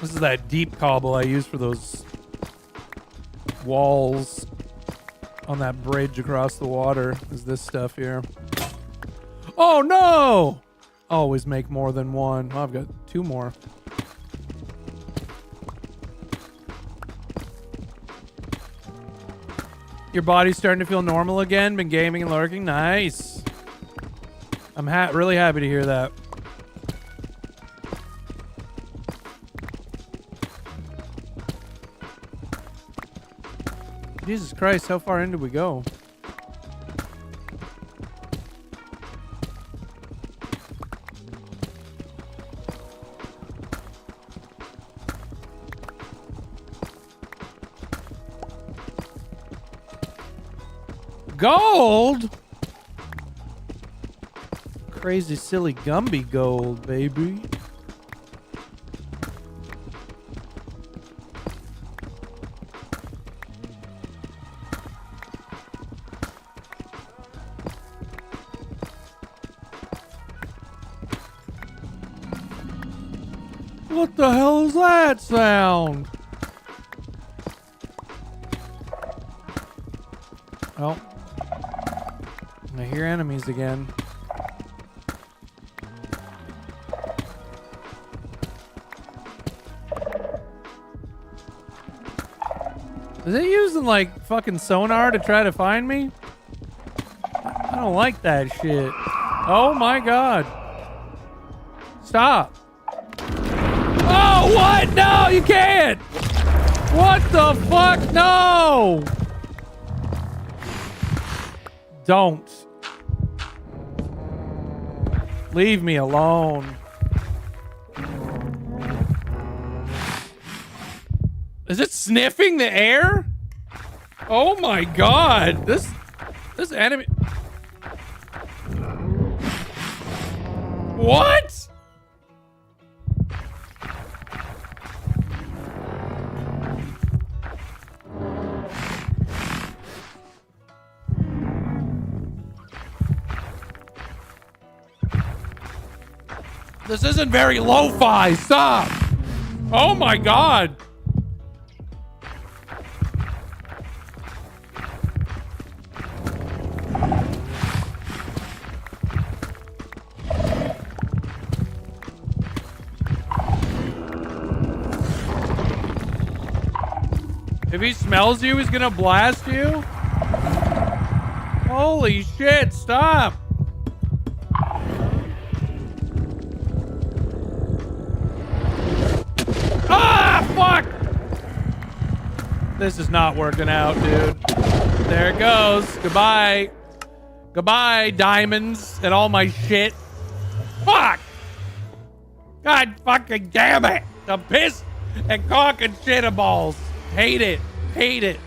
This is that deep cobble I use for those walls on that bridge across the water. Is this stuff here. Oh no! Always make more than one. Oh, I've got two more. Your body's starting to feel normal again? Been gaming and lurking? Nice. I'm really happy to hear that. Jesus Christ, how far in did we go? Gold? Crazy silly Gumby gold, baby. What the hell is that sound? Oh. I hear enemies again. Is it using like fucking sonar to try to find me? I don't like that shit. Oh my god. Stop. Oh, what? No, you can't. What the fuck? No. Don't. Leave me alone. Is it sniffing the air? Oh my god. This enemy. What? This isn't very lo-fi. Stop. Oh my god. If he smells you, he's gonna blast you? Holy shit, stop. Ah, fuck! This is not working out, dude. There it goes. Goodbye. Goodbye, diamonds and all my shit. Fuck! God fucking damn it! The piss and cock and shit and balls. Hate it. Hate it.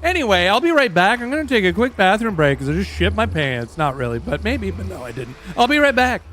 Anyway, I'll be right back. I'm going to take a quick bathroom break because I just shit my pants. Not really, but maybe. But no, I didn't. I'll be right back.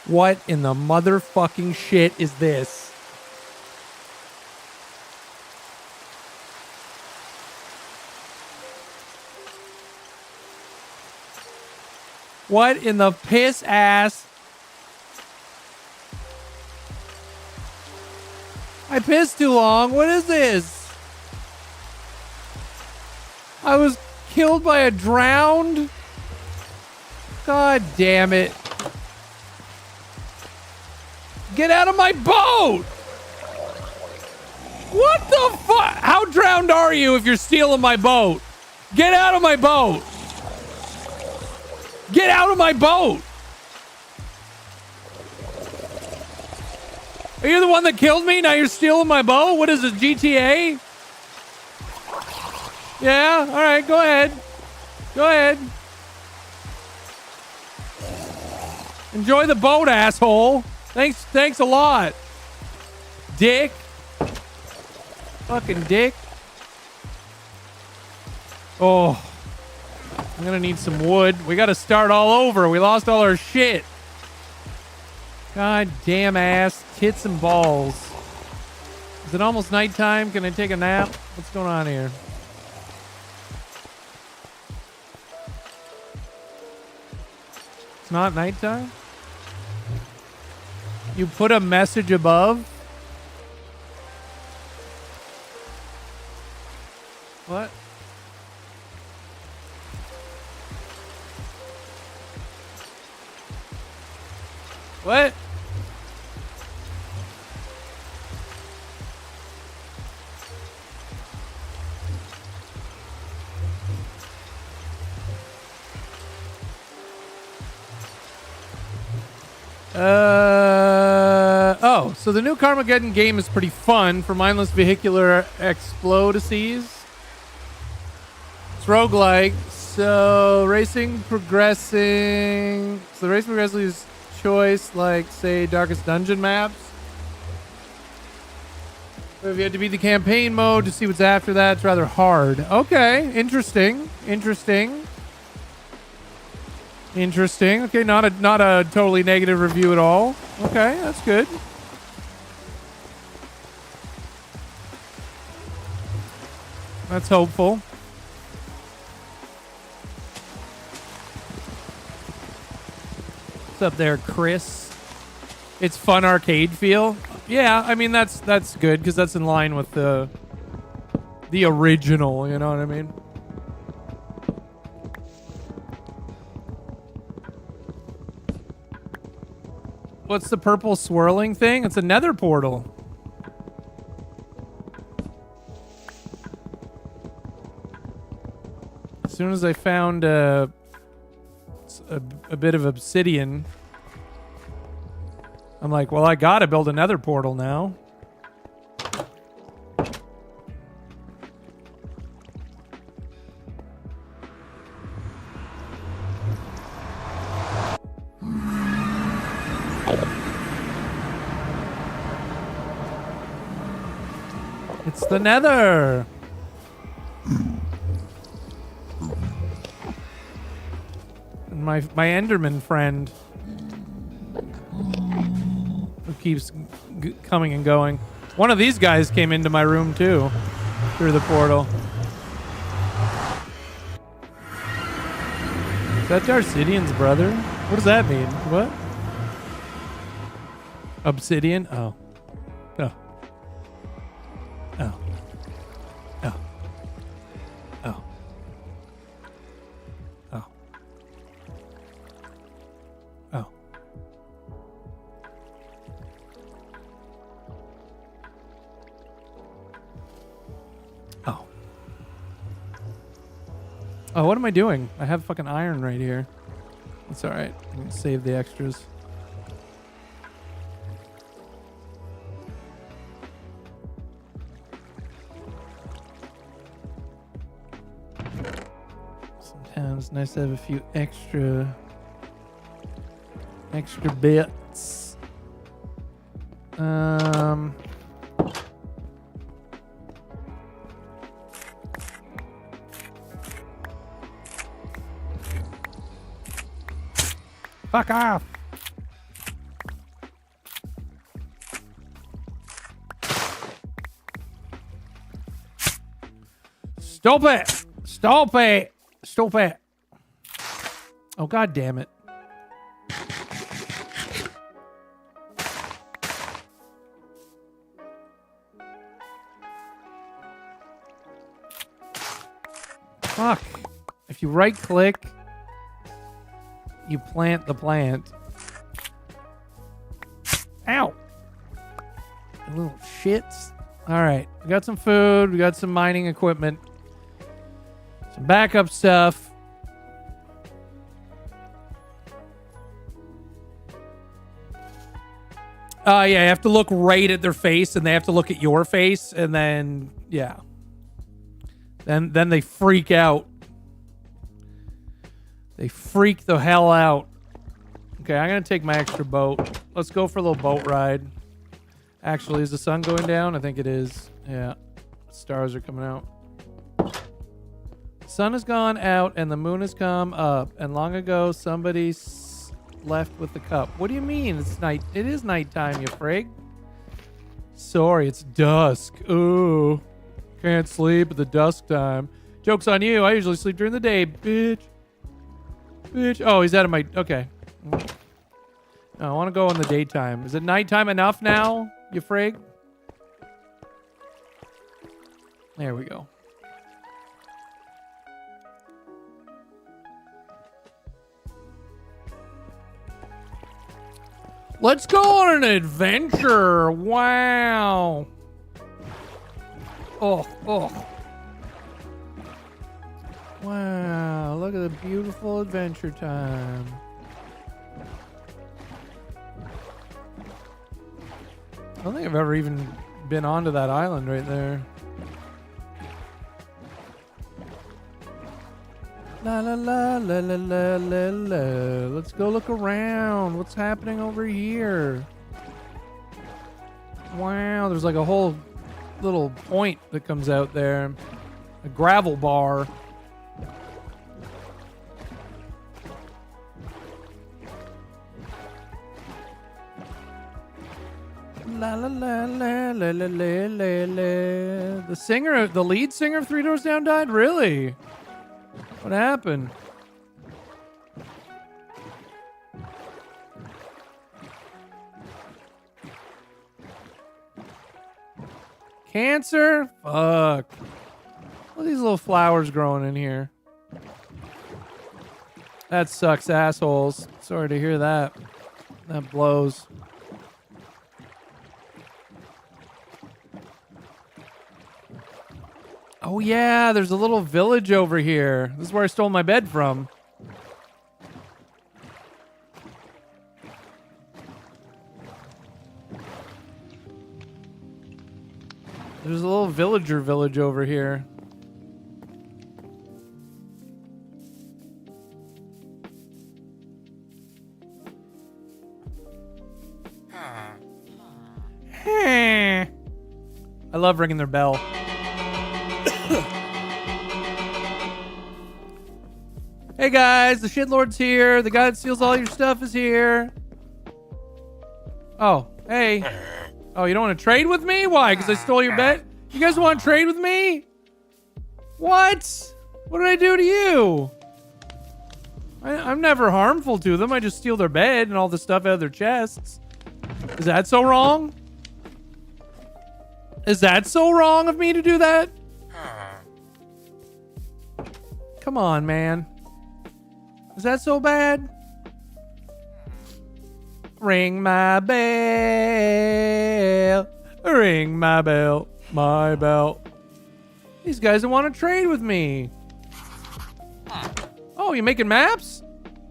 What in the motherfucking shit is this? What in the piss ass? I pissed too long. What is this? I was killed by a drowned? God damn it. Get out of my boat! What the fuck? How drowned are you if you're stealing my boat? Get out of my boat! Get out of my boat! Are you the one that killed me? Now you're stealing my boat? What is it, GTA? Yeah, alright, go ahead. Go ahead. Enjoy the boat, asshole. Thanks a lot. Dick. Fucking dick. Oh. I'm gonna need some wood. We gotta start all over. We lost all our shit. God damn ass. Tits and balls. Is it almost nighttime? Can I take a nap? What's going on here? It's not nighttime? You put a message above? What? What? Oh, so the new Carmageddon game is pretty fun for mindless vehicular explodices. It's roguelike, so the racing progressively is choice, like, say, Darkest Dungeon maps. But if you have to beat the campaign mode to see what's after that, it's rather hard. Okay, interesting. Okay, not a totally negative review at all. Okay, that's good. That's hopeful. What's up there, Chris? It's fun arcade feel. Yeah, I mean that's good because that's in line with the original, you know what I mean? What's the purple swirling thing? It's a nether portal. As soon as I found a bit of obsidian, I'm like, well, I gotta build a nether portal now. It's the nether. And my Enderman friend who keeps coming and going. One of these guys came into my room too through the portal. Is that Darcidian's brother? What does that mean? What? Obsidian? Oh. Oh. Oh. Oh. Oh. Oh. Oh. Oh. Oh, what am I doing? I have fucking iron right here. It's alright. I can save the extras. Sometimes it's nice to have a few extra bits. Fuck off. Stop it! Stop it! Stop it! Oh, god damn it. Fuck. If you right click, you plant the plant. Ow. You little shits. Alright. We got some food. We got some mining equipment. Some backup stuff. Yeah, you have to look right at their face and they have to look at your face and then, yeah. Then they freak out. They freak the hell out. Okay, I'm going to take my extra boat. Let's go for a little boat ride. Actually, is the sun going down? I think it is. Yeah. Stars are coming out. The sun has gone out and the moon has come up. And long ago, somebody left with the cup. What do you mean? It's night. It is nighttime, you frig. Sorry, it's dusk. Ooh. Can't sleep at the dusk time. Joke's on you. I usually sleep during the day, bitch. Bitch. Oh, he's out of my... Okay. No, I want to go in the daytime. Is it nighttime enough now, you frig? There we go. Let's go on an adventure. Wow. Oh. Wow, look at the beautiful adventure time. I don't think I've ever even been onto that island right there. La la la la la la la la. Let's go look around. What's happening over here? Wow, there's like a whole little point that comes out there. A gravel bar. La la la la la la la la la. The singer, the lead singer of Three Doors Down died? Really? What happened? Cancer? Fuck. Look at these little flowers growing in here. That sucks, assholes. Sorry to hear that. That blows. Oh yeah, there's a little village over here. This is where I stole my bed from. There's a little villager village over here. I love ringing their bell. Hey guys, the shitlord's here. The guy that steals all your stuff is here. Oh, hey. Oh, you don't want to trade with me? Why? Because I stole your bed? You guys want to trade with me? What? What did I do to you? I'm never harmful to them. I just steal their bed and all the stuff out of their chests. Is that so wrong? Is that so wrong of me to do that? Come on, man. Is that so bad? Ring my bell. Ring my bell. My bell. These guys don't want to trade with me. Oh, you making maps?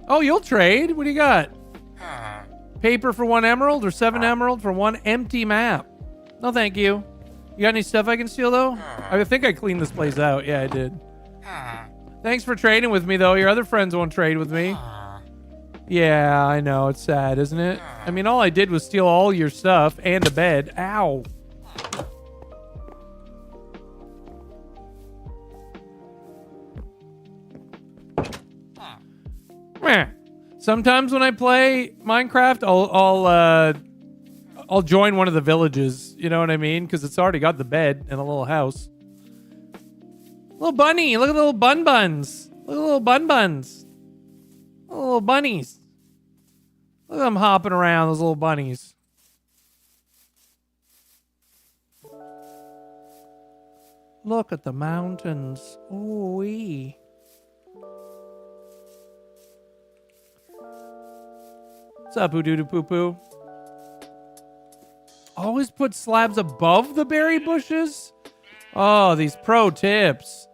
Oh, you'll trade. What do you got? Paper for 1 emerald or 7 emerald for 1 empty map? No, thank you. You got any stuff I can steal, though? I think I cleaned this place out. Yeah, I did. Thanks for trading with me, though. Your other friends won't trade with me. Yeah, I know. It's sad, isn't it? I mean, all I did was steal all your stuff and a bed. Ow. Sometimes when I play Minecraft, I'll join one of the villages. You know what I mean? Because it's already got the bed and a little house. Little bunny. Look at the little bun buns. Look at the little bun buns. Little bunnies. Look at them hopping around, those little bunnies. Look at the mountains. Ooh-wee. What's up, Oodoo-Poo-Poo? Always put slabs above the berry bushes? Oh, these pro tips.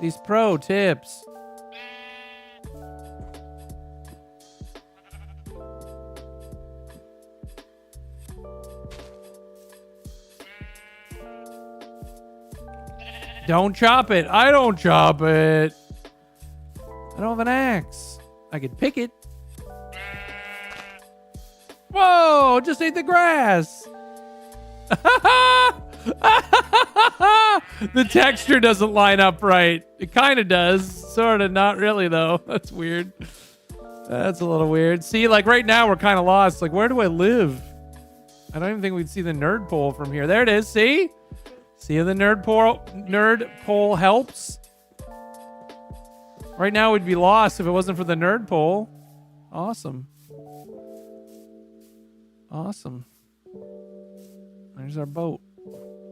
These pro tips. Don't chop it. I don't chop it. I don't have an axe. I could pick it. Whoa, just ate the grass. The texture doesn't line up right. It kind of does. Sort of, not really, though. That's weird. That's a little weird. See, like right now, we're kind of lost. Like, where do I live? I don't even think we'd see the nerd pole from here. There it is. See? See how the nerd pole helps? Right now, we'd be lost if it wasn't for the nerd pole. Awesome. Awesome. There's our boat.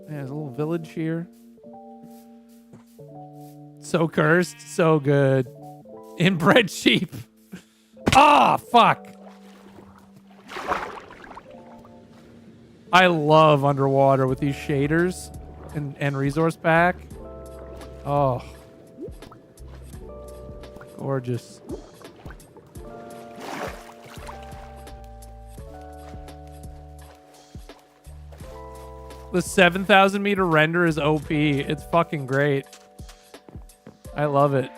Yeah, there's a little village here. So cursed. So good. Inbred sheep. Ah, fuck. I love underwater with these shaders and resource pack. Oh. Gorgeous. The 7,000 meter render is OP. It's fucking great. I love it.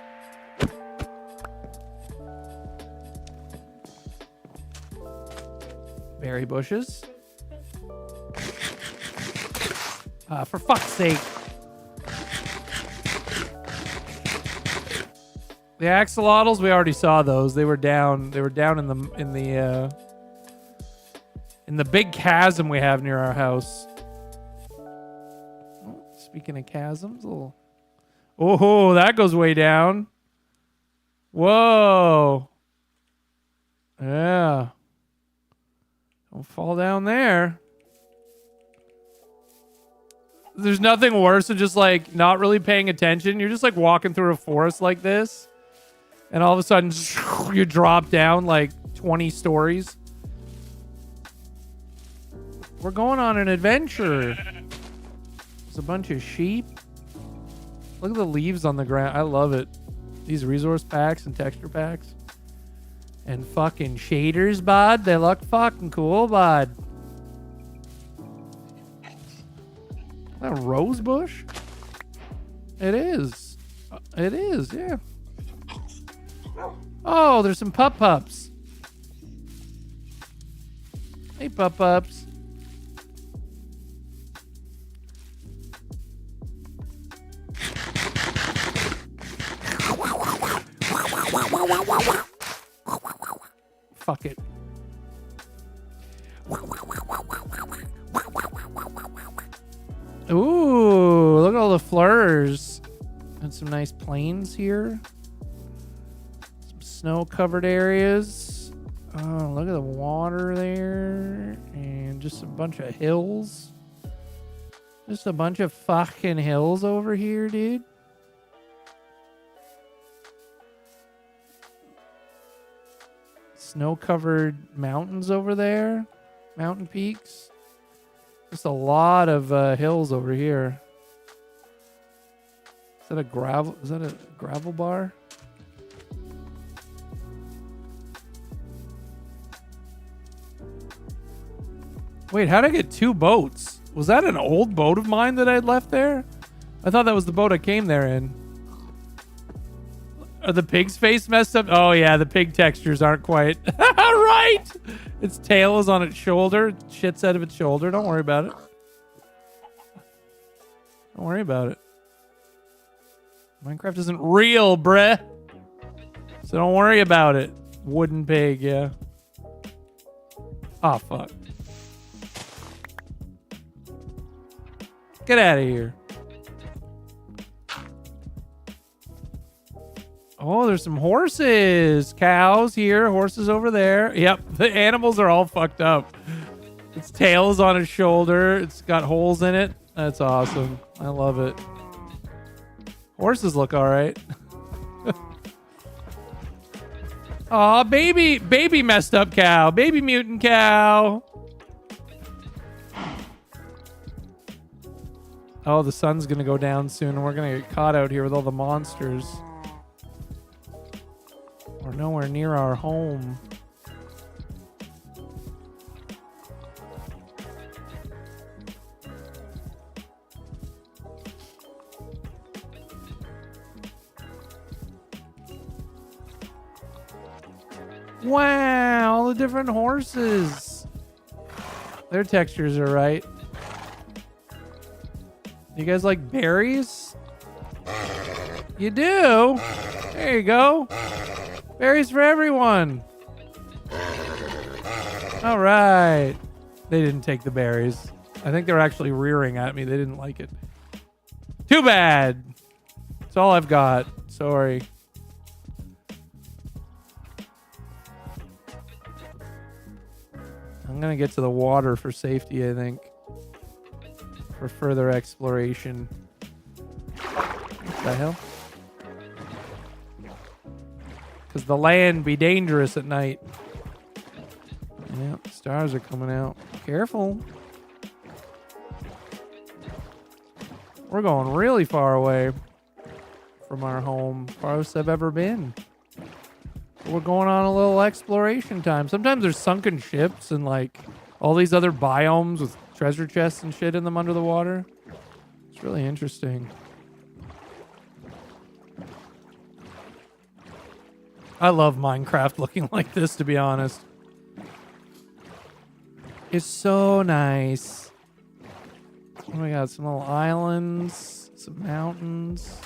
Berry bushes. For fuck's sake. The axolotls, we already saw those. They were down. They were down in the big chasm we have near our house. Oh, speaking of chasms, oh, that goes way down. Whoa. Yeah. Don't fall down there. There's nothing worse than just like not really paying attention. You're just like walking through a forest like this, and all of a sudden you drop down like 20 stories. We're going on an adventure. There's a bunch of sheep. Look at the leaves on the ground. I love it. These resource packs and texture packs. And fucking shaders, bud. They look fucking cool, bud. Is that a rose bush? It is. It is, yeah. Oh, there's some pup-pups. Hey, pup-pups. Fuck it. Ooh, look at all the flowers. And some nice plains here. Some snow-covered areas. Oh, look at the water there. And just a bunch of hills. Just a bunch of fucking hills over here, dude. Snow-covered mountains over there. Mountain peaks. Just a lot of hills over here. Is that a gravel bar? Wait, how'd I get two boats? Was that an old boat of mine that I had left there? I thought that was the boat I came there in. Are the pig's face messed up? Oh yeah, the pig textures aren't quite right. Its tail is on its shoulder. Shit's out of its shoulder. Don't worry about it. Don't worry about it. Minecraft isn't real, bruh. So don't worry about it. Wooden pig, yeah. Oh, fuck. Get out of here. Oh, there's some horses. Cows here, horses over there. Yep, the animals are all fucked up. Its tail is on its shoulder. It's got holes in it. That's awesome. I love it. Horses look all right. Aw, baby messed up cow. Baby mutant cow. Oh, the sun's gonna go down soon and we're gonna get caught out here with all the monsters. We're nowhere near our home. Wow, all the different horses. Their textures are right. You guys like berries? You do? There you go. Berries for everyone. All right. They didn't take the berries. I think they were actually rearing at me. They didn't like it. Too bad. That's all I've got. Sorry. I'm going to get to the water for safety, I think. For further exploration. What the hell? Because the land be dangerous at night. Yeah, stars are coming out. Careful. We're going really far away from our home. Farthest I've ever been. We're going on a little exploration time. Sometimes there's sunken ships and like all these other biomes with treasure chests and shit in them under the water. It's really interesting. I love Minecraft looking like this, to be honest. It's so nice. Oh, we got some little islands, some mountains.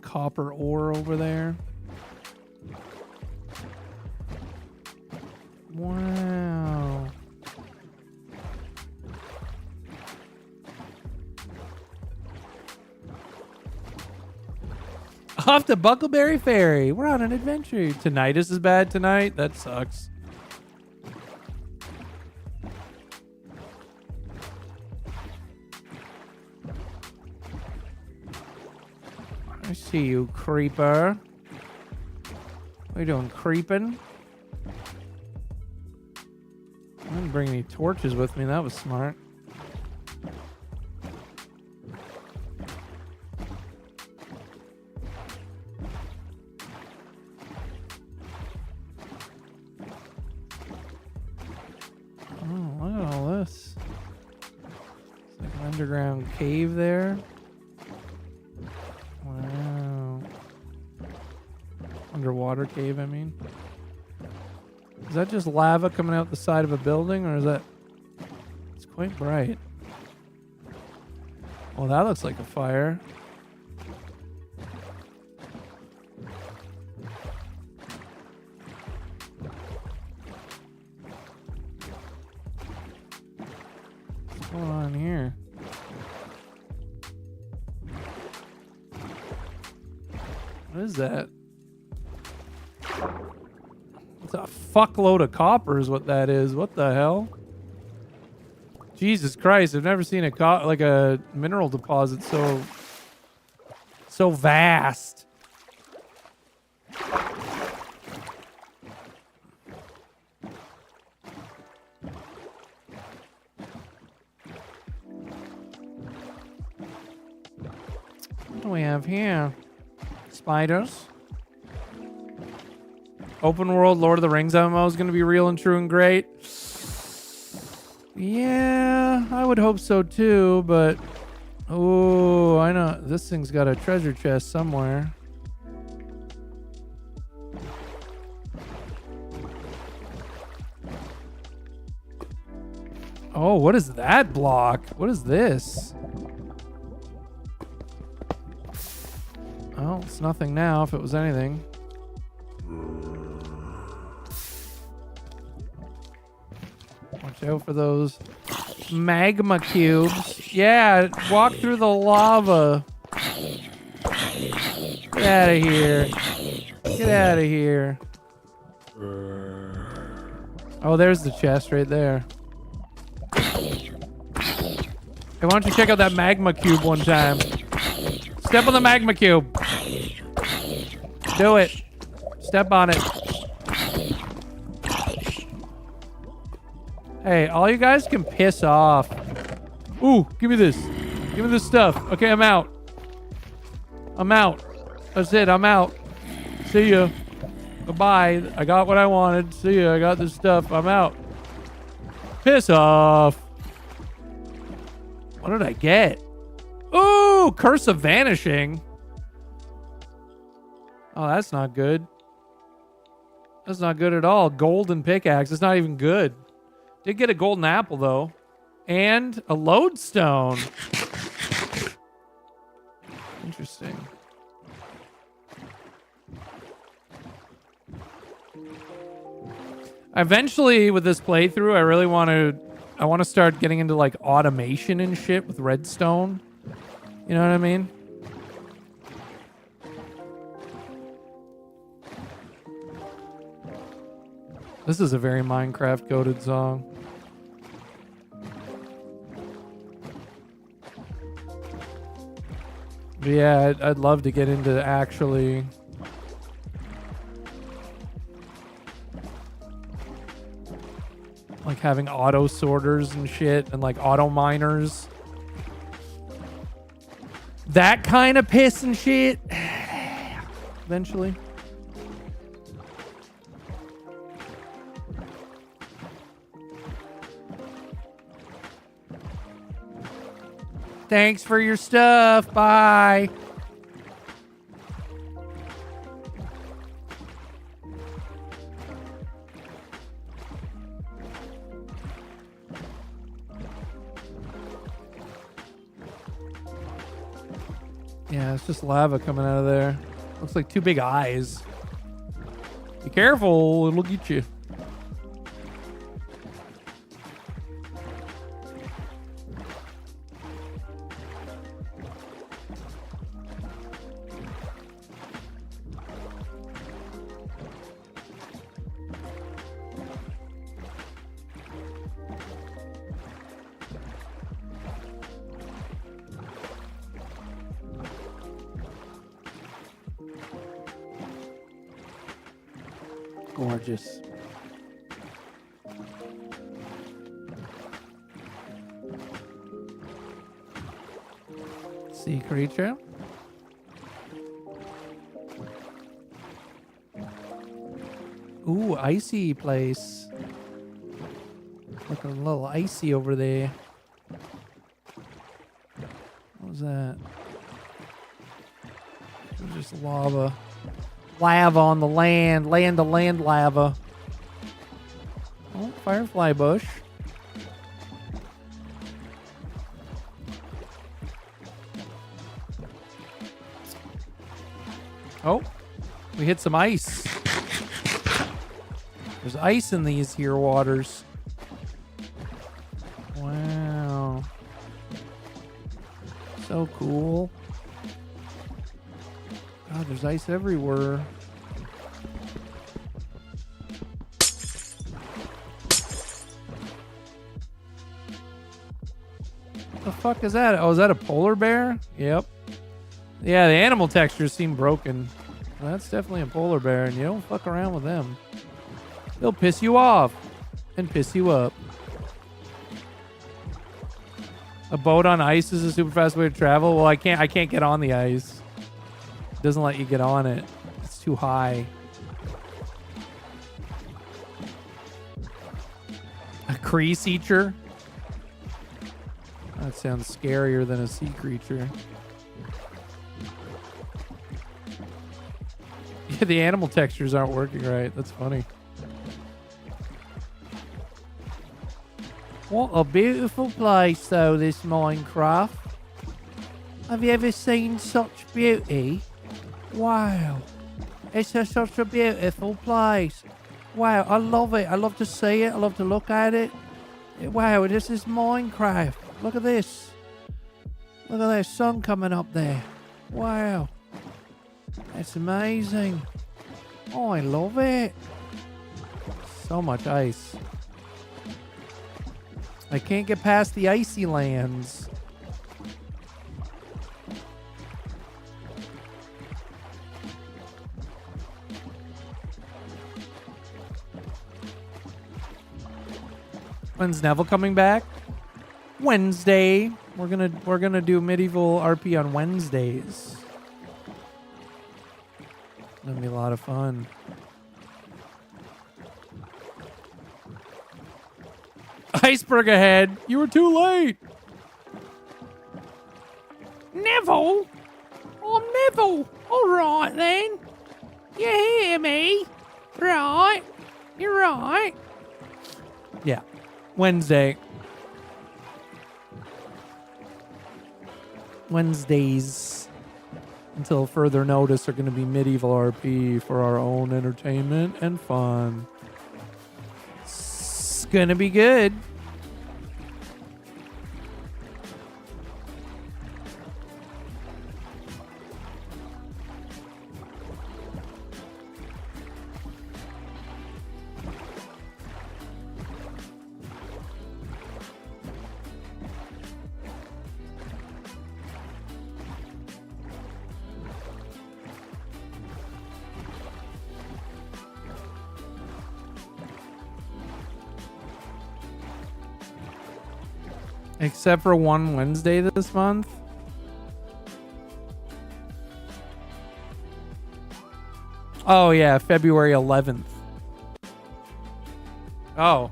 Copper ore over there. Wow. Off to Buckleberry Ferry. We're on an adventure. Tinnitus is bad tonight. That sucks. I see you, creeper. What are you doing, creeping? I didn't bring any torches with me. That was smart. Oh, look at all this. It's like an underground cave there. Wow. Underwater cave, I mean. Is that just lava coming out the side of a building, or is that... It's quite bright. Well, that looks like a fire. What's going on here? What is that? It's a fuckload of copper is what that is. What the hell? Jesus Christ, I've never seen like a mineral deposit so vast. What do we have here? Spiders. Open world Lord of the Rings MMO is going to be real and true and great. Yeah, I would hope so too, but... Oh, I know. This thing's got a treasure chest somewhere. Oh, what is that block? What is this? Oh, it's nothing now if it was anything. Watch out for those magma cubes. Yeah, walk through the lava. Get out of here. Get out of here. Oh, there's the chest right there. Hey, why don't you check out that magma cube one time? Step on the magma cube. Do it. Step on it. Hey, all you guys can piss off. Ooh, give me this. Give me this stuff. Okay, I'm out. I'm out. That's it. I'm out. See ya. Goodbye. I got what I wanted. See ya. I got this stuff. I'm out. Piss off. What did I get? Ooh, Curse of Vanishing. Oh, that's not good. That's not good at all. Golden pickaxe. It's not even good. Did get a golden apple, though. And a lodestone. Interesting. Eventually, with this playthrough, I want to start getting into like automation and shit with redstone. You know what I mean? This is a very Minecraft coded song. But yeah, I'd love to get into actually like having auto sorters and shit and like auto miners. That kind of piss and shit. Eventually. Thanks for your stuff. Bye. Yeah, it's just lava coming out of there. Looks like two big eyes. Be careful, it'll get you. Gorgeous. Sea creature. Ooh, icy place. Looking a little icy over there. What was that? It was just lava. Lava on the land. Land to land lava. Oh, firefly bush. Oh, we hit some ice. There's ice in these here waters. Wow. So cool. God, there's ice everywhere. What the fuck is that? Oh, is that a polar bear? Yep. Yeah, the animal textures seem broken. Well, that's definitely a polar bear, and you don't fuck around with them. They'll piss you off and piss you up. A boat on ice is a super fast way to travel. Well, I can't get on the ice. It doesn't let you get on it. It's too high. A sea creature? That sounds scarier than a sea creature. Yeah, the animal textures aren't working right. That's funny. What a beautiful place, though, this Minecraft. Have you ever seen such beauty? Wow. It's such a beautiful place. Wow, I love it. I love to see it. I love to look at it. Wow, this is Minecraft. Look at this. Look at that sun coming up there. Wow. That's amazing. Oh, I love it. So much ice. I can't get past the icy lands. When's Neville coming back? Wednesday. We're gonna do medieval RP on Wednesdays. Gonna be a lot of fun. Iceberg ahead. You were too late. Neville? Oh, Neville. All right, then. You hear me? Right. You're right. Yeah. Wednesday. Wednesdays, until further notice, are going to be medieval RP for our own entertainment and fun. It's going to be good. Except for one Wednesday this month. Oh, yeah, February 11th. Oh.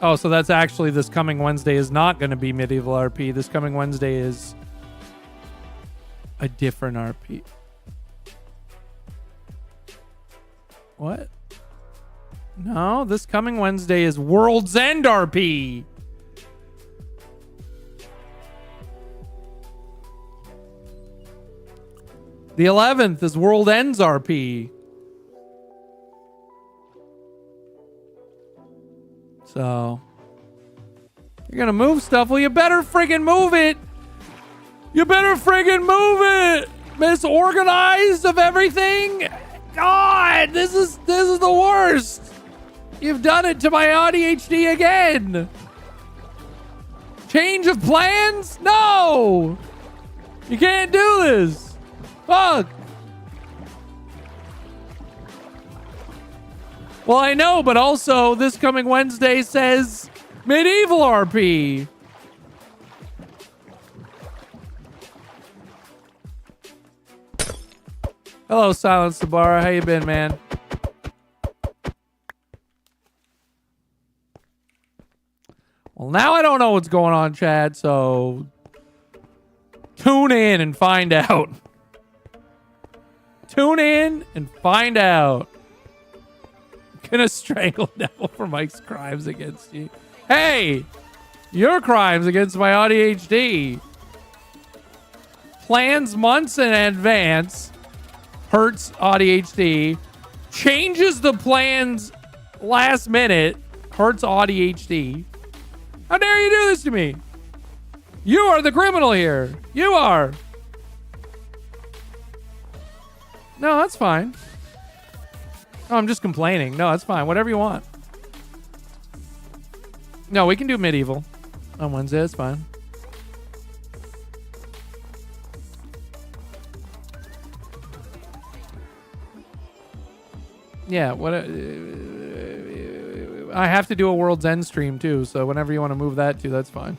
Oh, so that's actually this coming Wednesday is not going to be medieval RP. This coming Wednesday is a different RP. What? No, this coming Wednesday is World's End RP. The 11th is World Ends RP. So, you're gonna move stuff. Well, you better friggin' move it. You better friggin' move it. Misorganized of everything. God, this is the worst. You've done it to my ADHD again. Change of plans? No. You can't do this. Fuck. Well, I know, but also this coming Wednesday says medieval RP. Hello, Silent Sabara. How you been, man? Well, now I don't know what's going on, Chad, so tune in and find out. Tune in and find out. Gonna strangle Neville for Mike's crimes against you. Hey! Your crimes against my ADHD. Plans months in advance. Hurts ADHD. Changes the plans last minute. Hurts ADHD. How dare you do this to me? You are the criminal here. You are. No, that's fine. Oh, I'm just complaining. No, that's fine. Whatever you want. No, we can do medieval on Wednesday. That's fine. Yeah, what? I have to do a World's End stream too, so whenever you want to move that to, that's fine.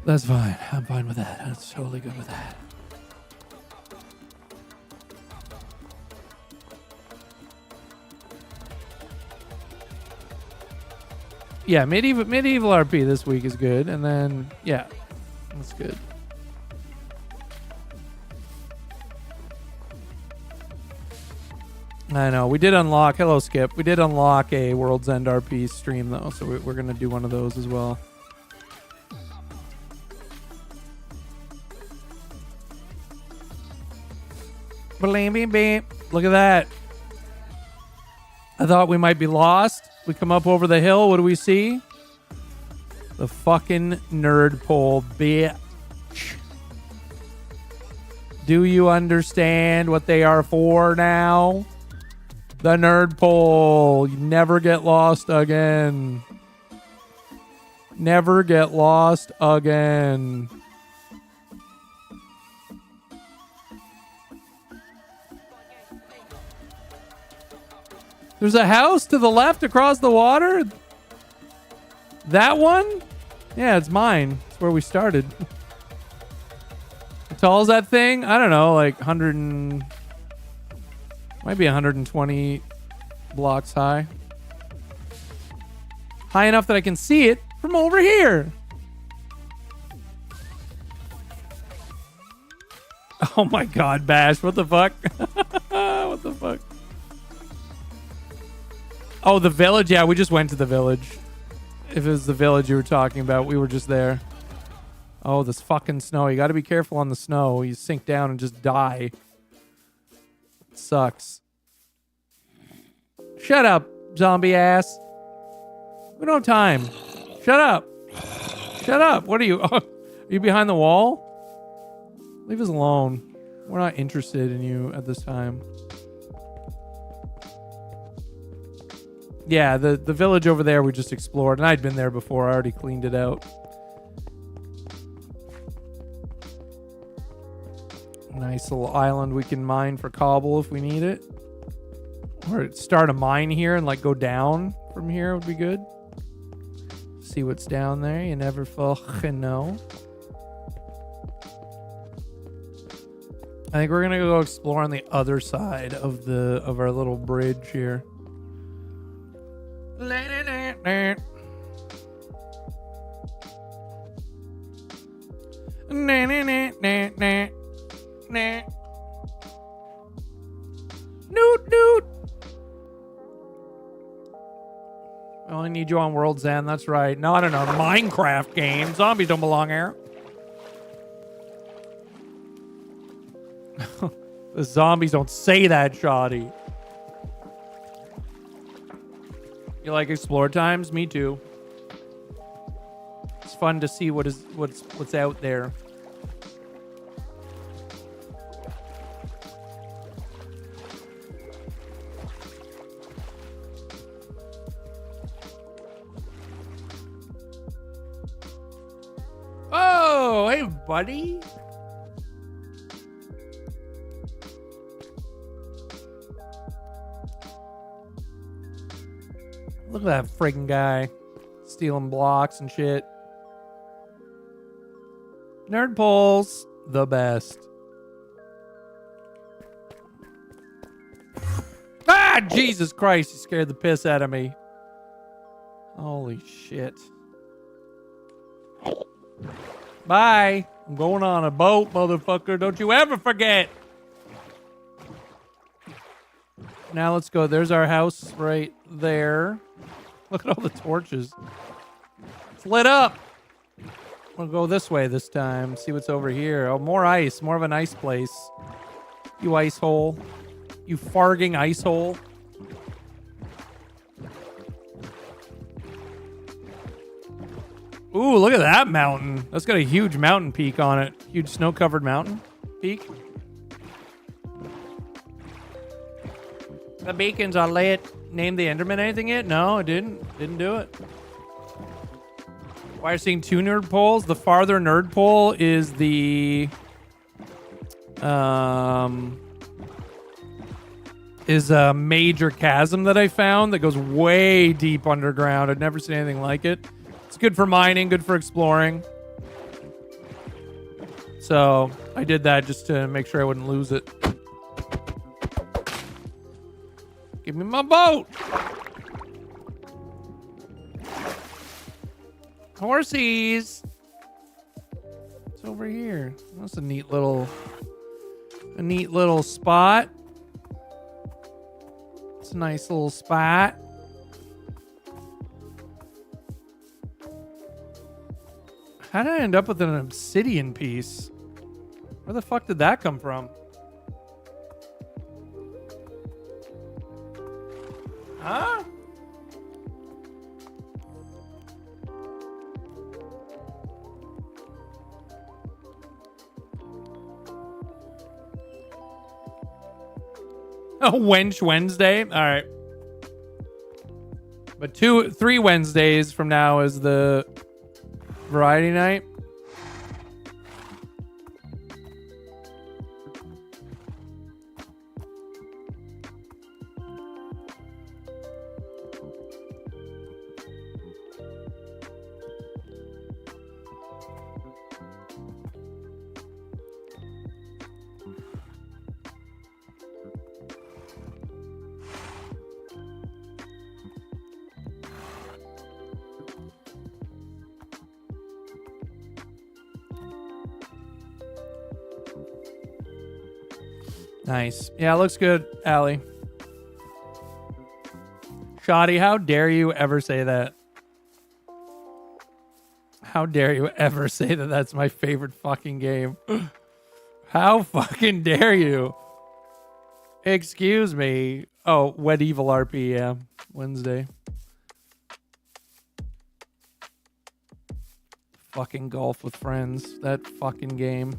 That's fine. I'm fine with that. That's totally good with that. Yeah, medieval RP this week is good, and then yeah, that's good. I know. We did unlock... Hello, Skip. We did unlock a World's End RP stream, though, so we're going to do one of those as well. Look at that. I thought we might be lost. We come up over the hill. What do we see? The fucking nerd pole, bitch. Do you understand what they are for now? The nerd pole. You never get lost again. Never get lost again. There's a house to the left across the water. That one? Yeah, it's mine. It's where we started. How tall is that thing? I don't know, like 100 and... Might be 120 blocks high. High enough that I can see it from over here. Oh my god, Bash. What the fuck? What the fuck? Oh, the village? Yeah, we just went to the village. If it was the village you were talking about, we were just there. Oh, this fucking snow. You got to be careful on the snow. You sink down and just die. It sucks. Shut up, zombie ass. We don't have time. Shut up. Shut up. What are you? Oh, are you behind the wall? Leave us alone. We're not interested in you at this time. Yeah, the village over there we just explored, and I'd been there before. I already cleaned it out. Nice little island we can mine for cobble if we need it. Or start a mine here and like go down from here would be good. See what's down there. You never fucking know. I think we're gonna go explore on the other side of our little bridge here. Noot noot. I only need you on World's End. That's right. No, I don't know. The Minecraft game. Zombies don't belong here. The zombies don't say that, shoddy. You like explore times? Me too. It's fun to see what's out there. Oh, hey, buddy. Look at that friggin' guy stealing blocks and shit. Nerd poles, the best. Ah, Jesus Christ, you scared the piss out of me. Holy shit. Bye. I'm going on a boat, motherfucker. Don't you ever forget. Now let's go. There's our house right there. Look at all the torches. It's lit up. We'll go this way this time. See what's over here. Oh, more ice. More of an ice place. You ice hole. You farging ice hole. Ooh, look at that mountain. That's got a huge mountain peak on it. Huge snow-covered mountain peak. The beacons are lit. Name the Enderman anything yet? No, it didn't. Didn't do it. Why are you seeing two nerd poles? The farther nerd pole is the is a major chasm that I found that goes way deep underground. I've never seen anything like it. It's good for mining, good for exploring. So I did that just to make sure I wouldn't lose it. Give me my boat. Horsies. It's over here. That's a neat little spot. a nice little spot. How did I end up with an obsidian piece? Where the fuck did that come from? Huh? Oh, Wench Wednesday? All right. But 3 Wednesdays from now is the variety night. Nice. Yeah, it looks good, Allie. Shoddy, how dare you ever say that? How dare you ever say that that's my favorite fucking game? How fucking dare you? Excuse me. Oh, Wet Evil RP, yeah. Wednesday. Fucking Golf with Friends. That fucking game.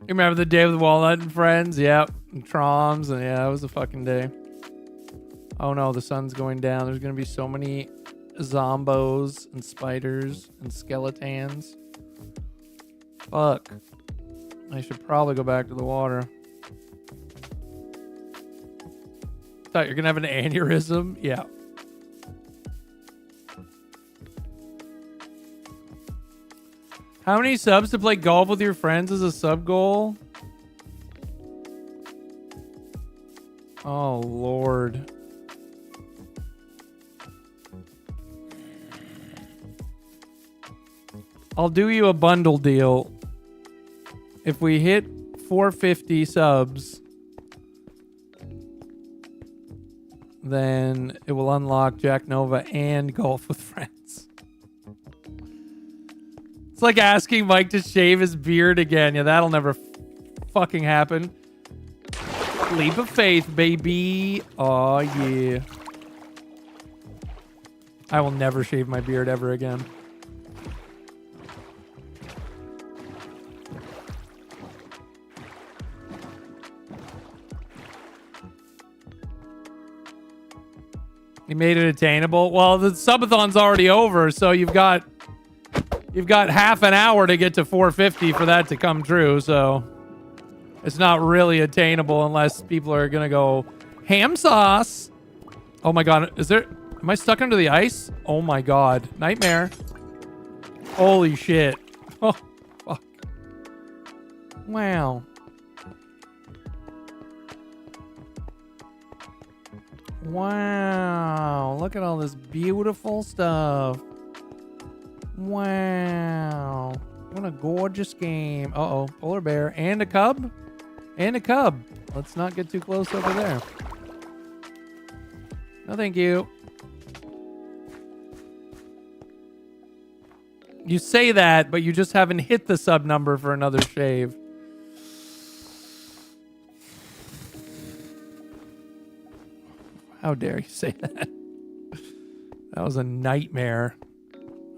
You remember the day with Walnut and Friends? Yep. And Troms. And yeah, that was a fucking day. Oh no, the sun's going down. There's going to be so many zombos and spiders and skeletons. Fuck. I should probably go back to the water. Thought you're going to have an aneurysm? Yeah. How many subs to play golf with your friends is a sub goal? Oh, Lord. I'll do you a bundle deal. If we hit 450 subs, then it will unlock Jack Nova and Golf with Friends. It's like asking Mike to shave his beard again. Yeah, that'll never fucking happen. Leap of faith, baby. Oh, yeah. I will never shave my beard ever again. You made it attainable? Well, the subathon's already over, so you've got half an hour to get to 450 for that to come true, so it's not really attainable unless people are gonna go ham sauce. Oh my god, am I stuck under the ice? Oh my god, nightmare. Holy shit. Oh, fuck. Wow. Wow, look at all this beautiful stuff. Wow. What a gorgeous game. Uh-oh, polar bear and a cub? And a cub. Let's not get too close over there. No, thank you. You say that, but you just haven't hit the sub number for another shave. How dare you say that? That was a nightmare.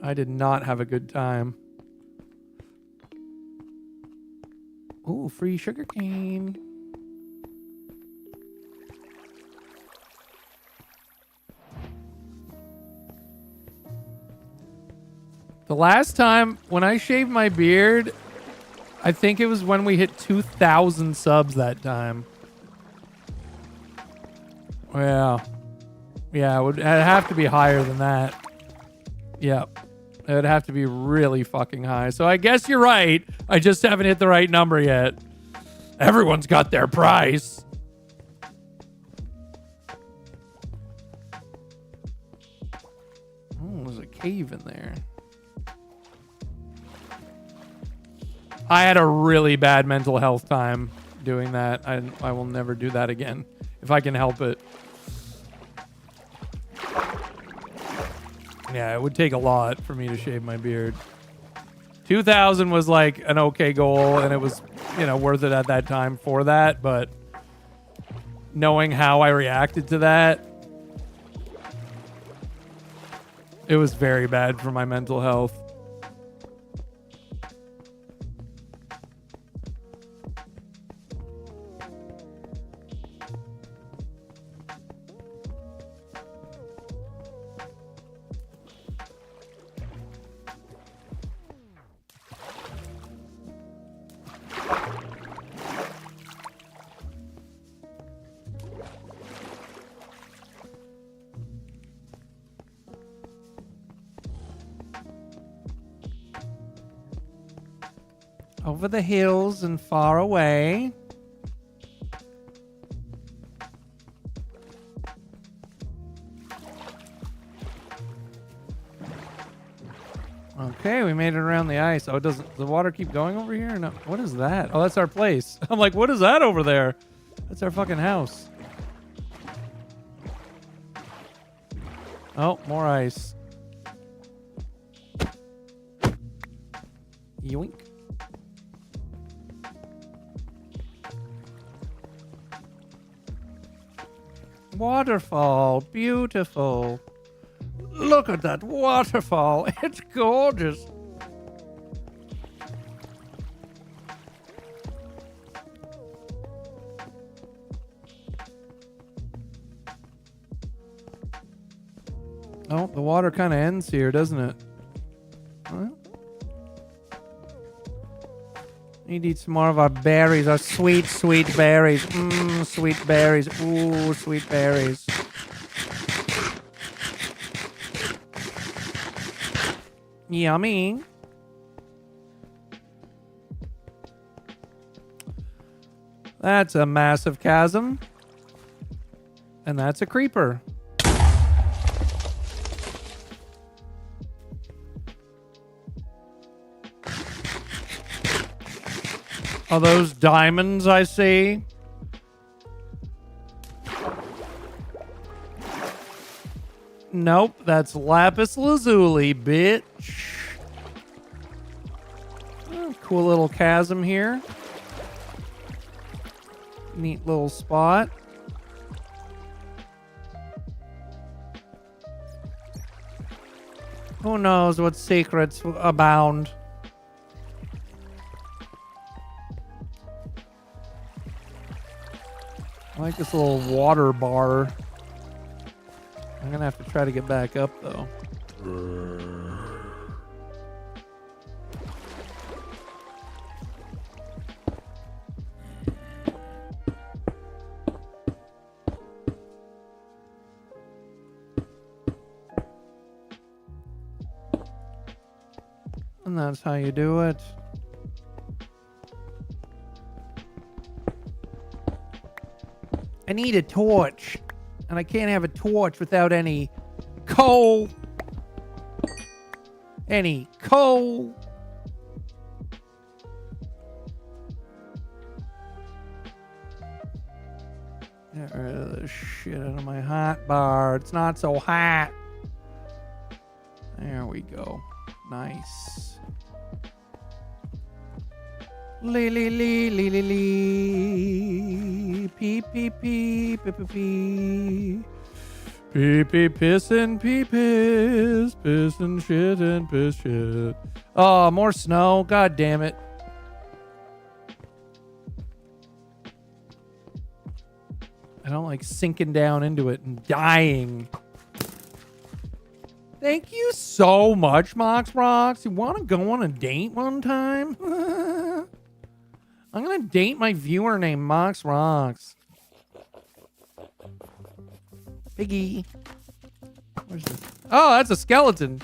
I did not have a good time. Ooh, free sugarcane. The last time when I shaved my beard, I think it was when we hit 2,000 subs that time. Yeah. Yeah, it'd have to be higher than that. Yep. It would have to be really fucking high. So I guess you're right. I just haven't hit the right number yet. Everyone's got their price. Oh, there's a cave in there. I had a really bad mental health time doing that. I will never do that again if I can help it. Yeah, it would take a lot for me to shave my beard. 2,000 was like an okay goal, and it was, you know, worth it at that time for that, but knowing how I reacted to that, it was very bad for my mental health. Over the hills and far away. Okay, we made it around the ice. Oh, does the water keep going over here? No. What is that? Oh, that's our place. I'm like, what is that over there? That's our fucking house. Oh, more ice. Yoink. Waterfall, beautiful. Look at that waterfall. It's gorgeous. Oh, the water kind of ends here, doesn't it? Huh? Need to eat some more of our berries, our sweet, sweet berries. Mmm, sweet berries. Ooh, sweet berries. Yummy. That's a massive chasm. And that's a creeper. Are those diamonds I see? Nope, that's lapis lazuli, bitch. Oh, cool little chasm here. Neat little spot. Who knows what secrets abound? I like this little water bar. I'm gonna have to try to get back up though. And that's how you do it. I need a torch, and I can't have a torch without any coal. Any coal. Get rid of this shit out of my hot bar. It's not so hot. There we go. Nice. Lee lee lee lee lee lee. Pee pee pee pee pee pee. Pee pee piss and pee piss. Piss and shit and piss shit. Oh, more snow. God damn it. I don't like sinking down into it and dying. Thank you so much, Mox Rocks. You want to go on a date one time? I'm going to date my viewer named Mox Rocks. Piggy. Where's this? Oh, that's a skeleton.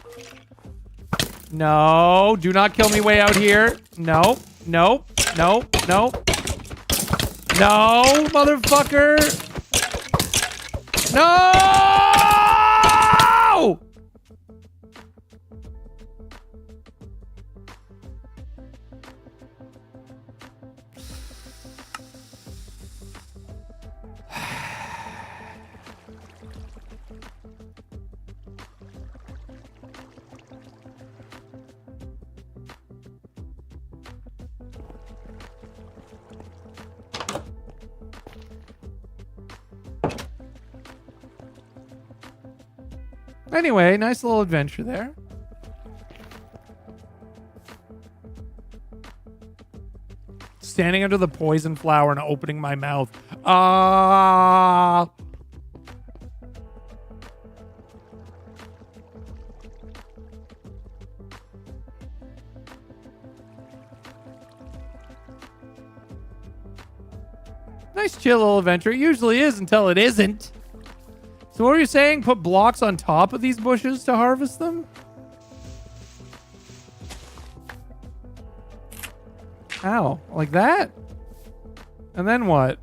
No, do not kill me way out here. Nope, nope, nope, nope. No, motherfucker. No! Anyway, nice little adventure there. Standing under the poison flower and opening my mouth. Ah. Nice chill little adventure. It usually is until it isn't. So what were you saying? Put blocks on top of these bushes to harvest them? How? Like that? And then what?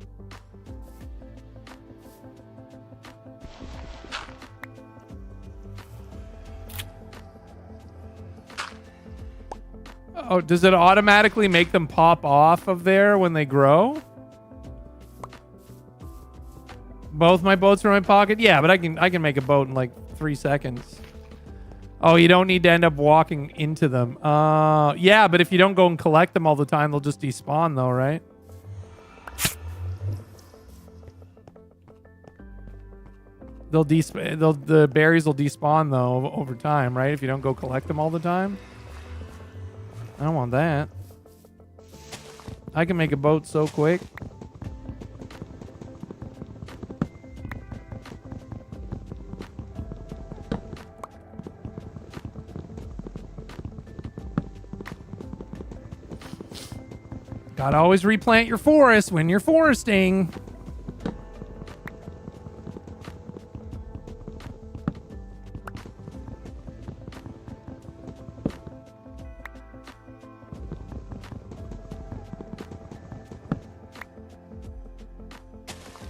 Oh, does it automatically make them pop off of there when they grow? Both my boats are in my pocket? Yeah, but I can make a boat in like 3 seconds. Oh, you don't need to end up walking into them. Yeah, but if you don't go and collect them all the time, they'll just despawn though, right? The berries will despawn though over time, right? If you don't go collect them all the time. I don't want that. I can make a boat so quick. Gotta always replant your forest when you're foresting.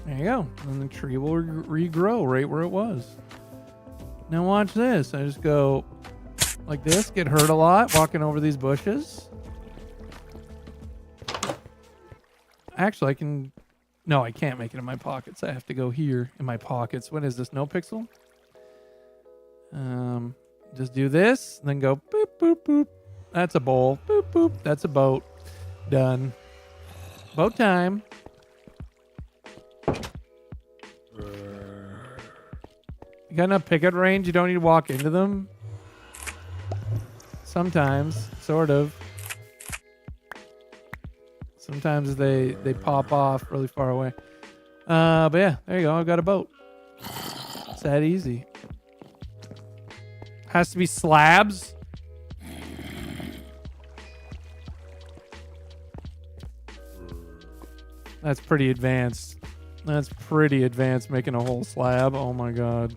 There you go. And the tree will regrow right where it was. Now watch this. I just go like this, get hurt a lot walking over these bushes. Actually, I can... No, I can't make it in my pockets. I have to go here in my pockets. What is this? No pixel? Just do this, and then go boop, boop, boop. That's a bowl. Boop, boop. That's a boat. Done. Boat time. You got enough pickup range? You don't need to walk into them? Sometimes. Sort of. Sometimes they pop off really far away. But yeah, there you go. I've got a boat. It's that easy. Has to be slabs. That's pretty advanced. That's pretty advanced, making a whole slab. Oh my god.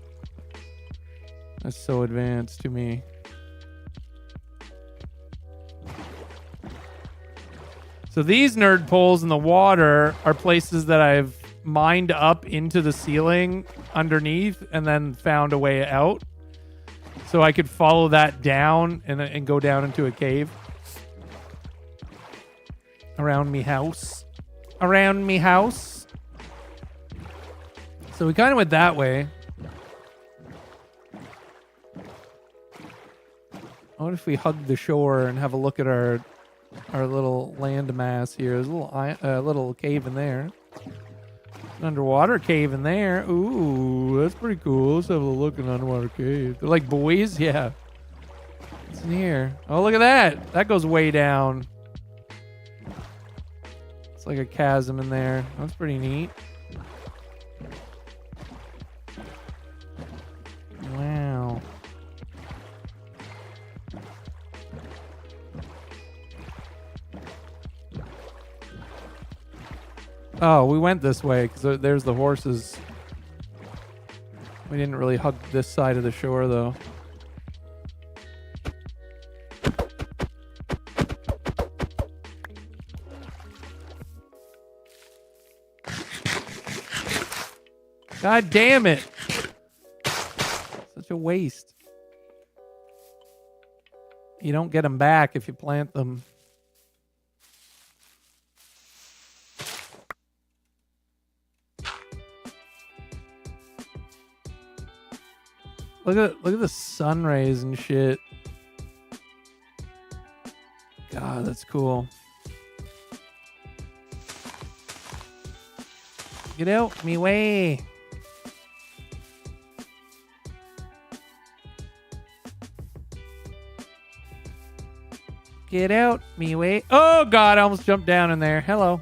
That's so advanced to me. So these nerd poles in the water are places that I've mined up into the ceiling underneath and then found a way out. So I could follow that down and go down into a cave. Around me house. Around me house. So we kind of went that way. What if we hug the shore and have a look at our little land mass here? There's a little cave in there. An underwater cave in there. Ooh, that's pretty cool. Let's have a look at an underwater cave. They're like buoys? Yeah. What's in here? Oh, look at that. That goes way down. It's like a chasm in there. That's pretty neat. Wow. Oh, we went this way because there's the horses. We didn't really hug this side of the shore, though. God damn it. Such a waste. You don't get them back if you plant them. Look at the sun rays and shit. God, that's cool. Get out me way. it out, me way. Oh, God, I almost jumped down in there. Hello.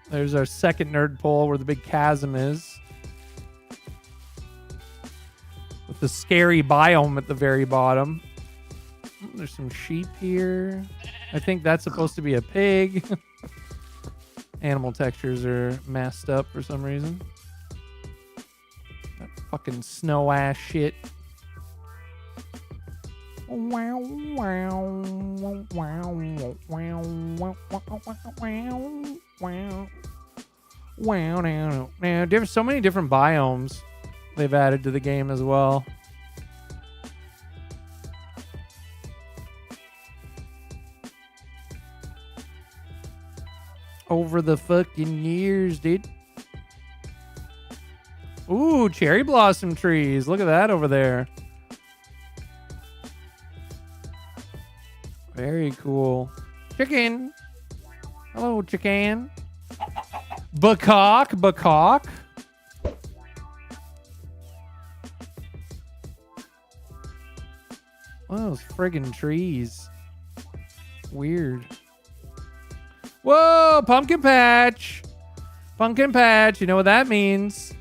There's our second nerd pole where the big chasm is. With the scary biome at the very bottom. There's some sheep here. I think that's supposed to be a pig. Animal textures are messed up for some reason. That fucking snow ass shit. Wow, wow, wow, wow, wow, wow, wow. Now, there's so many different biomes they've added to the game as well. Over the fucking years, dude. Ooh, cherry blossom trees. Look at that over there. Very cool. Chicken. Hello, chicken. Bacock, bacock. What are those friggin' trees? Weird. Whoa, pumpkin patch. Pumpkin patch. You know what that means?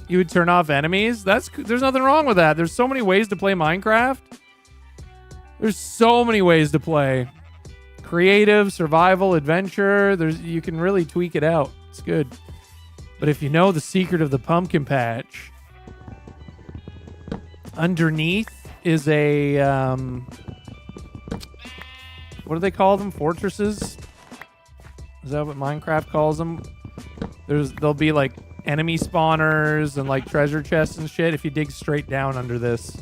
You would turn off enemies? There's nothing wrong with that. There's so many ways to play Minecraft. There's so many ways to play. Creative, survival, adventure. You can really tweak it out. It's good. But if you know the secret of the pumpkin patch, underneath is a what do they call them? Fortresses? Is that what Minecraft calls them? There'll be like enemy spawners and like treasure chests and shit if you dig straight down under this.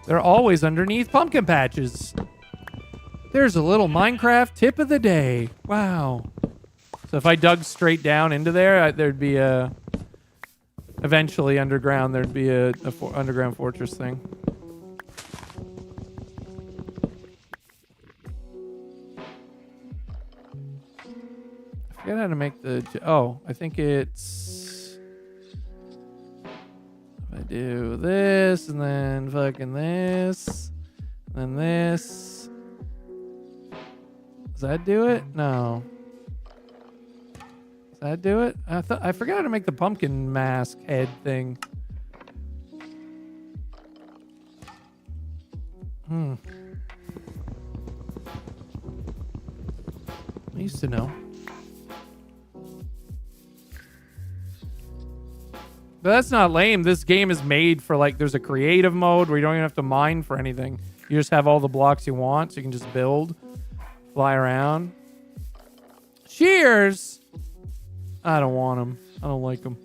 They're always underneath pumpkin patches. There's a little Minecraft tip of the day. Wow. So if I dug straight down into there, there'd be eventually underground, there'd be a underground fortress thing. I forget how to make the... Oh, I think it's... If I do this, and then fucking this, and then this... Does that do it? No. Does that do it? I forgot how to make the pumpkin mask head thing. I used to know. But that's not lame. This game is made for, like, there's a creative mode where you don't even have to mine for anything. You just have all the blocks you want, so you can just build, fly around. Cheers! I don't want them. I don't like them.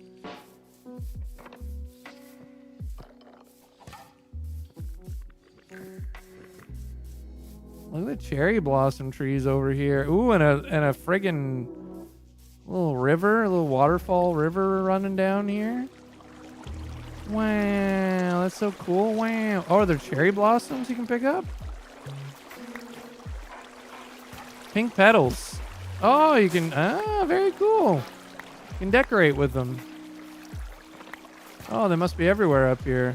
Look at the cherry blossom trees over here. Ooh, and a friggin' little river, a little waterfall river running down here. Wow, that's so cool. Wow. Oh, are there cherry blossoms you can pick up? Pink petals. Oh, you can... Ah, very cool. You can decorate with them. Oh, they must be everywhere up here.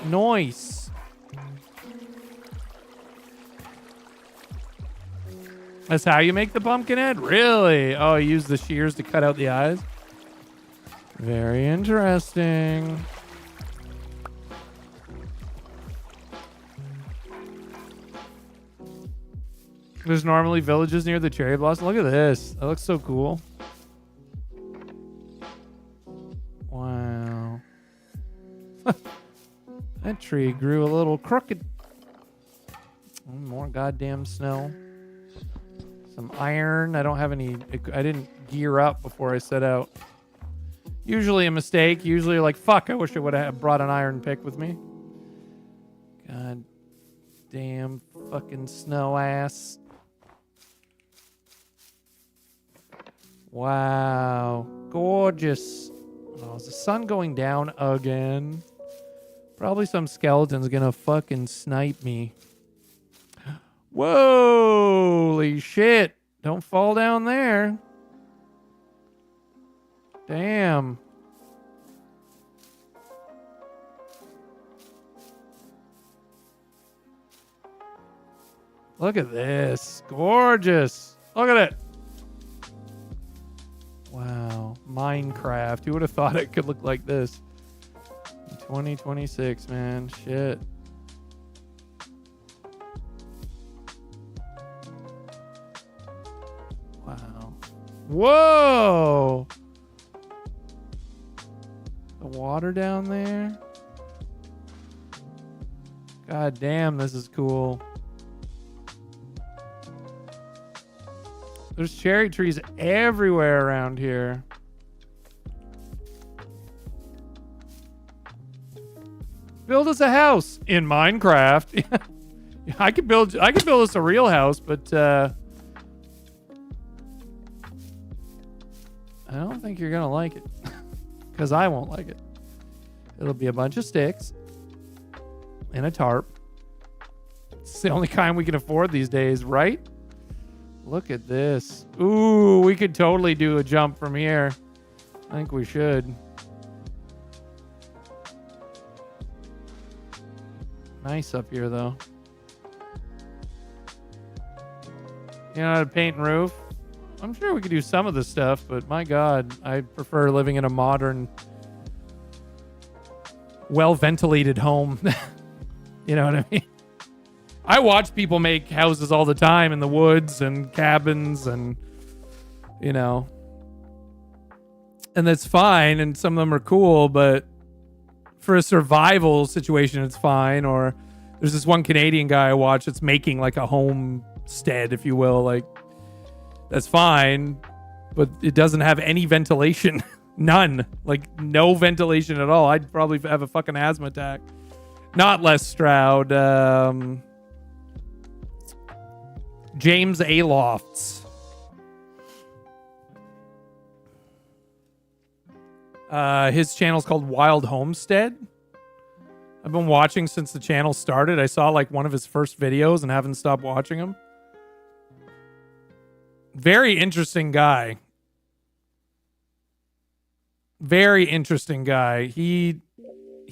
Nice. That's how you make the pumpkin head? Really? Oh, you use the shears to cut out the eyes? Very interesting. There's normally villages near the cherry blossom. Look at this. That looks so cool. Wow. That tree grew a little crooked. More goddamn snow. Some iron. I don't have any... I didn't gear up before I set out. Usually a mistake. Usually like, fuck, I wish I would have brought an iron pick with me. God damn fucking snow ass. Wow. Gorgeous. Oh, is the sun going down again? Probably some skeleton's gonna fucking snipe me. Whoa! Holy shit. Don't fall down there. Damn. Look at this. Gorgeous. Look at it. Wow. Minecraft. Who would have thought it could look like this? 2026, man. Shit. Wow. Whoa! The water down there. God damn, this is cool. There's cherry trees everywhere around here. Build us a house in Minecraft. I could build us a real house, but I don't think you're gonna like it. Because I won't like it. It'll be a bunch of sticks and a tarp. It's the only kind we can afford these days, right? Look at this. Ooh, we could totally do a jump from here. I think we should. Nice up here, though. You know how to paint and roof? I'm sure we could do some of the stuff, but my God, I prefer living in a modern, well-ventilated home. You know what I mean? I watch people make houses all the time in the woods and cabins and, you know, and that's fine. And some of them are cool, but for a survival situation, it's fine. Or there's this one Canadian guy I watch that's making like a homestead, if you will. Like, that's fine, but it doesn't have any ventilation. None. Like, no ventilation at all. I'd probably have a fucking asthma attack. Not Les Stroud. James A. Lofts. His channel's called Wild Homestead. I've been watching since the channel started. I saw like one of his first videos and haven't stopped watching him. Very interesting guy. Very interesting guy. He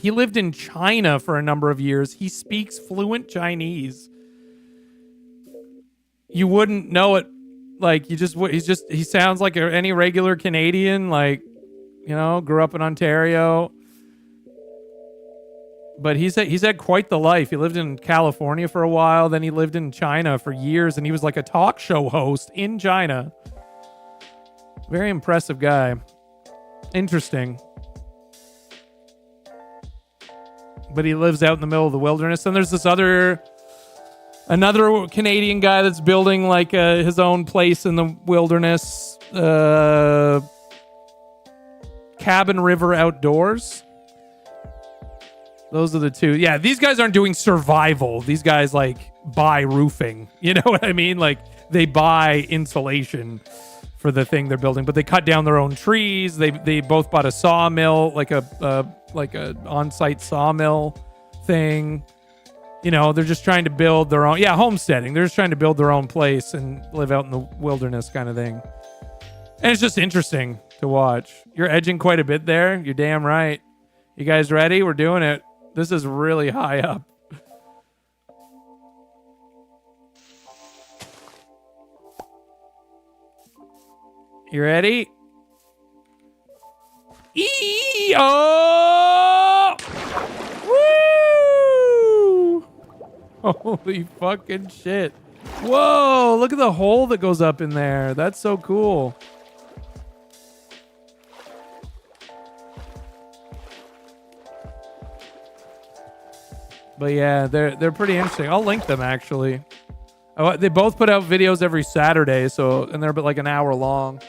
lived in China for a number of years. He speaks fluent Chinese. You wouldn't know it. Like, he sounds like any regular Canadian. Like, you know, grew up in Ontario. But he's had quite the life. He lived in California for a while. Then he lived in China for years. And he was like a talk show host in China. Very impressive guy. Interesting. But he lives out in the middle of the wilderness. And there's this another Canadian guy that's building like his own place in the wilderness. Cabin River Outdoors. Those are the two. Yeah, these guys aren't doing survival. These guys like buy roofing. You know what I mean? Like, they buy insulation for the thing they're building, but they cut down their own trees. They both bought a sawmill, like a on-site sawmill thing. You know, they're just trying to build their own, homesteading. They're just trying to build their own place and live out in the wilderness kind of thing. And it's just interesting to watch. You're edging quite a bit there. You're damn right. You guys ready? We're doing it. This is really high up. You ready? Oh! Woo! Holy fucking shit. Whoa, look at the hole that goes up in there. That's so cool. But yeah, they're pretty interesting. I'll link them actually. Oh, they both put out videos every Saturday, and they're like an hour long.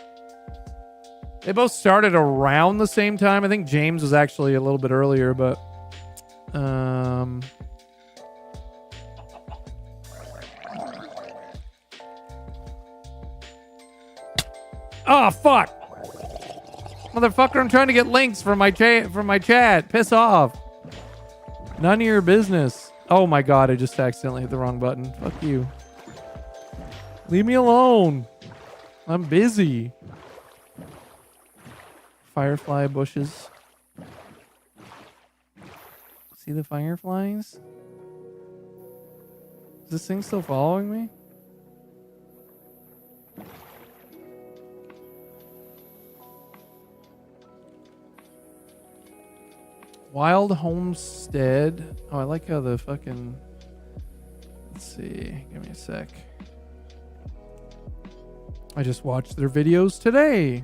They both started around the same time. I think James was actually a little bit earlier, but oh fuck. Motherfucker, I'm trying to get links from my chat. Piss off. None of your business. Oh my God, I just accidentally hit the wrong button. Fuck you. Leave me alone. I'm busy. Firefly bushes. See the fireflies? Is this thing still following me? Wild Homestead. Oh, I like how the fucking... Let's see. Give me a sec. I just watched their videos today.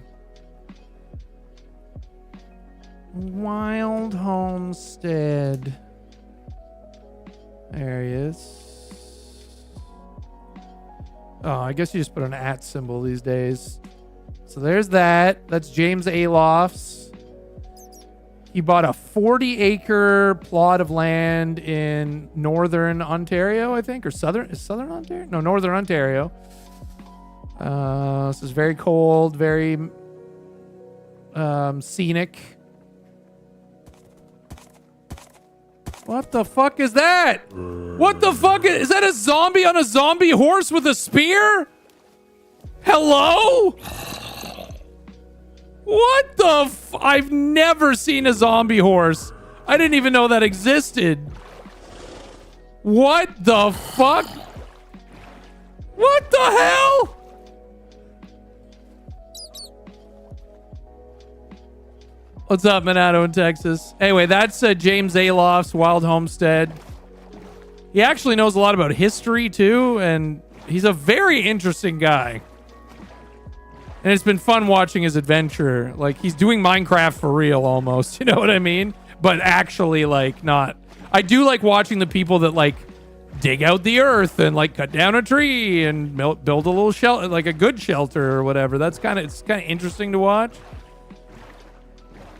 Wild Homestead. There he is. Oh, I guess you just put an @ symbol these days. So there's that. That's James Alof's. He bought a 40-acre plot of land in northern Ontario, I think, or southern Ontario? No, northern Ontario. This is very cold, very scenic. What the fuck is that? What the fuck is that? A zombie on a zombie horse with a spear? Hello? What the I've never seen a zombie horse. I didn't even know that existed. What the fuck? What the hell? What's up, Minato in Texas? Anyway, that's James Alof's Wild Homestead. He actually knows a lot about history, too, and he's a very interesting guy. And it's been fun watching his adventure. Like, he's doing Minecraft for real, almost. You know what I mean? But actually, like, not. I do like watching the people that, like, dig out the earth and, like, cut down a tree and build a little shelter, like a good shelter or whatever. It's kind of interesting to watch.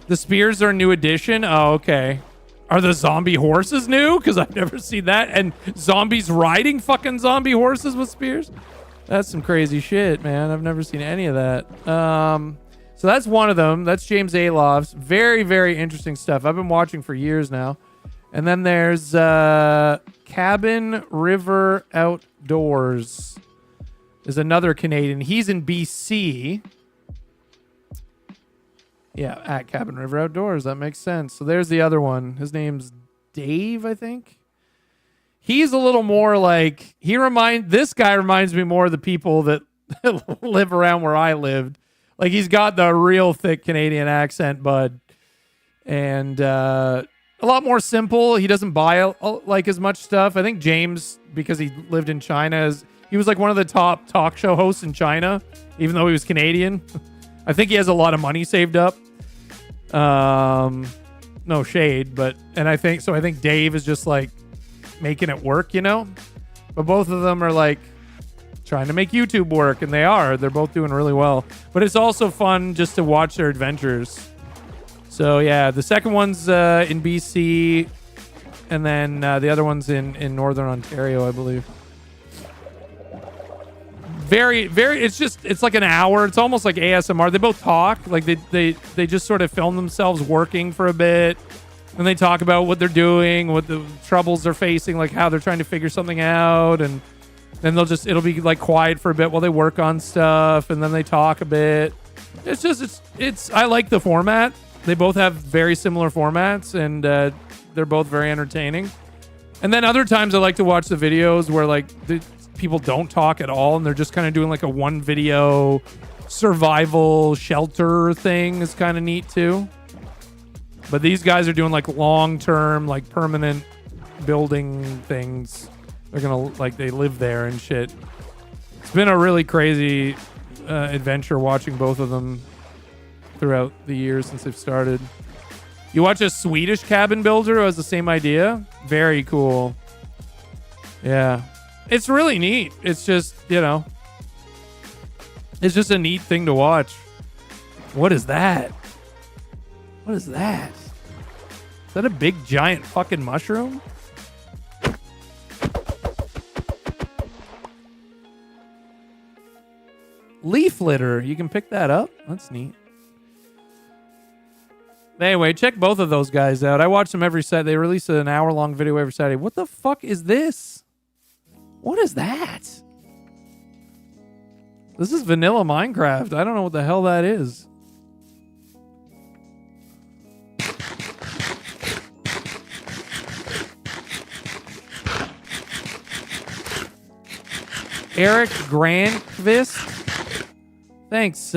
The spears are a new addition. Oh, okay. Are the zombie horses new? Because I've never seen that. And zombies riding fucking zombie horses with spears? That's some crazy shit, man. I've never seen any of that. So that's one of them. That's James Alof's. Very, very interesting stuff. I've been watching for years now. And then there's Cabin River Outdoors. There's another Canadian. He's in BC. Yeah, at Cabin River Outdoors. That makes sense. So there's the other one. His name's Dave, I think. He's a little more like, this guy reminds me more of the people that live around where I lived. Like, he's got the real thick Canadian accent, bud. And a lot more simple. He doesn't buy like as much stuff. I think James, because he lived in China, he was like one of the top talk show hosts in China, even though he was Canadian. I think he has a lot of money saved up. No shade, but I think Dave is just like making it work, you know? But both of them are like trying to make YouTube work, and they're both doing really well. But it's also fun just to watch their adventures. So yeah, the second one's in BC, and then the other one's in northern Ontario, I believe. Very, very. It's like an hour. It's almost like ASMR. They both talk. Like they just sort of film themselves working for a bit, and they talk about what they're doing, what the troubles they're facing, like how they're trying to figure something out, and then it'll be like quiet for a bit while they work on stuff, and then they talk a bit. It's I like the format. They both have very similar formats, and they're both very entertaining. And then other times I like to watch the videos where like people don't talk at all, and they're just kind of doing like a one video survival shelter thing. Is kind of neat too. But these guys are doing like long-term, like permanent building things. They're gonna they live there and shit. It's been a really crazy adventure watching both of them throughout the years since they've started. You watch a Swedish cabin builder who has the same idea. Very cool. Yeah. It's really neat. It's just, it's just a neat thing to watch. What is that? What is that? Is that a big, giant fucking mushroom? Leaf litter. You can pick that up. That's neat. Anyway, check both of those guys out. I watch them every Saturday. They release an hour-long video every Saturday. What the fuck is this? What is that? This is vanilla Minecraft. I don't know what the hell that is. Eric Grandquist. Thanks,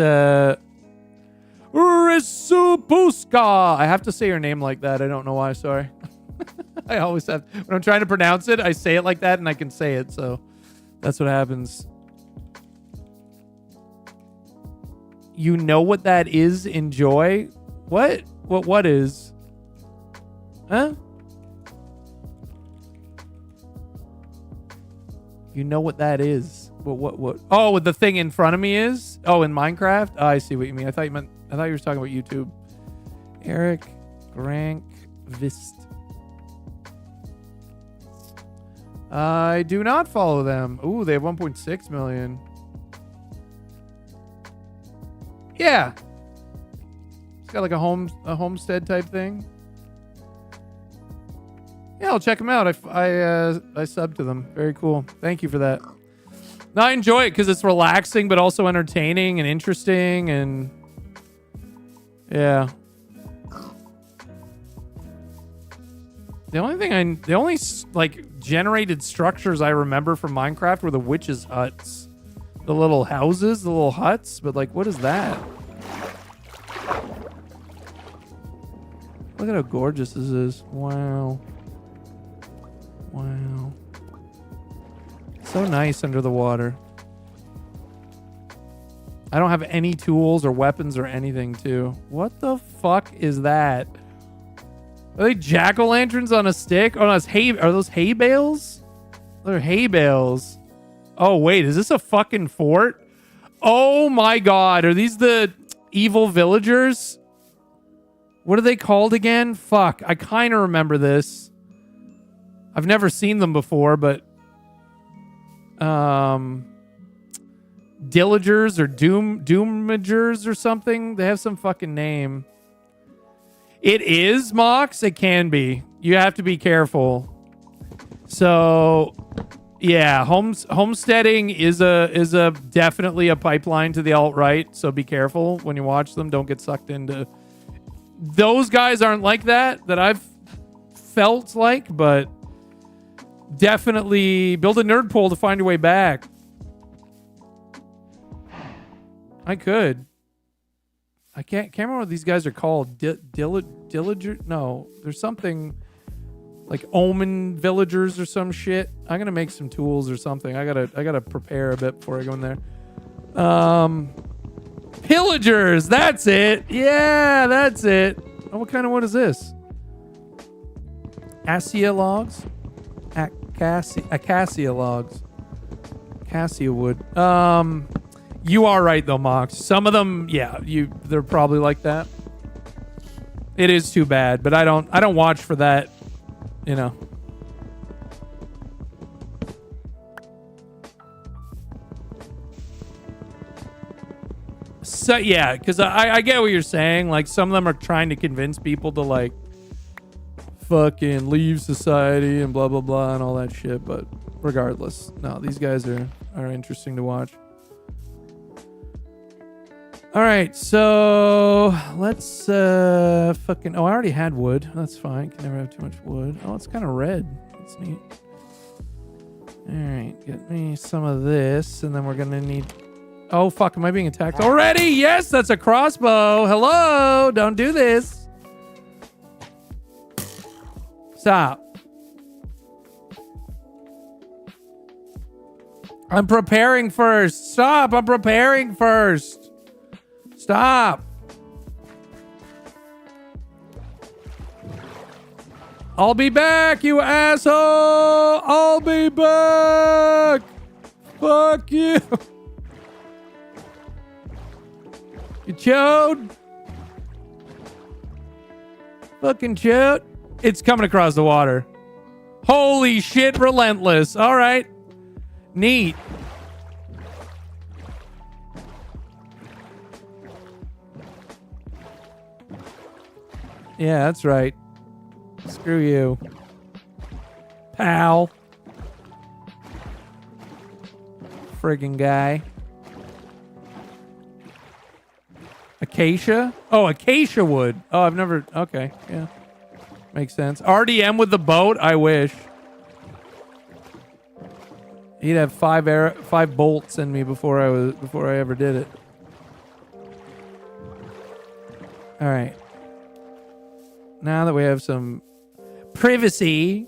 Risupuska. I have to say your name like that. I don't know why. Sorry. I always have. When I'm trying to pronounce it, I say it like that and I can say it. So that's what happens. You know what that is? Enjoy? What? What is? Huh? You know what that is? What? Oh, what the thing in front of me is? Oh, in Minecraft? Oh, I see what you mean. I thought you were talking about YouTube. Eric Grankvist. I do not follow them. Ooh, they have 1.6 million. Yeah. It's got like a homestead type thing. Yeah, I'll check them out. I subbed to them. Very cool. Thank you for that. No, I enjoy it because it's relaxing, but also entertaining and interesting, and yeah. The only like generated structures I remember from Minecraft were the witches' huts, the little houses, the little huts. But like, what is that? Look at how gorgeous this is! Wow. Wow. So nice under the water. I don't have any tools or weapons or anything, too. What the fuck is that? Are they jack-o'-lanterns on a stick? Oh, no, it's hay. Are those hay bales? They're hay bales. Oh, wait. Is this a fucking fort? Oh, my God. Are these the evil villagers? What are they called again? Fuck. I kind of remember this. I've never seen them before, but Dillagers or Doomagers or something. They have some fucking name. It is, Mox. It can be. You have to be careful. So, yeah, homesteading is a definitely a pipeline to the alt-right. So be careful when you watch them. Don't get sucked into. Those guys aren't like that I've felt like, but definitely build a nerd pool to find your way back. I could. I can't remember what these guys are called. Dillager? No, there's something like Omen villagers or some shit. I'm gonna make some tools or something. I gotta prepare a bit before I go in there. Pillagers. That's it. Yeah, that's it. Oh, what kind of wood is this? Acacia logs. Acacia logs. Acacia wood. You are right though, Mox. Some of them, yeah, they're probably like that. It is too bad, but I don't watch for that, you know. So yeah, because I get what you're saying. Like some of them are trying to convince people to like fucking leave society and blah blah blah and all that shit. But regardless, no, these guys are interesting to watch. All right, so let's fucking. Oh, I already had wood. That's fine. Can never have too much wood. Oh, it's kind of red. That's neat. All right, get me some of this, and then we're gonna need. Oh fuck! Am I being attacked already? Yes, that's a crossbow. Hello! Don't do this. Stop. I'm preparing first. Stop! I'm preparing first. Stop. I'll be back, you asshole. I'll be back. Fuck you. You chode. Fucking chode. It's coming across the water. Holy shit, relentless. All right. Neat. Yeah, that's right. Screw you, pal. Friggin' guy. Acacia? Oh, acacia wood. Oh, I've never... Okay, yeah. Makes sense. RDM with the boat? I wish. He'd have 5 bolts in me before I ever did it. All right. Now that we have some privacy,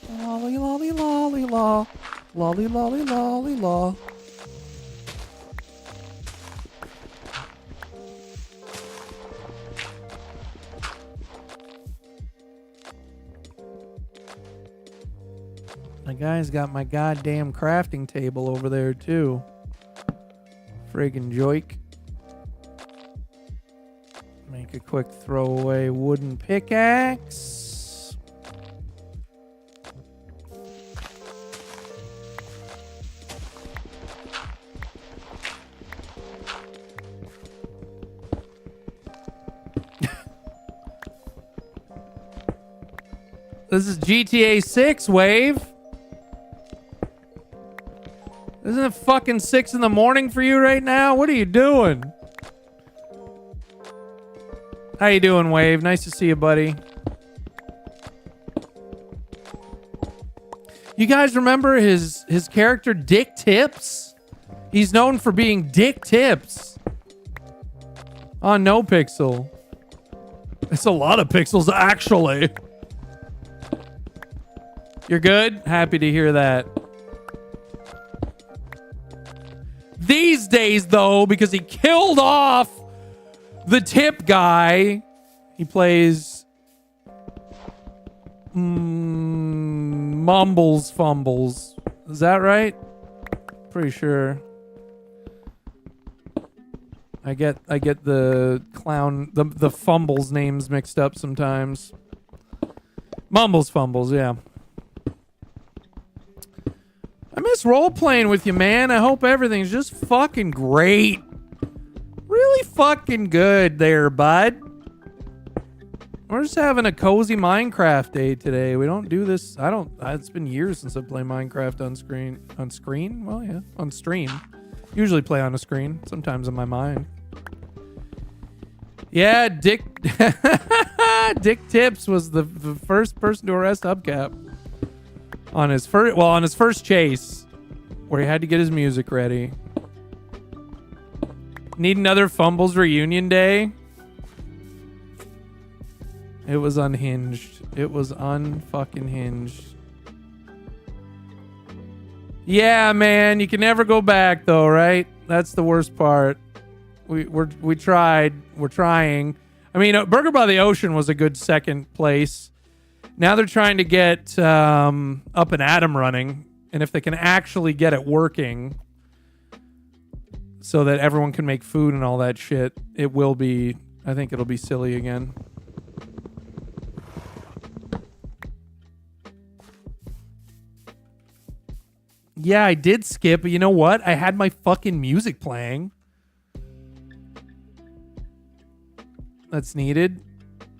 lolly lolly lolly law, lolly lolly lolly law. The guy's got my goddamn crafting table over there too. Friggin' joik. Make a quick throwaway wooden pickaxe. This is GTA 6, Wave. Isn't it fucking 6 in the morning for you right now? What are you doing? How you doing, Wave? Nice to see you, buddy. You guys remember his character Dick Tips? He's known for being Dick Tips on No Pixel. It's a lot of pixels, actually. You're good? Happy to hear that. These days, though, because he killed off the tip guy, he plays Mumbles Fumbles. Is that right? Pretty sure. I get the clown, the Fumbles names mixed up sometimes. Mumbles Fumbles, yeah. I miss role-playing with you, man. I hope everything's just fucking great. Really fucking good there, bud. We're just having a cozy Minecraft day today. We don't do this. It's been years since I played Minecraft on screen. On screen? Well, yeah. On stream. Usually play on a screen. Sometimes in my mind. Yeah, Dick Tips was the first person to arrest Hubcap. On his first chase, where he had to get his music ready. Need another Fumbles reunion day? It was unhinged. It was unfucking hinged. Yeah, man, you can never go back though, right? That's the worst part. We tried. We're trying. I mean, Burger by the Ocean was a good second place. Now they're trying to get Up and Atom running, and if they can actually get it working so that everyone can make food and all that shit, it will be, I think it'll be silly again. Yeah, I did skip, but you know what? I had my fucking music playing. That's needed.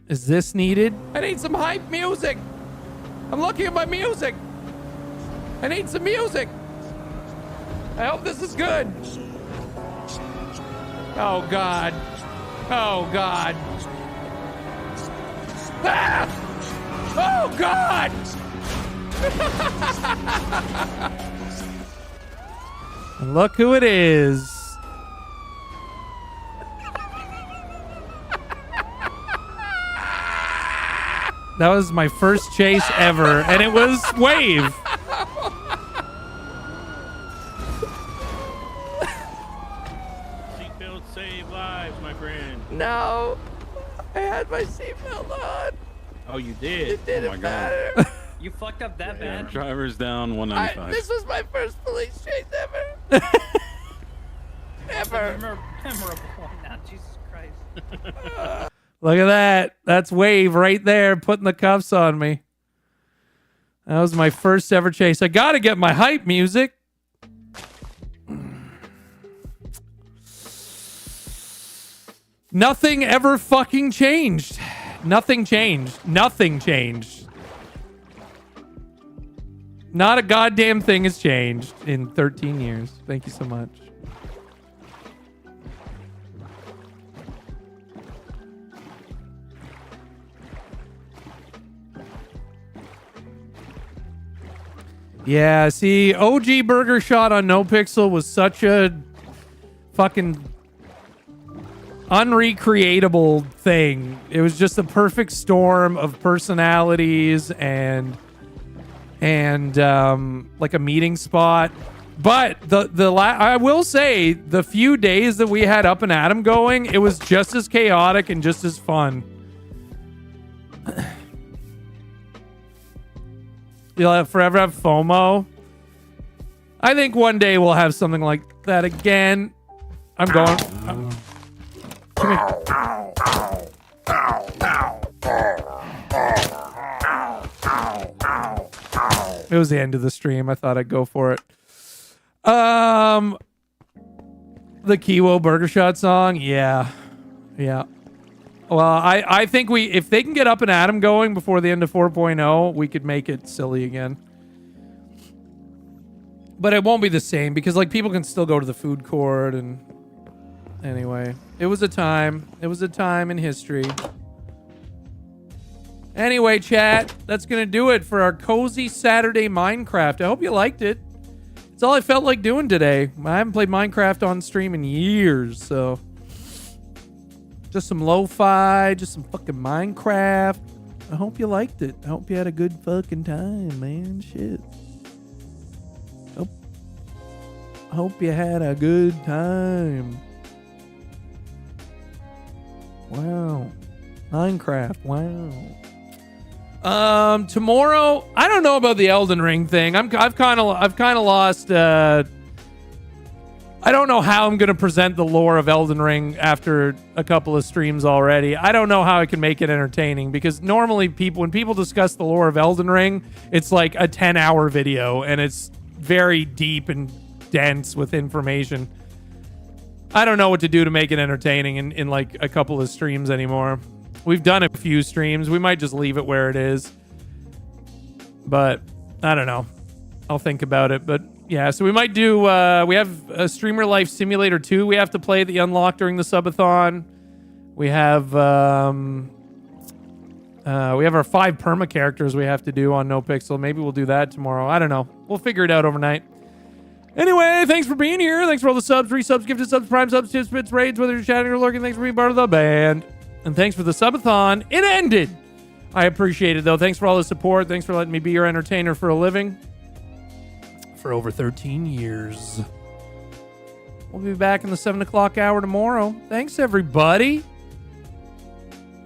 Is this needed? I need some hype music. I'm looking at my music. I need some music. I hope this is good. Oh, God. Oh, God. Ah! Oh, God. And look who it is. That was my first chase ever, and it was Wave. Seatbelts save lives, my friend. No, I had my seatbelt on. Oh, you did? It didn't oh my matter. God. You fucked up that Yeah, bad? driver's down 195. This was my first police chase ever. Ever. Memorable one now, Jesus Christ. Look at that. That's Wave right there putting the cuffs on me. That was my first ever chase. I gotta get my hype music. Nothing ever fucking changed. Nothing changed. Nothing changed. Not a goddamn thing has changed in 13 years. Thank you so much. Yeah, see, OG Burger Shot on No Pixel was such a fucking unrecreatable thing. It was just a perfect storm of personalities and like a meeting spot. But I will say the few days that we had Up and Atom going, it was just as chaotic and just as fun. You'll forever have FOMO. I think one day we'll have something like that again. I'm going. Come here. It was the end of the stream. I thought I'd go for it. The Kiwo Burger Shot song. Yeah. Well, I think if they can get Up and Atom going before the end of 4.0, we could make it silly again. But it won't be the same because like people can still go to the food court and anyway, it was a time. It was a time in history. Anyway, chat, that's going to do it for our cozy Saturday Minecraft. I hope you liked it. It's all I felt like doing today. I haven't played Minecraft on stream in years, so just some lo-fi, just some fucking Minecraft. I hope you liked it. I hope you had a good fucking time, man. Shit. Hope you had a good time. Wow. Minecraft. Wow. Tomorrow, I don't know about the Elden Ring thing. I've kind of lost. I don't know how I'm going to present the lore of Elden Ring after a couple of streams already. I don't know how I can make it entertaining because normally when people discuss the lore of Elden Ring, it's like a 10-hour video and it's very deep and dense with information. I don't know what to do to make it entertaining in like a couple of streams anymore. We've done a few streams. We might just leave it where it is. But I don't know. I'll think about it. But yeah, so we might do, we have a Streamer Life Simulator 2 we have to play that you unlock during the subathon. We have our 5 perma characters we have to do on NoPixel. Maybe we'll do that tomorrow. I don't know. We'll figure it out overnight. Anyway, thanks for being here. Thanks for all the subs, resubs, gifted subs, prime subs, tips, bits, raids, whether you're chatting or lurking. Thanks for being part of the band. And thanks for the subathon. It ended. I appreciate it, though. Thanks for all the support. Thanks for letting me be your entertainer for a living. For over 13 years. We'll be back in the 7 o'clock hour tomorrow. Thanks, everybody.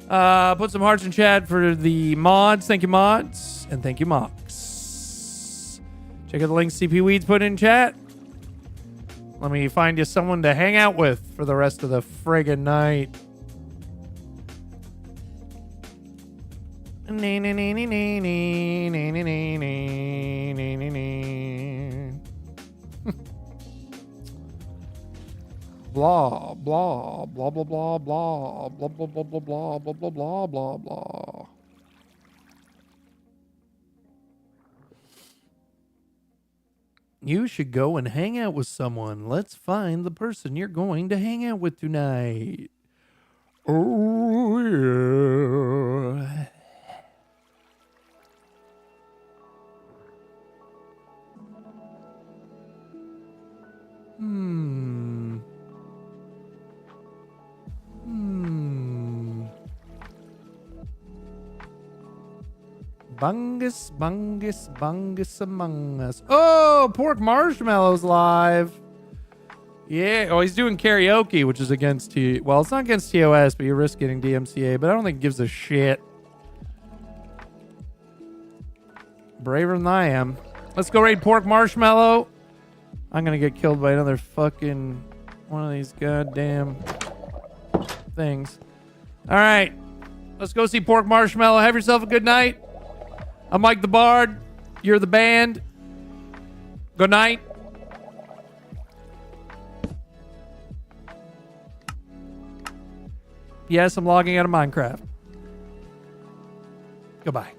Put some hearts in chat for the mods. Thank you, mods. And thank you, Mox. Check out the links CP Weeds put in chat. Let me find you someone to hang out with for the rest of the friggin' night. Blah, blah, blah, blah, blah, blah, blah, blah, blah, blah, blah, blah, blah, blah, blah, blah. You should go and hang out with someone. Let's find the person you're going to hang out with tonight. Oh, yeah. Bungus, bungus, bungus among us. Oh, Pork Marshmallow's live. Yeah. Oh, he's doing karaoke, which is against T. Well, it's not against TOS, but you risk getting DMCA. But I don't think it gives a shit. Braver than I am. Let's go raid Pork Marshmallow. I'm gonna get killed by another fucking one of these goddamn things. All right. Let's go see Pork Marshmallow. Have yourself a good night. I'm Mike the Bard. You're the band. Good night. Yes, I'm logging out of Minecraft. Goodbye.